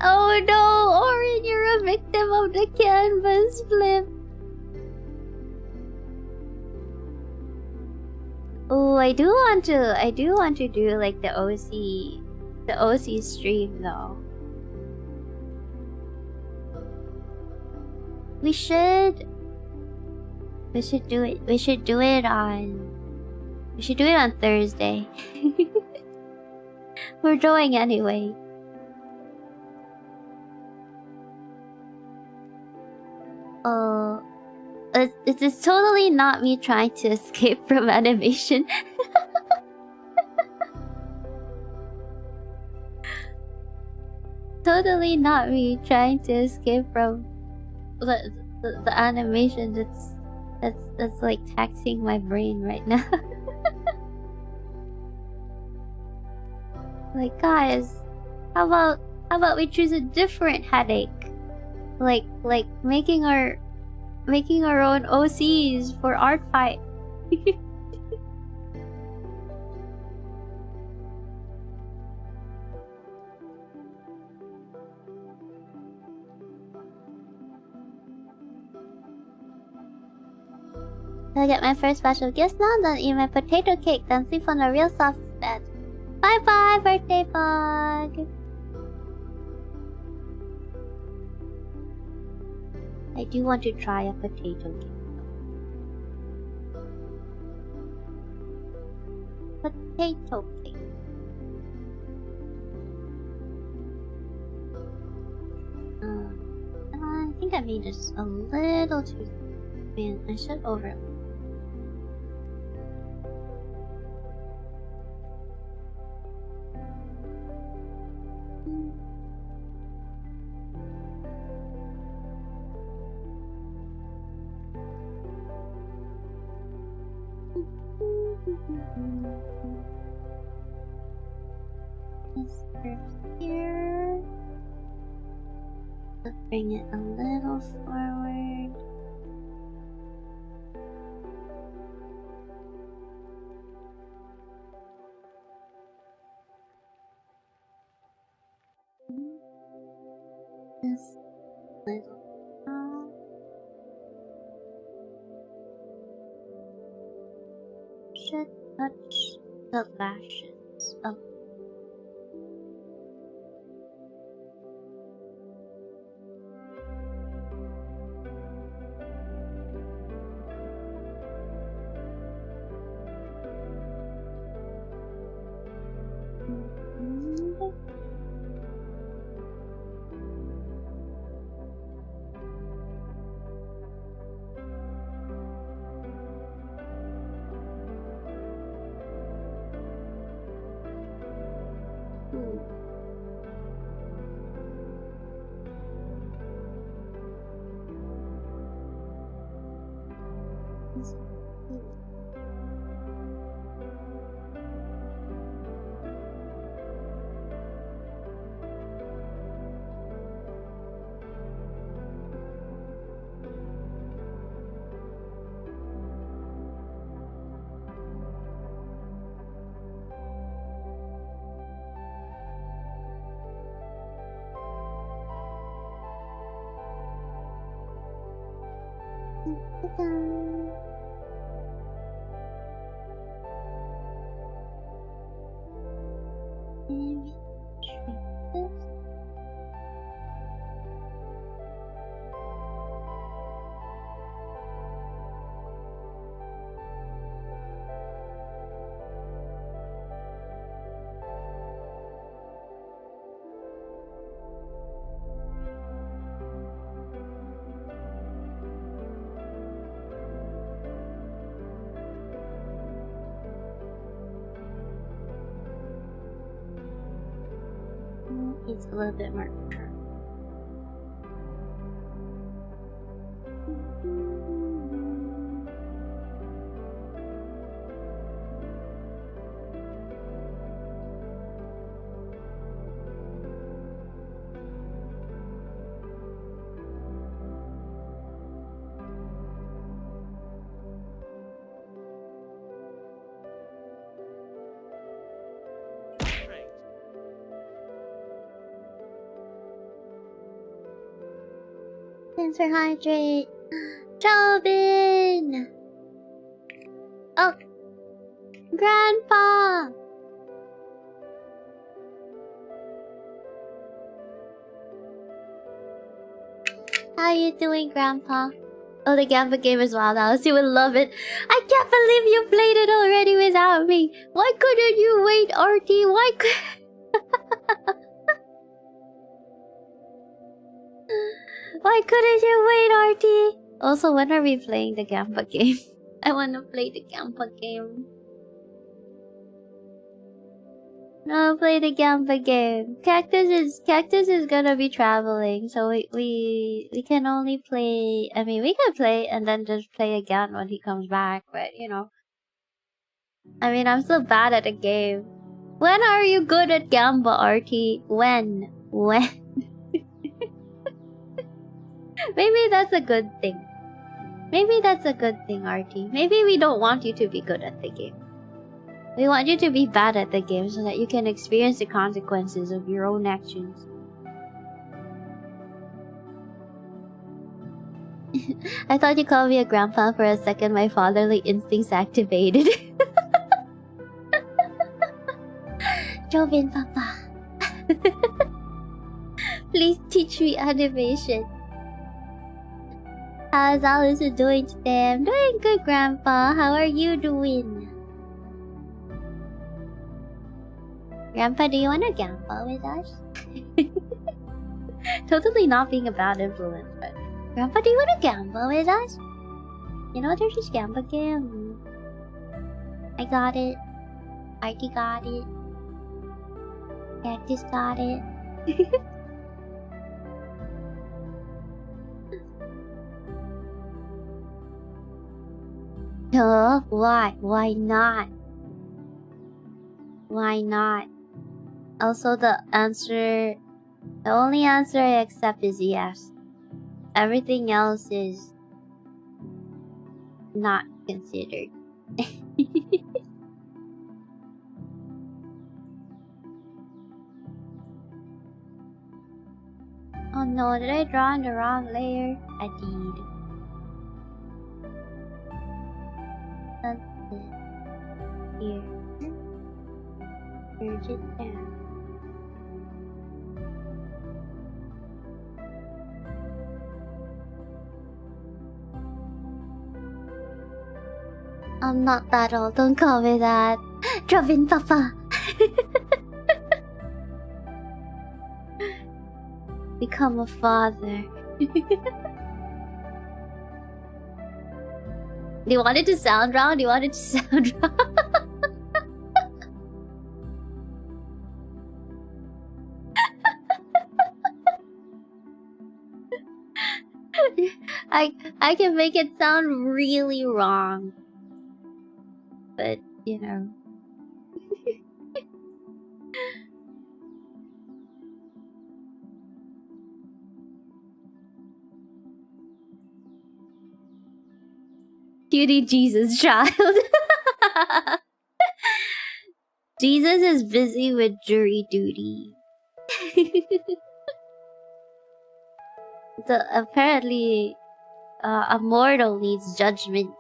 [SPEAKER 1] Oh no, Orin, you're a victim of the canvas flip. Oh, I do want to do like the OC stream though. We should do it on Thursday. We're going anyway. Oh, it's totally not me trying to escape from animation. Totally not me trying to escape from the animation that's like taxing my brain right now. Like, guys, how about we choose a different headache? Like making our own OCs for art fight. I'll get my first batch of gifts now, then eat my potato cake, then sleep on a real soft bed. Bye bye, birthday bug! I do want to try a potato cake. Potato cake. I think I made this a little too... Man, I should over... This curve here. Let's bring it a little forward. This little should touch the lashes of Needs a little bit more control. Thanks for hydrate. Jobin! Oh! Grandpa! How you doing, Grandpa? Oh, the Gamba game is wild, Alyss. You would love it. I can't believe you played it already without me. Why couldn't you wait, RT? Why could... Why couldn't you wait, RT? Also, when are we playing the Gamba game? I wanna play the Gamba game. No, play the Gamba game. Cactus is gonna be traveling, so we can only play. I mean, we can play and then just play again when he comes back. But you know, I mean, I'm still bad at the game. When are you good at Gamba, RT? When? Maybe that's a good thing. Maybe that's a good thing, RT. Maybe we don't want you to be good at the game. We want you to be bad at the game so that you can experience the consequences of your own actions. I thought you called me a grandpa for a second. My fatherly instincts activated. Jovin Papa. Please teach me animation. How's Alyss doing today? I'm doing good, Grandpa. How are you doing? Grandpa, do you want to Gamba with us? Totally not being a bad influence, but... Grandpa, do you want to Gamba with us? You know, there's this Gamba game. I got it. Artie got it. Cactus got it. Why? Why not? Why not? Also, the only answer I accept is yes. Everything else is not considered. Oh no, did I draw on the wrong layer? I did. That's it. Here. Merge it down. I'm not that old, don't call me that. Jovin Papa. Become a father. Do you want it to sound wrong? Do you want it to sound wrong? I can make it sound really wrong. But, you know. Cutie Jesus child. Jesus is busy with jury duty. Apparently, a mortal needs judgment.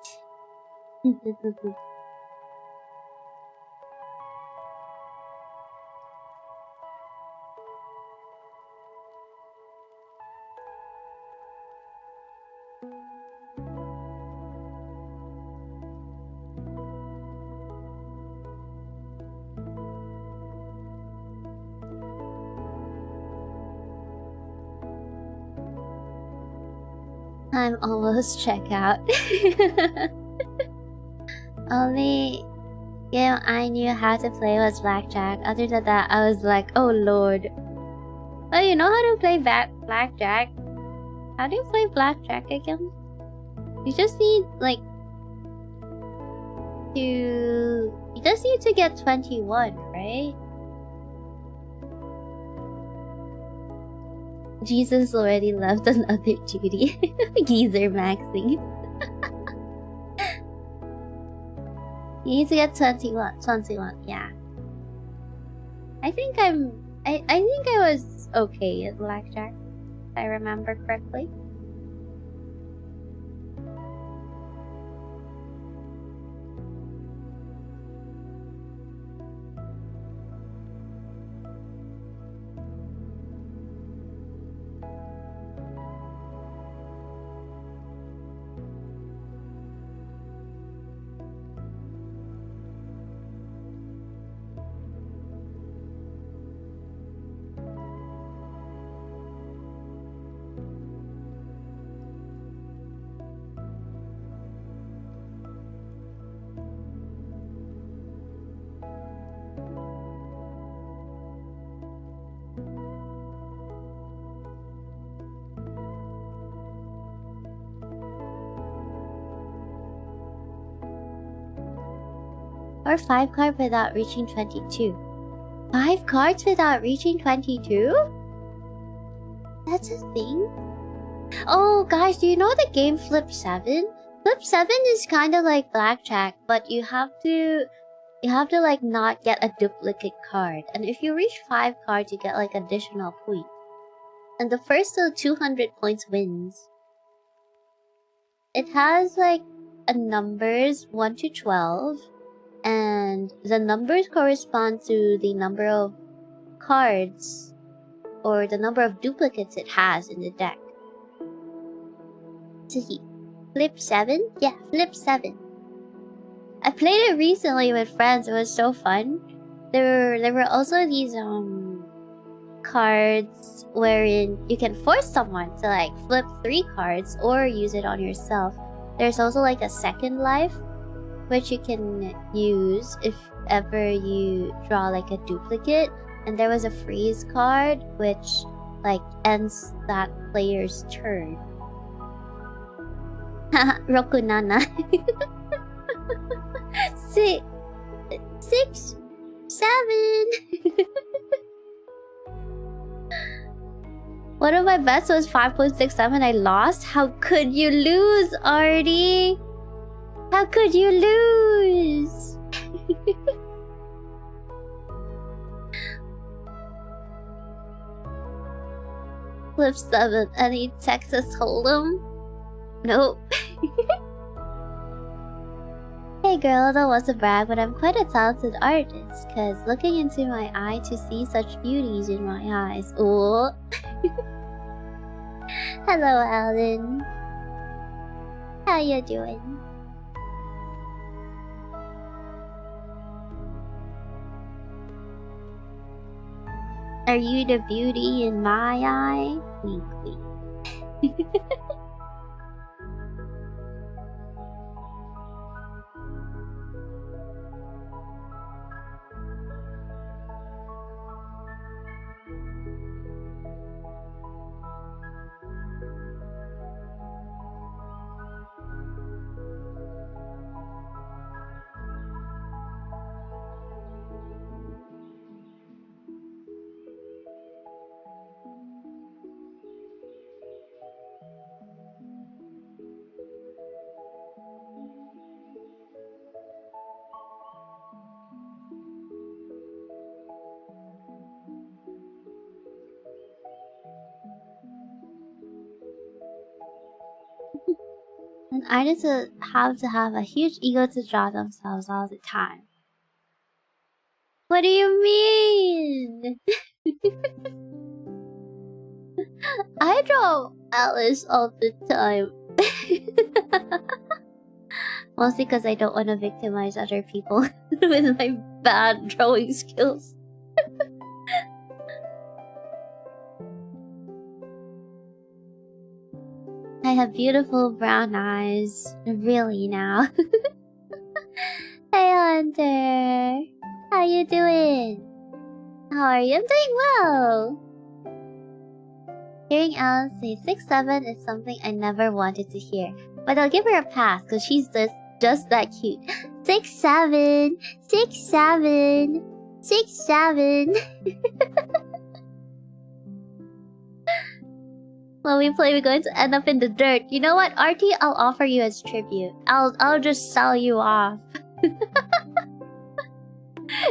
[SPEAKER 1] I'm almost checked out. Only game I knew how to play was blackjack. Other than that, I was like, oh lord. Oh, you know how to play blackjack? How do you play blackjack again? You just need, like, You just need to get 21, right? Jesus already left another duty. Geezer maxing. You need to get 21, yeah. I think I think I was okay at blackjack, if I remember correctly. Or 5 cards without reaching 22. 5 cards without reaching 22? That's a thing? Oh guys, do you know the game Flip 7? Flip 7 is kinda like blackjack, but you have to like not get a duplicate card. And if you reach 5 cards, you get like additional points. And the first to 200 points wins. It has like a numbers 1 to 12. And the numbers correspond to the number of cards or the number of duplicates it has in the deck. See, Flip 7? Yeah, Flip 7. I played it recently with friends. It was so fun. There were also these cards wherein you can force someone to like flip 3 cards or use it on yourself. There's also like a second life, which you can use if ever you draw like a duplicate. And there was a freeze card which like ends that player's turn. Rokunana. 6, 7. One of my bets was 5.67. I lost. How could you lose, Artie? How could you lose? Flip 7. Any Texas Hold'em? Nope. Hey girl, I don't want to brag, but I'm quite a talented artist. Cause looking into my eye to see such beauties in my eyes. Ooh. Hello, Alan. How you doing? Are you the beauty in my eye? Wink, wink. And artists have to have a huge ego to draw themselves all the time. What do you mean? I draw Alyss all the time. Mostly because I don't want to victimize other people with my bad drawing skills. I have beautiful brown eyes. Really now. Hey Hunter. How you doing? How are you? I'm doing well. Hearing Alyss say 6'7" is something I never wanted to hear. But I'll give her a pass, because she's just that cute. 6'7", 6'7", 6'7". When we play, we're going to end up in the dirt. You know what, Artie? I'll offer you as tribute. I'll just sell you off.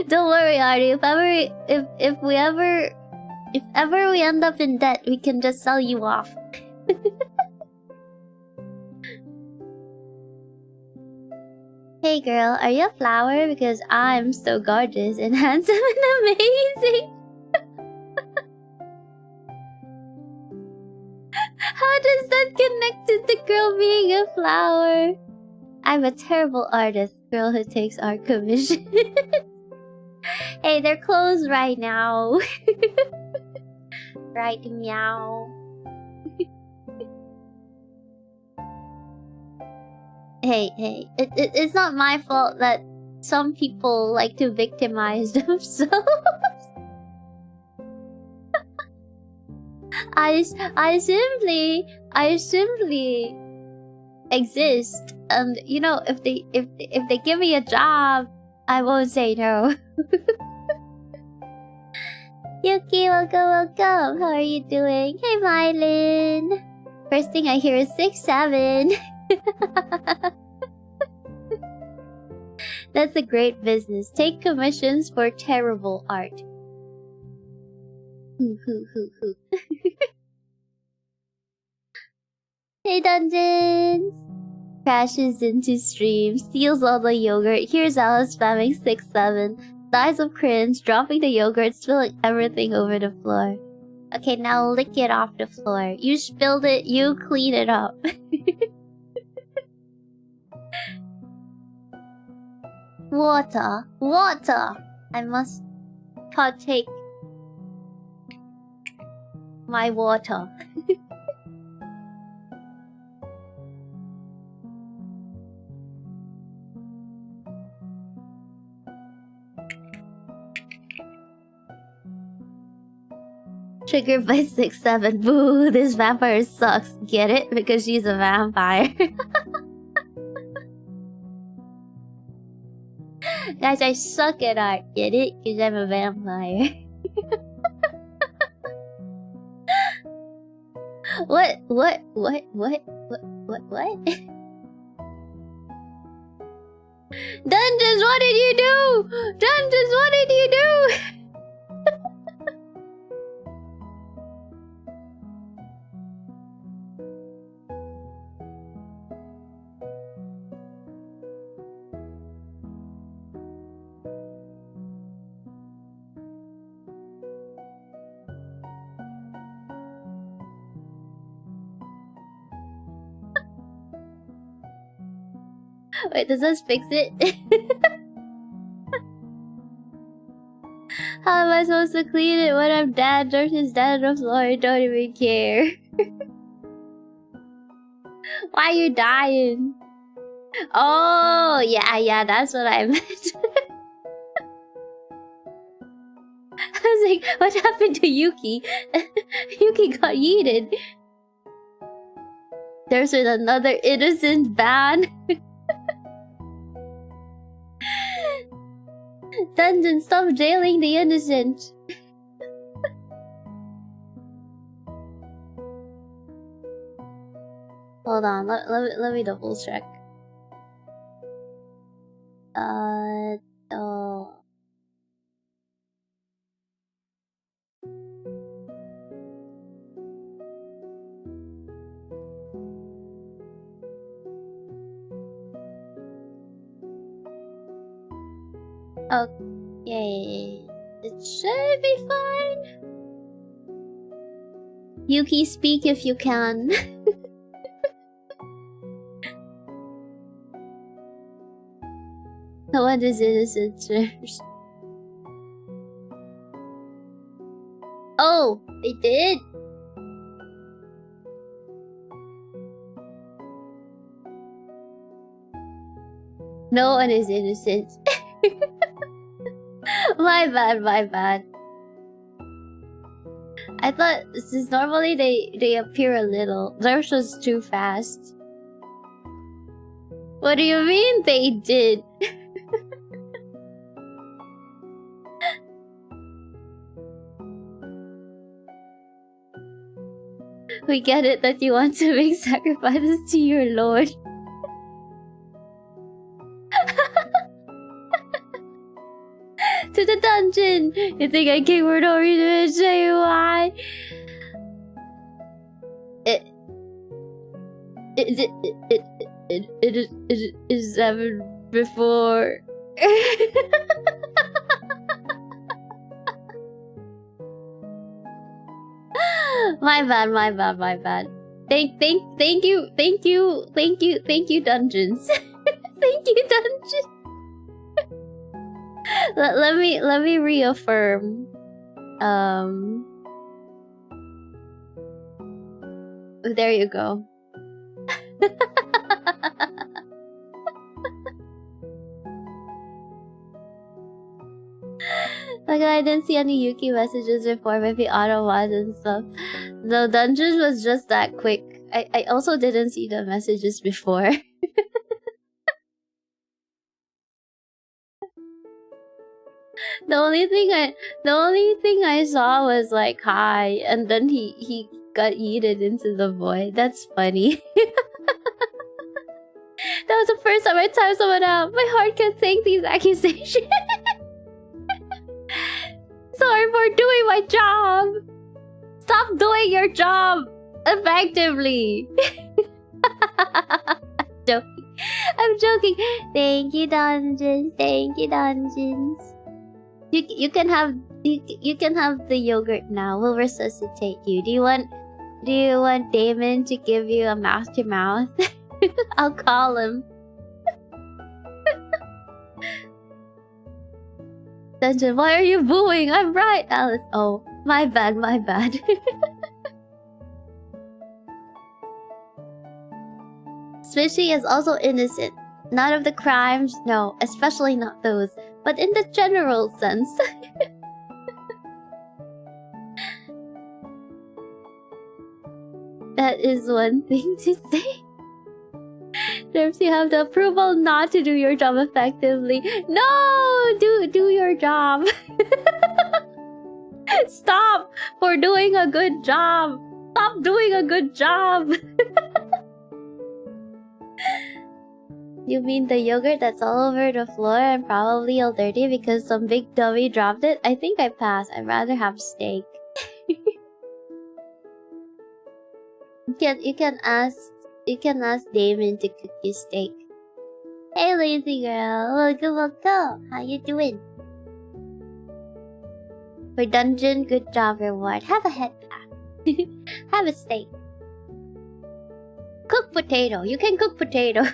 [SPEAKER 1] Don't worry, Artie. If ever we end up in debt, we can just sell you off. Hey girl, are you a flower? Because I'm so gorgeous and handsome and amazing. How does that connect to the girl being a flower? I'm a terrible artist, girl who takes art commission. Hey, they're closed right now. Right meow. Hey, it's not my fault that some people like to victimize themselves. I simply exist, and you know, if they give me a job, I won't say no. Yuki, welcome. How are you doing? Hey, Mylin. First thing I hear is 6'7". That's a great business. Take commissions for terrible art. Hey, Dungeons! Crashes into stream, steals all the yogurt. Here's Alyss spamming 6'7". Dies of cringe, dropping the yogurt, spilling everything over the floor. Okay, now lick it off the floor. You spilled it, you clean it up. Water. I must partake my water. Triggered by 6'7". Boo, this vampire sucks. Get it? Because she's a vampire. Guys, I suck at art. Get it? Because I'm a vampire. What? Dungeons, what did you do? Dungeons, what did you do? Wait, does this fix it? How am I supposed to clean it when I'm dead? There's just dead on the floor. I don't even care. Why are you dying? Oh, yeah, that's what I meant. I was like, what happened to Yuki? Yuki got yeeted. There's another innocent ban. Dungeon, stop jailing the innocent. Hold on, let me double check. Oh. Okay, it should be fine. Yuki, speak if you can. No one is innocent, sirs. Oh, they did? No one is innocent. My bad. I thought since normally they appear a little. Theirs was too fast. What do you mean they did? We get it that you want to make sacrifices to your lord. To the dungeon! You think I came for no reason to show you why? It happened before. My bad. Thank you, dungeons. Thank you, dungeons. Let me reaffirm. There you go. Like I didn't see any Yuki messages before, maybe auto was and stuff. No, dungeons was just that quick. I also didn't see the messages before. The only thing I saw was like hi, and then he got yeeted into the void. That's funny. That was the first time I typed someone out. My heart can't take these accusations. Sorry for doing my job. Stop doing your job effectively. I'm joking. Thank you, dungeons. You can have the yogurt now. We'll resuscitate you. Do you want Damon to give you a mouth to mouth? I'll call him. Dungeon, why are you booing? I'm right, Alyss. Oh, my bad. Swishy is also innocent. None of the crimes, no, especially not those. But in the general sense. That is one thing to say. Nerves, you have the approval not to do your job effectively. No! Do your job. Stop for doing a good job. Stop doing a good job. You mean the yogurt that's all over the floor and probably all dirty because some big dummy dropped it? I think I pass. I'd rather have steak. You can ask Damon to cook you steak. Hey lazy girl, welcome. How you doing? For dungeon, good job reward. Have a head pack. Have a steak. Cook potato. You can cook potato.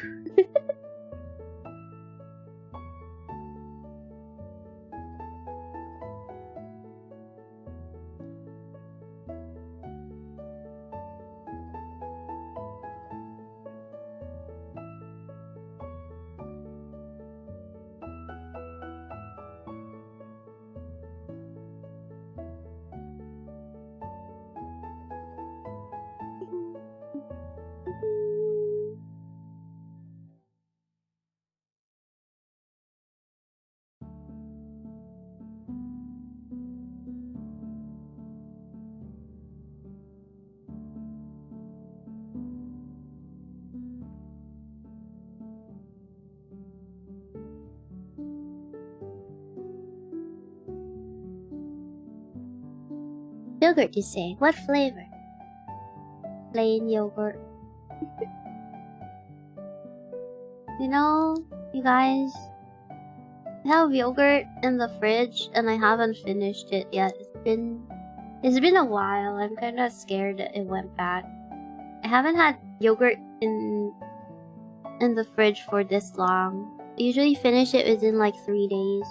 [SPEAKER 1] Yogurt, you say? What flavor? Plain yogurt. You know, you guys, I have yogurt in the fridge and I haven't finished it yet. It's been a while. I'm kind of scared that it went bad. I haven't had yogurt in the fridge for this long. I usually finish it within like 3 days.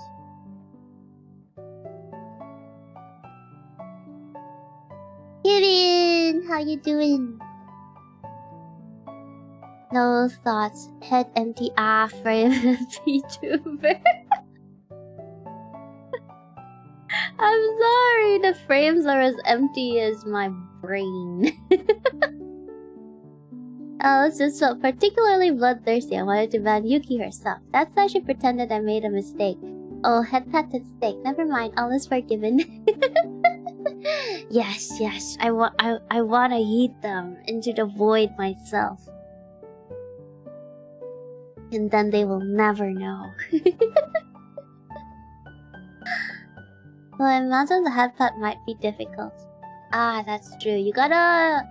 [SPEAKER 1] Kevin, how you doing? No thoughts. Head empty frame VTuber. I'm sorry, the frames are as empty as my brain. Alyss just felt particularly bloodthirsty and wanted to ban Yuki herself. That's why she pretended I made a mistake. Oh, head patted steak. Never mind, all is forgiven. Yes, I wanna eat them into the void myself. And then they will never know. Well, I imagine the headbutt might be difficult. Ah, that's true. You gotta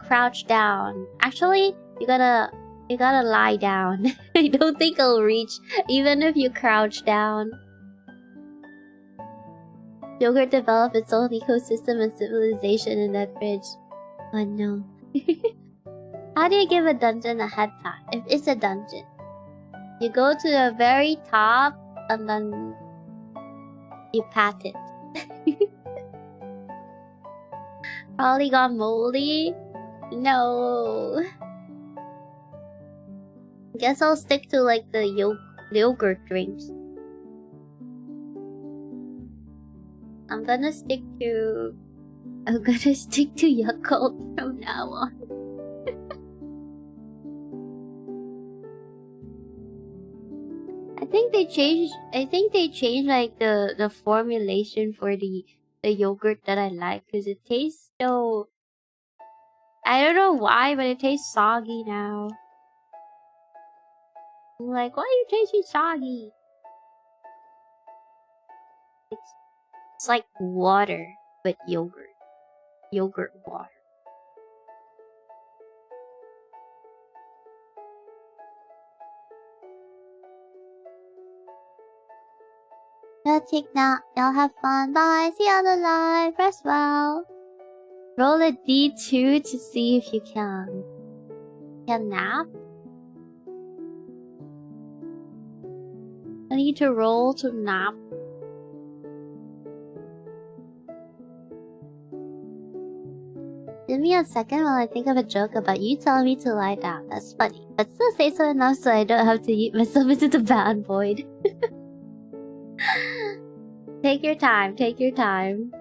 [SPEAKER 1] crouch down. Actually, you gotta lie down. I don't think I'll reach, even if you crouch down. Yogurt developed its own ecosystem and civilization in that fridge. Oh no. How do you give a dungeon a head pat? If it's a dungeon, you go to the very top and then you pat it. Probably got moldy? No. Guess I'll stick to like the yogurt drinks. I'm gonna stick to Yakult from now on. I think they changed like the formulation for the yogurt that I like, because it tastes so, I don't know why, but it tastes soggy now. I'm like, why are you tasting soggy? It's like water, but yogurt. Yogurt water. That's it now. Y'all have fun. Bye. See you on the live. Rest well. Roll a D2 to see if you can nap. I need to roll to nap. Give me a second while I think of a joke about you telling me to lie down. That's funny. But still say so enough so I don't have to eat myself into the ban void. Take your time, take your time.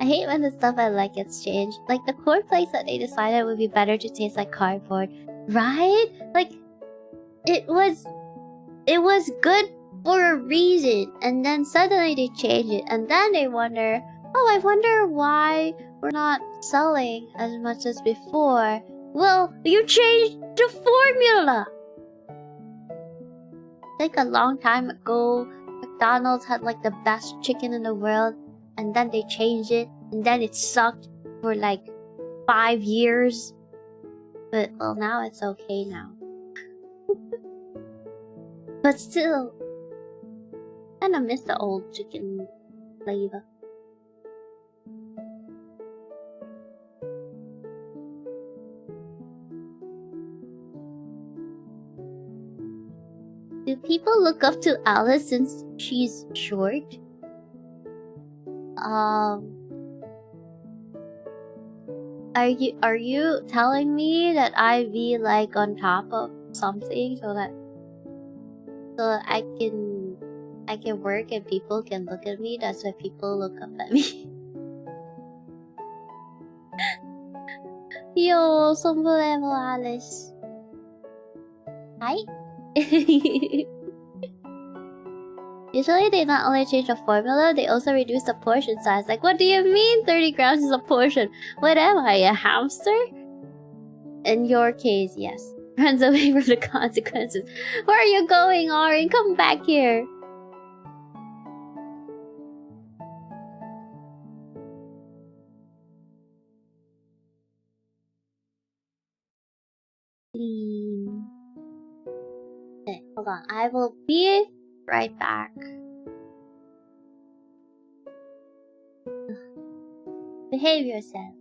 [SPEAKER 1] I hate when the stuff I like gets changed. Like the cornflakes that they decided would be better to taste like cardboard. Right? Like, it was good for a reason. And then suddenly they change it. And then they wonder, oh, I wonder why we're not selling as much as before. Well, you changed the formula! Like a long time ago, McDonald's had like the best chicken in the world, and then they changed it, and then it sucked for like 5 years. But well, now it's okay now. But still, kinda miss the old chicken flavor. Do people look up to Alyss since she's short? Are you telling me that I be like on top of something so that I can work and people can look at me? That's why people look up at me. Yo, sombrero Alyss. Hi. Usually they not only change the formula, they also reduce the portion size. Like, what do you mean 30 grams is a portion? What am I, a hamster? In your case, yes. Runs away from the consequences. Where are you going, Orin? Come back here. Okay, hold on. I will be right back. Behave yourself.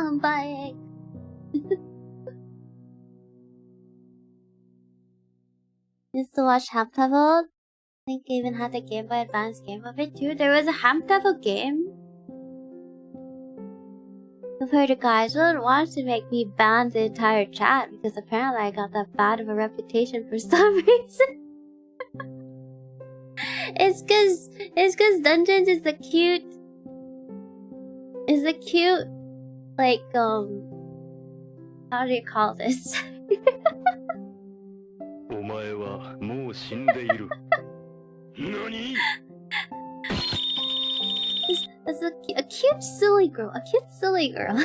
[SPEAKER 1] I'm buying. Used to watch Ham Travel. I think I even had a Game Boy Advance game of it too. There was a Ham Travel game. I've heard the guys would want to make me ban the entire chat because apparently I got that bad of a reputation for some reason. It's cause Dungeons is a cute, like, how do you call this? It's a cute silly girl. A cute silly girl.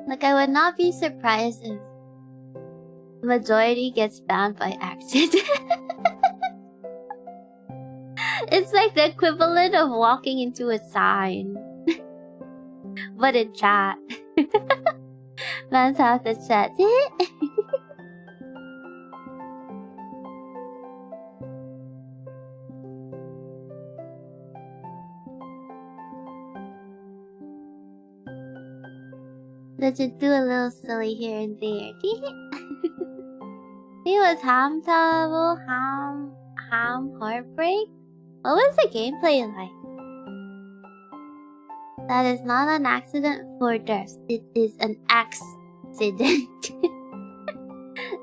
[SPEAKER 1] Like, I would not be surprised if the majority gets banned by accident. It's like the equivalent of walking into a sign. But in chat. Man's half the chat. That you do a little silly here and there. It was ham table, ham heartbreak. What was the gameplay like? That is not an accident for death. It is an accident.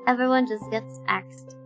[SPEAKER 1] Everyone just gets axed.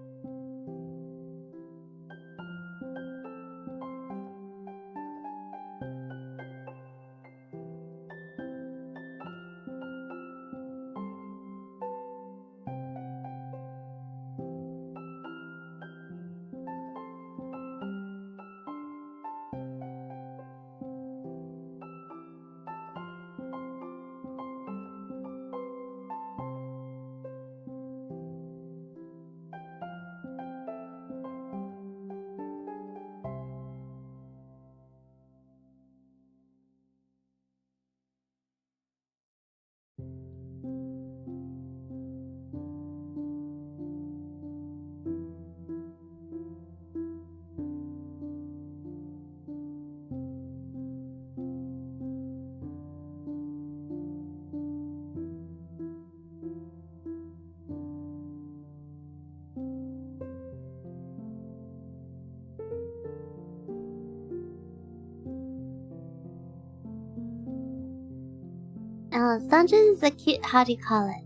[SPEAKER 1] Dungeons is a cute, how do you call it?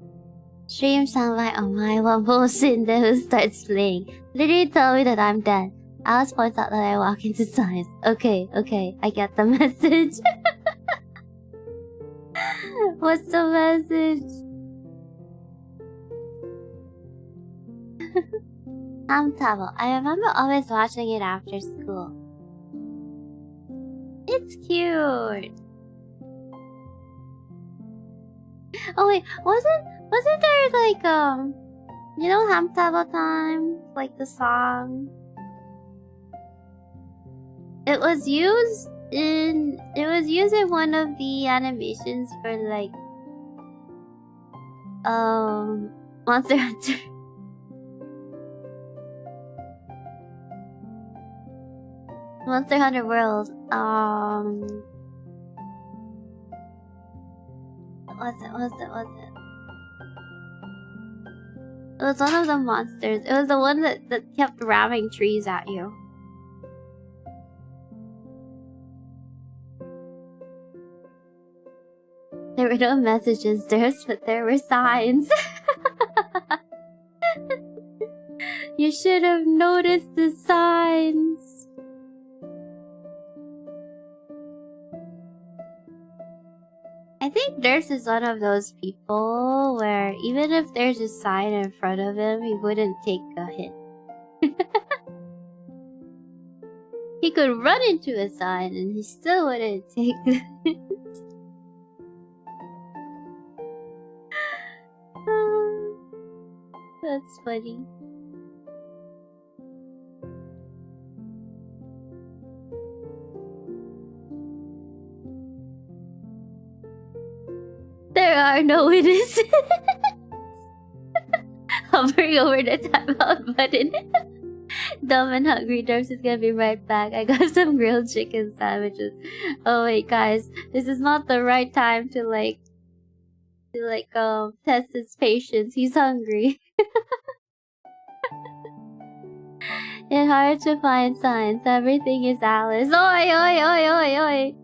[SPEAKER 1] Stream soundbite on my one bullshit then who starts playing. Literally tell me that I'm dead. Alice points out that I walk into signs. Okay, I get the message. What's the message? Table. I remember always watching it after school. It's cute. Oh wait, wasn't there like you know Ham Table Time? Like the song? It was used in one of the animations for like Monster Hunter. Monster Hunter World. What was it? It was one of the monsters. It was the one that kept ramming trees at you. There were no messages, but there were signs. You should have noticed the signs. I think Nurse is one of those people where even if there's a sign in front of him, he wouldn't take a hit. He could run into a sign and he still wouldn't take the hit. That's funny. are no witnesses. Hovering over the timeout button. Dumb and hungry. Derps is gonna be right back. I got some grilled chicken sandwiches. Oh wait, guys, this is not the right time to test his patience. He's hungry. It's hard to find signs. Everything is Alyss. Oi, oi, oi, oi, oi.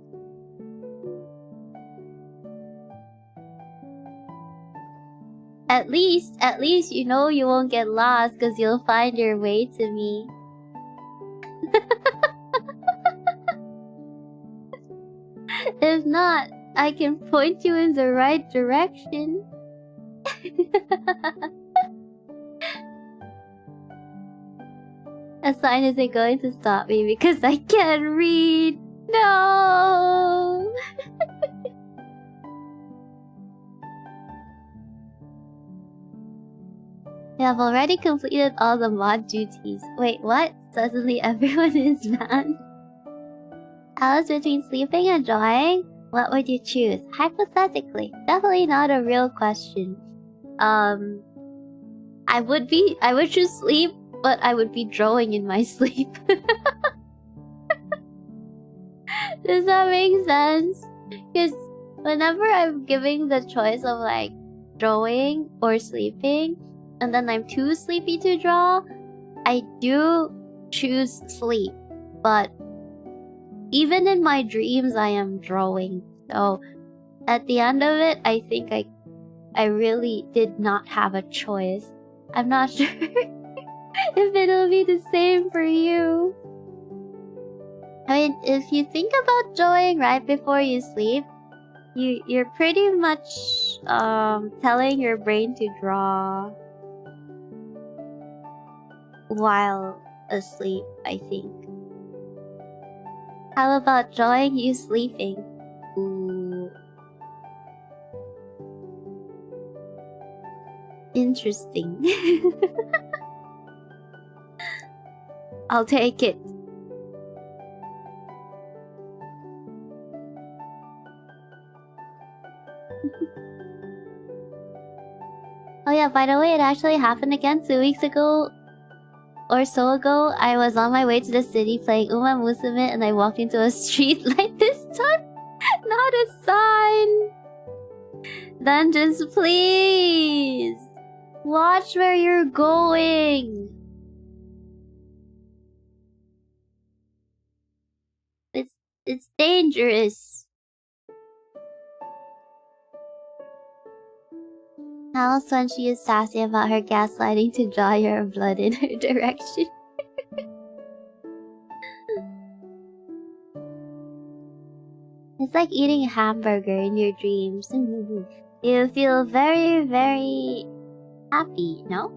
[SPEAKER 1] At least you know you won't get lost because you'll find your way to me. If not, I can point you in the right direction. A sign isn't going to stop me because I can't read. No! We have already completed all the mod duties. Wait, what? Suddenly everyone is banned? Alyss, between sleeping and drawing, what would you choose? Hypothetically, definitely not a real question. I would choose sleep, but I would be drawing in my sleep. Does that make sense? Because whenever I'm giving the choice of like drawing or sleeping, and then I'm too sleepy to draw, I do choose sleep. But even in my dreams, I am drawing. So at the end of it, I think I really did not have a choice. I'm not sure if it'll be the same for you. I mean, if you think about drawing right before you sleep, you're pretty much telling your brain to draw while asleep, I think. How about drawing you sleeping? Ooh. Interesting. I'll take it. Oh yeah, by the way, it actually happened again 2 weeks ago or so ago. I was on my way to the city playing Uma Musume and I walked into a street light this time. Not a sign. Dungeons, please. Watch where you're going. It's dangerous. Alice, when she is sassy about her gaslighting to draw your blood in her direction. It's like eating a hamburger in your dreams. You feel very, very happy, no?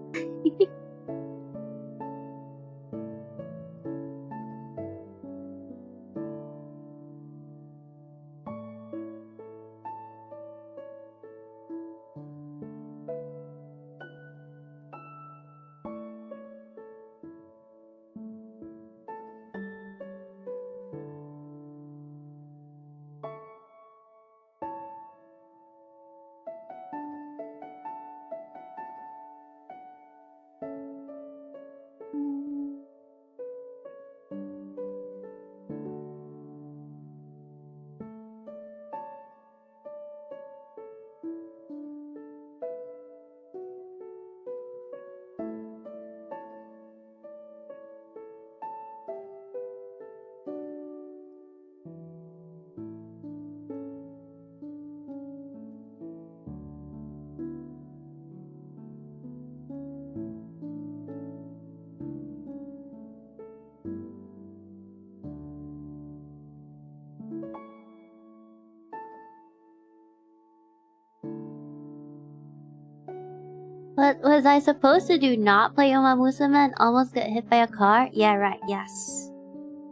[SPEAKER 1] What was I supposed to do? Not play Uma Musume and almost get hit by a car? Yeah, right, yes.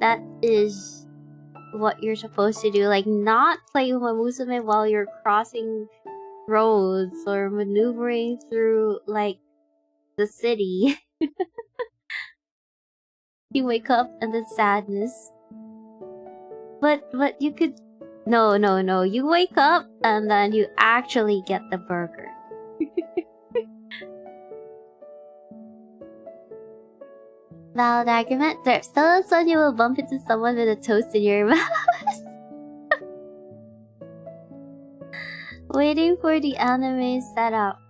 [SPEAKER 1] That is what you're supposed to do. Like, not play Uma Musume while you're crossing roads or maneuvering through, like, the city. You wake up and then sadness. But you could No, no, no. You wake up and then you actually get the burger. Valid argument. There, tell us when you will bump into someone with a toast in your mouth. Waiting for the anime setup.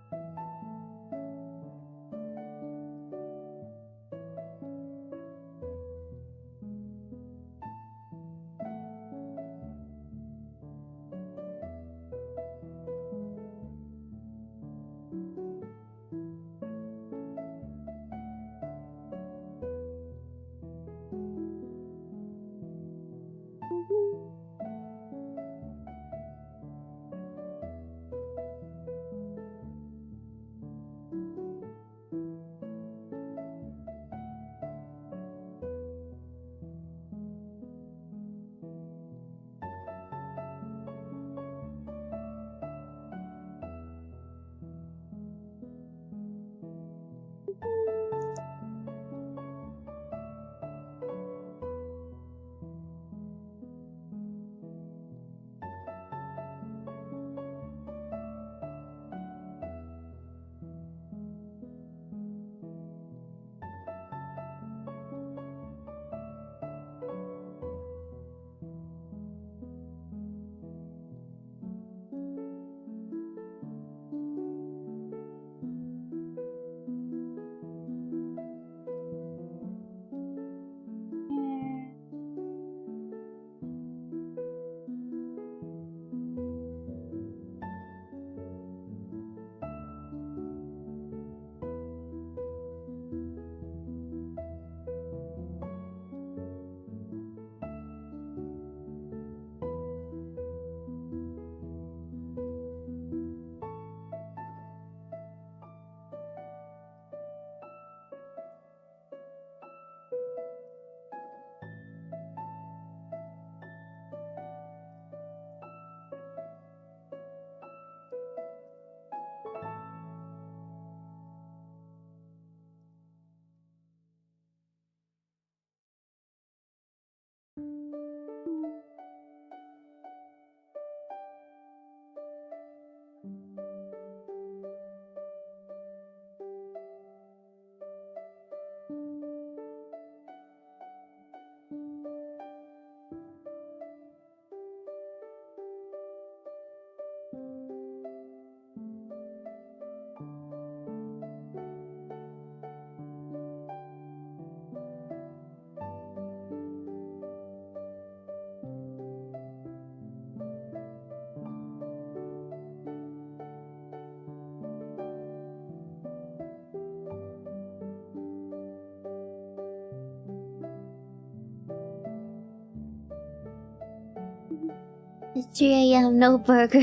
[SPEAKER 1] It's 3 AM, no burger.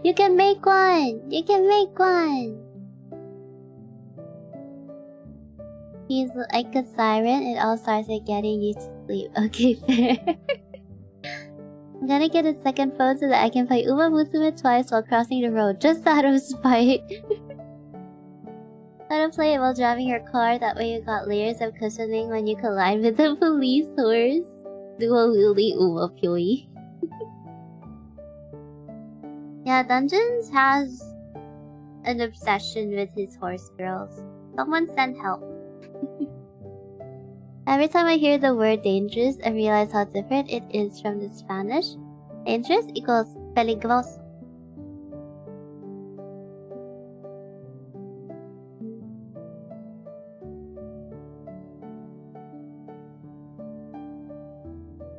[SPEAKER 1] You can make one! You can make one! He's like a siren, it all starts with getting you to sleep. Okay, fair. I'm gonna get a second phone so that I can play Uma Musume twice while crossing the road, just out of spite. Gotta play it while driving your car, that way you got layers of cushioning when you collide with the police horse. Dual wheelie Uma Pyoi. Yeah, Dungeons has an obsession with his horse girls. Someone send help. Every time I hear the word dangerous, I realize how different it is from the Spanish. Dangerous equals peligroso.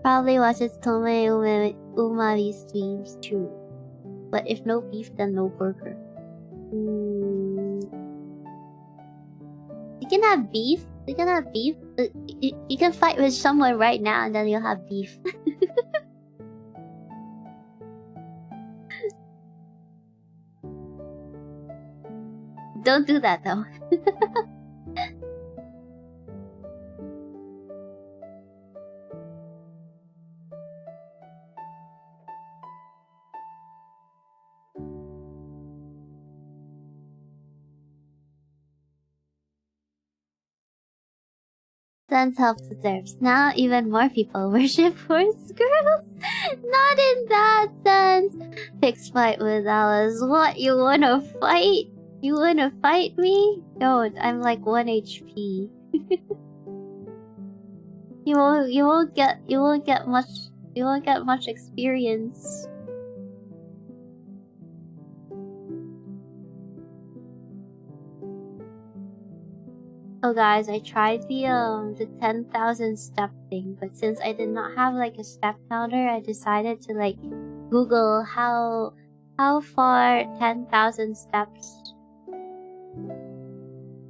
[SPEAKER 1] Probably watches Tome Umari streams too. But if no beef, then no burger. You can have beef. You can have beef. You can fight with someone right now and then you'll have beef. Don't do that though. Then self-deserves. Now even more people worship horse girls. Not in that sense. Fixed fight with Alyss. What, you wanna fight? You wanna fight me? Don't. I'm like 1 HP. You won't get much experience. Oh guys, I tried the 10,000 step thing, but since I did not have like a step counter, I decided to like Google how far 10,000 steps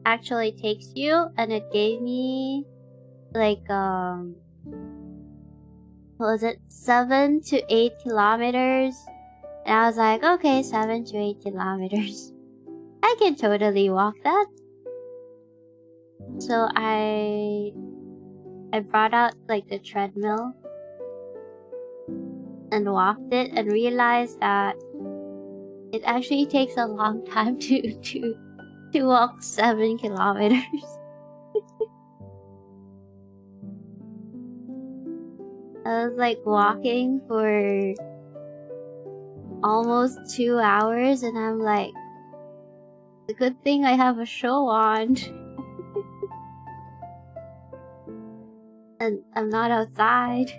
[SPEAKER 1] actually takes you, and it gave me like what was it, 7 to 8 kilometers, and I was like, okay, 7 to 8 kilometers, I can totally walk that. So I brought out like the treadmill and walked it, and realized that it actually takes a long time to walk 7 kilometers. I was like walking for almost 2 hours, and I'm like, it's a good thing I have a show on. And I'm not outside.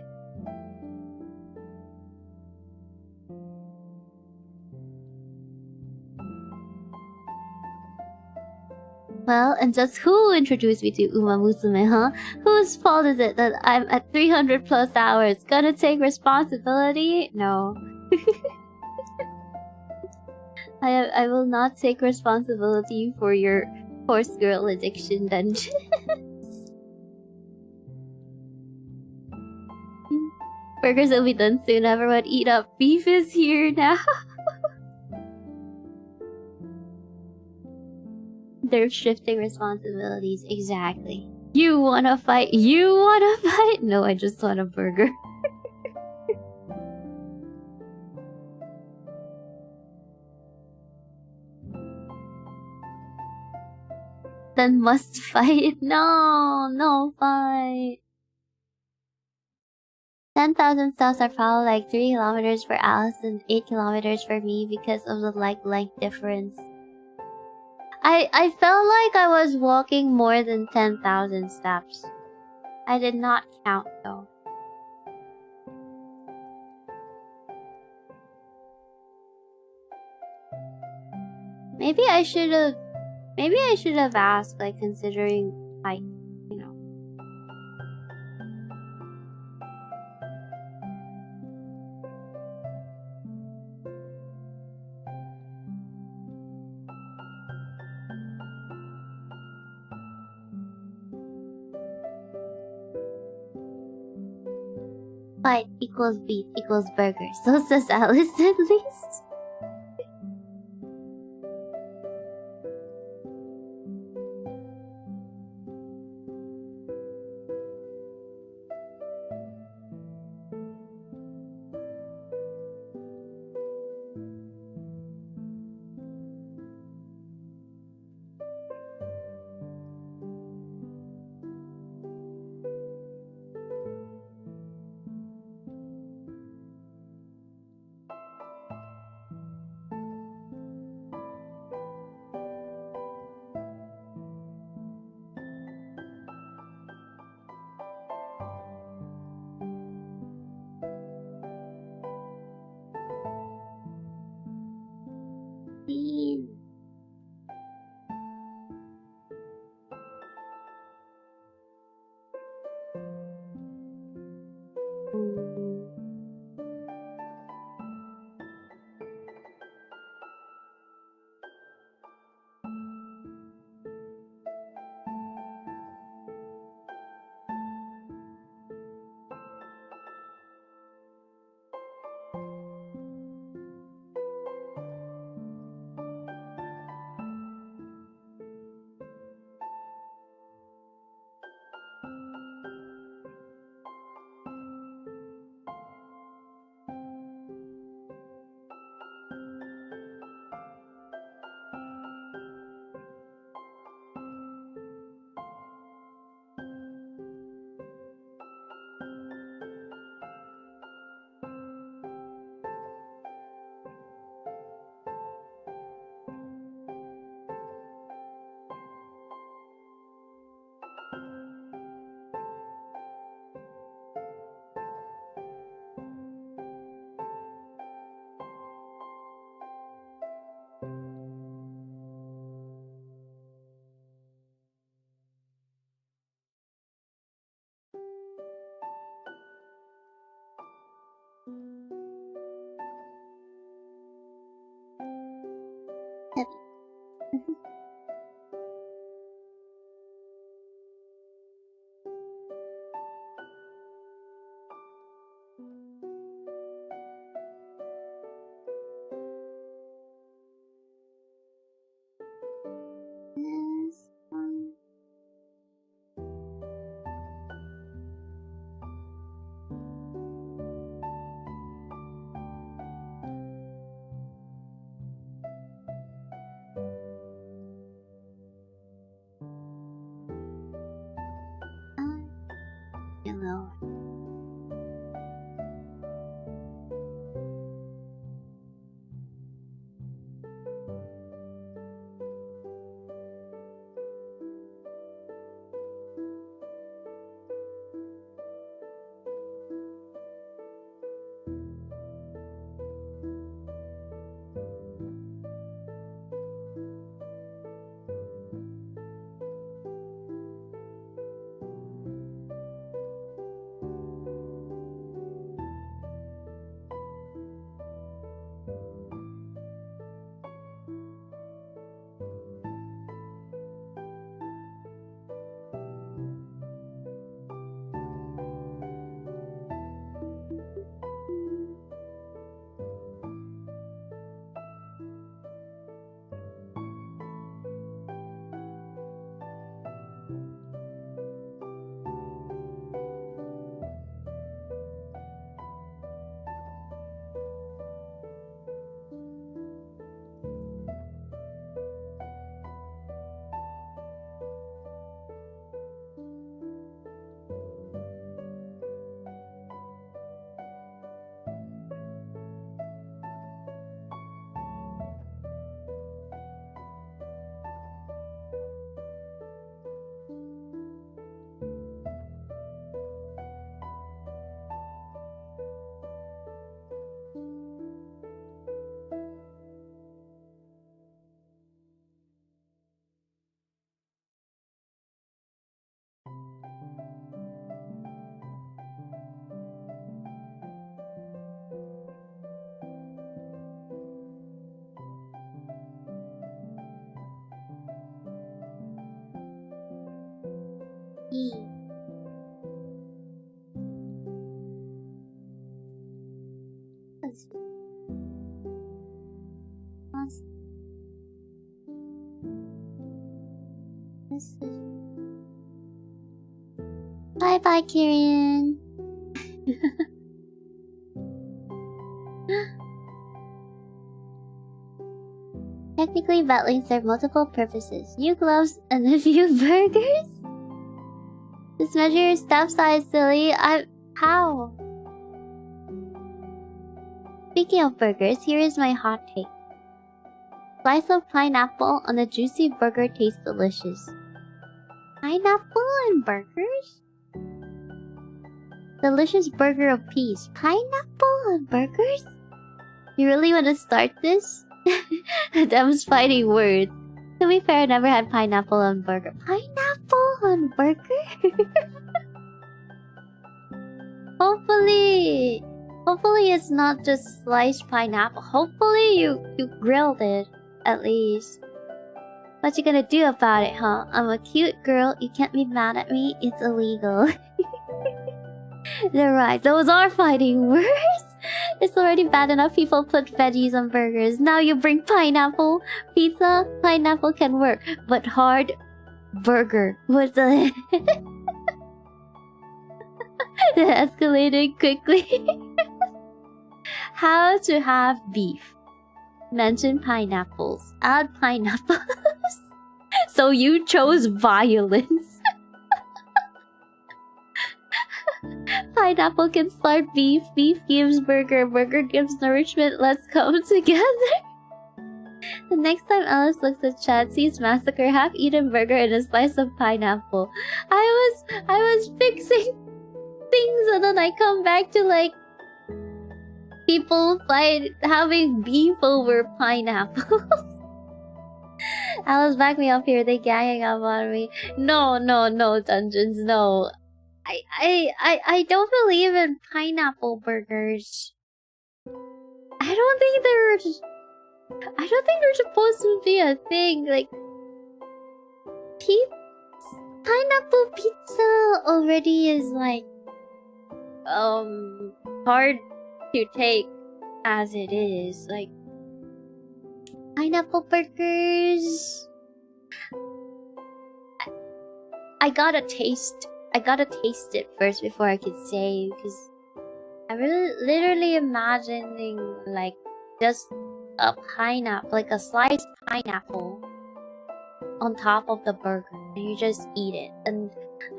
[SPEAKER 1] Well, and just who introduced me to Uma Musume, huh? Whose fault is it that I'm at 300 plus hours? Gonna take responsibility? No. I will not take responsibility for your horse girl addiction dungeon. Burgers will be done soon. Everyone eat up. Beef is here now. They're shifting responsibilities. Exactly. You wanna fight? You wanna fight? No, I just want a burger. Then must fight. No fight. 10,000 steps are probably like 3 kilometers for Alyss and 8 kilometers for me because of the like length difference. I felt like I was walking more than 10,000 steps. I did not count though. Maybe I should have asked, like, considering height, you know. Fight equals beat equals burger. So says Alyss at least. This one. Yellow. E. This is... Bye bye, Kieran. Technically, battling serve multiple purposes. New gloves and a few burgers? Just measure your step size, silly. How? Speaking of burgers, here is my hot take. Slice of pineapple on a juicy burger tastes delicious. Pineapple on burgers? Delicious burger of peace. Pineapple on burgers? You really want to start this? Them's fighting words. To be fair, I never had pineapple on burger. Pineapple on burger? Hopefully it's not just sliced pineapple. Hopefully you grilled it, at least. What you gonna do about it, huh? I'm a cute girl, you can't be mad at me, it's illegal. They're right, those are fighting words! It's already bad enough people put veggies on burgers. Now you bring pineapple. Pizza, pineapple can work. But hard burger. What the... That escalated quickly. How to have beef. Mention pineapples. Add pineapples. So you chose violence. Pineapple can start beef. Beef gives burger. Burger gives nourishment. Let's come together. The next time Alyss looks at chat, sees massacre half-eaten burger and a slice of pineapple. I was fixing things and then I come back to like people having beef over pineapples. Alyss, back me up here. They ganging up on me. No, Dungeons, no. I don't believe in pineapple burgers. I don't think they're I don't think there's supposed to be a thing like pineapple pizza already is like hard to take as it is. Like pineapple burgers. I gotta taste it first before I could say, because I'm literally imagining like just a pineapple, like a sliced pineapple on top of the burger, and you just eat it. And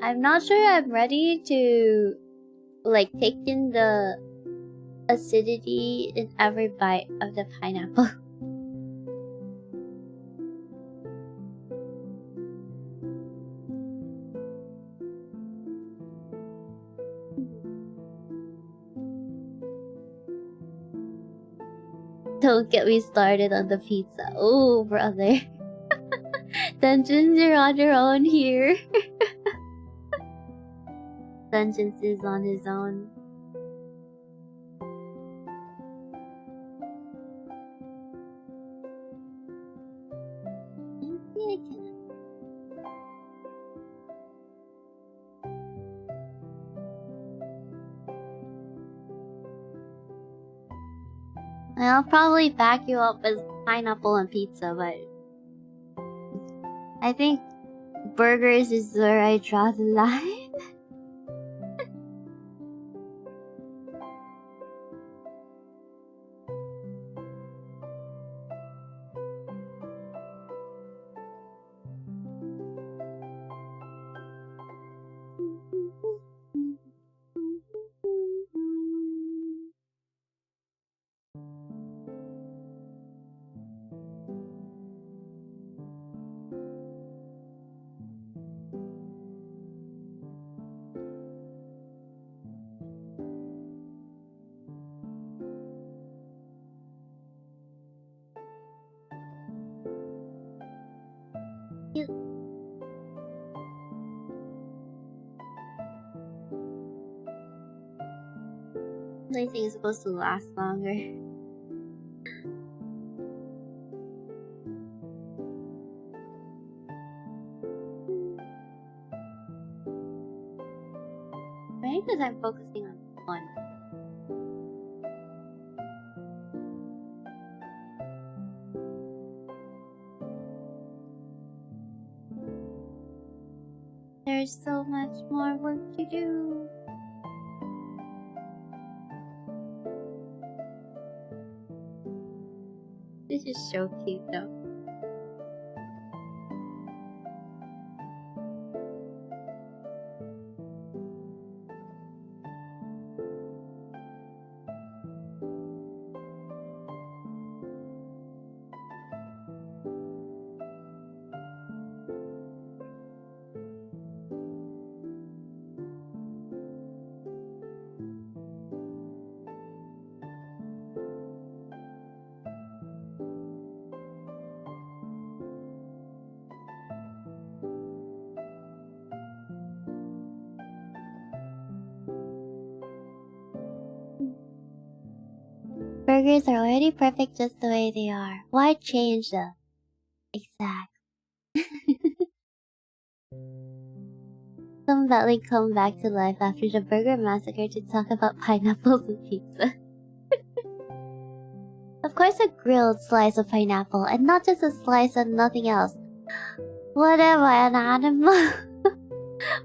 [SPEAKER 1] I'm not sure I'm ready to like take in the acidity in every bite of the pineapple. Don't get me started on the pizza. Oh, brother. Dungeons, you're on your own here. Dungeons is on his own. I'll probably back you up with pineapple and pizza, but I think burgers is where I draw the line. I think it's supposed to last longer. Maybe because I'm focusing on one. There's so much more work to do. This is so cute though. Burgers are already perfect just the way they are. Why change them? Exactly. Some belly come back to life after the burger massacre to talk about pineapples and pizza. Of course, a grilled slice of pineapple, and not just a slice and nothing else. Whatever, an animal.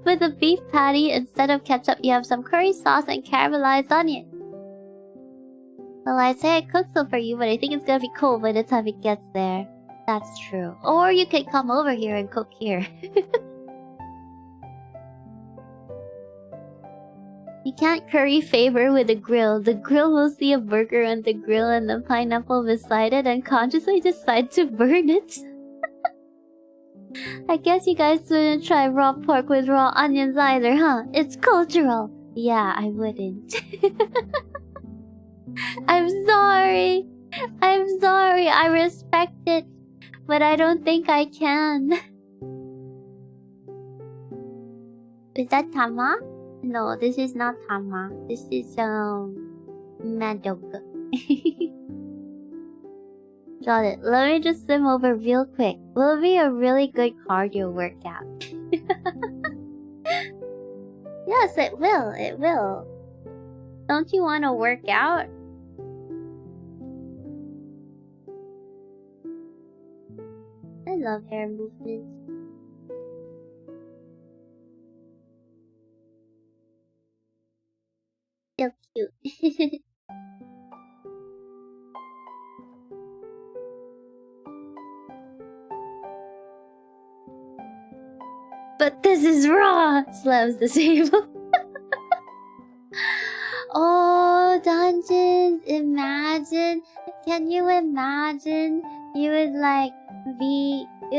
[SPEAKER 1] With a beef patty, instead of ketchup, you have some curry sauce and caramelized onion. Well, I'd say I cooked some for you, but I think it's gonna be cold by the time it gets there. That's true. Or you could come over here and cook here. You can't curry favor with the grill. The grill will see a burger on the grill and the pineapple beside it and consciously decide to burn it. I guess you guys wouldn't try raw pork with raw onions either, huh? It's cultural. Yeah, I wouldn't. I'm sorry. I'm sorry. I respect it. But I don't think I can. Is that Tama? No, this is not Tama. This is, Mad Dog. Got it. Let me just swim over real quick. Will be a really good cardio workout. Yes, it will. It will. Don't you want to work out? I love hair movements. Feel cute. But this is raw! Slams the table. Oh, dungeons! Imagine. Can you imagine? You would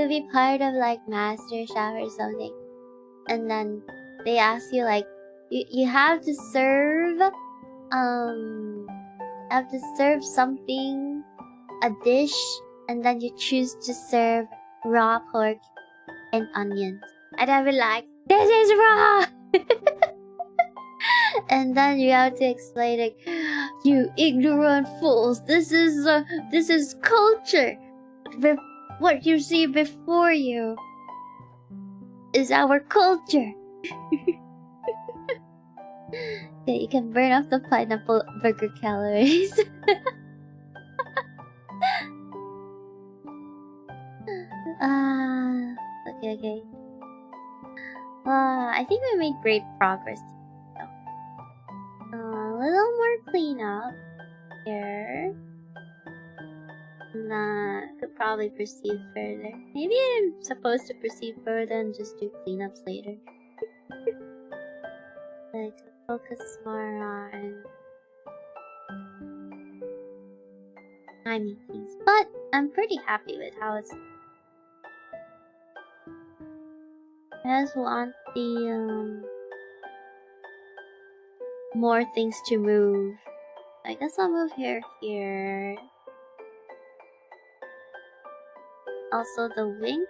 [SPEAKER 1] be part of like MasterChef or something. And then they ask you like, you have to serve, something, a dish, and then you choose to serve raw pork and onions. And I'd be like, this is raw! And then you have to explain it, you ignorant fools, this is culture. What you see before you is our culture. Yeah, you can burn off the pineapple burger calories. Okay. I think we made great progress. A little more cleanup here. Could probably proceed further. Maybe I'm supposed to proceed further and just do cleanups later. Like, focus more on timing things. But I'm pretty happy with how it's. I just want the more things to move. I guess I'll move here. Also the wing.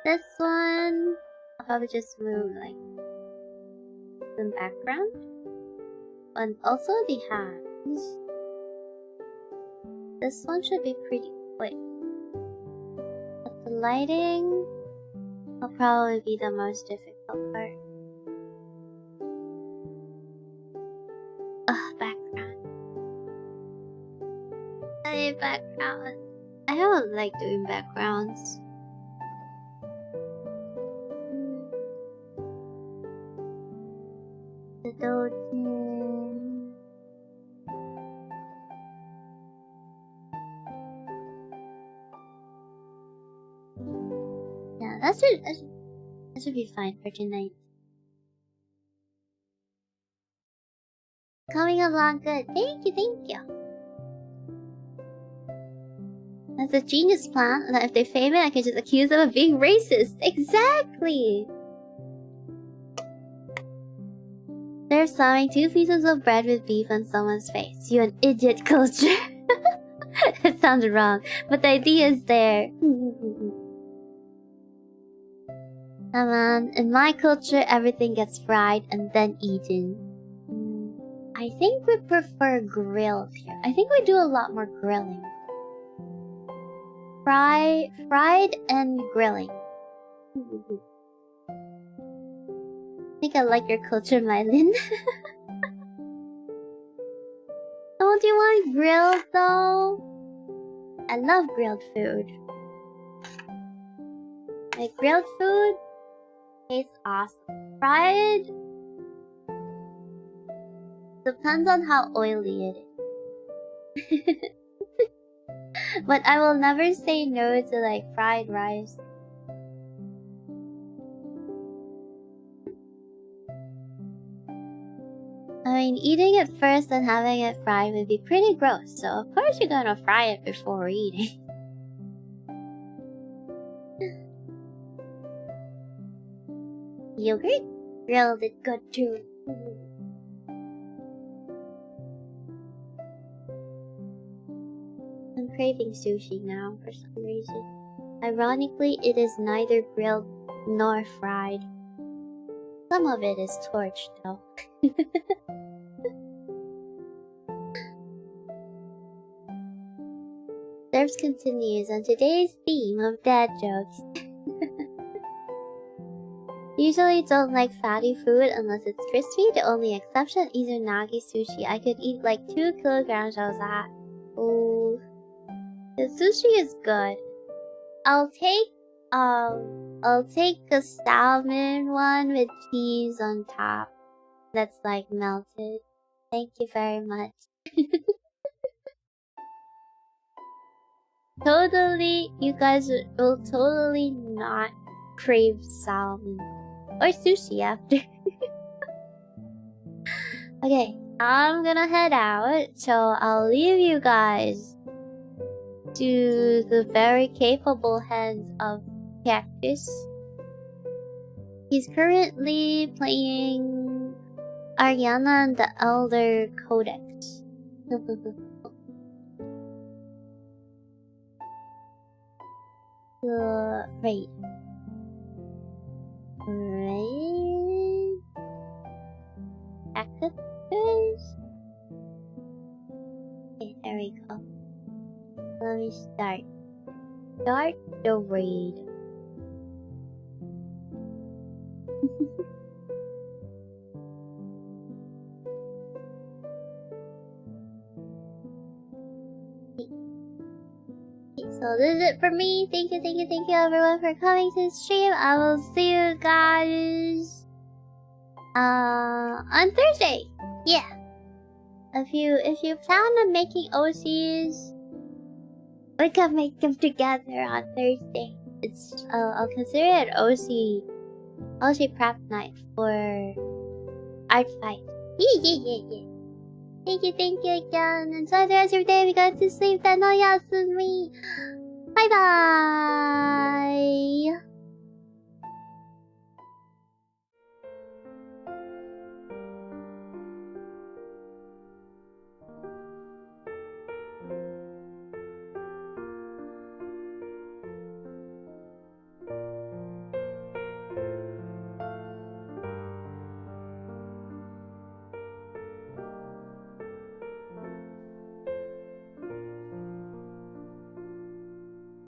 [SPEAKER 1] This one, I'll probably just move like the background. And also the hands. This one should be pretty quick. But the lighting will probably be the most difficult part. Background. Hey, background. I don't like doing backgrounds. Yeah, that should be fine for tonight. Coming along good. Thank you. That's a genius plan, and if they fame it, I can just accuse them of being racist. Exactly! They're slamming 2 pieces of bread with beef on someone's face. You an idiot culture. It sounds wrong, but the idea is there. Come on, in my culture, everything gets fried and then eaten. I think we prefer grilled here. I think we do a lot more grilling. Fried and grilling. I think I like your culture, Mylin. Don't you want grilled though? I love grilled food. Like grilled food tastes awesome. Fried depends on how oily it is. But I will never say no to like fried rice. I mean, eating it first and having it fried would be pretty gross, so of course you're gonna fry it before eating. Yogurt? Grilled it good too. I'm craving sushi now for some reason. Ironically, it is neither grilled nor fried. Some of it is torched though. Blurbs continues on today's theme of dad jokes. Usually don't like fatty food unless it's crispy. The only exception is unagi sushi. I could eat like 2 kilograms of that. Ooh. The sushi is good. I'll take the salmon one with cheese on top. That's like melted. Thank you very much. Totally, you guys will totally not crave salmon or sushi after. Okay, I'm gonna head out, so I'll leave you guys to the very capable hands of Cactus. He's currently playing Ariana and the Elder Codex. Right. Actors? Okay, there we go. Let me start. Start the raid. So this is it for me. Thank you everyone for coming to the stream. I will see you guys on Thursday. Yeah. If you plan on making OCs, we can make them together on Thursday. It's I'll consider it OC prep night for art fight. Yeah. Thank you again. Enjoy the rest of your day. We go to sleep then. Oh, yasumi. Bye bye.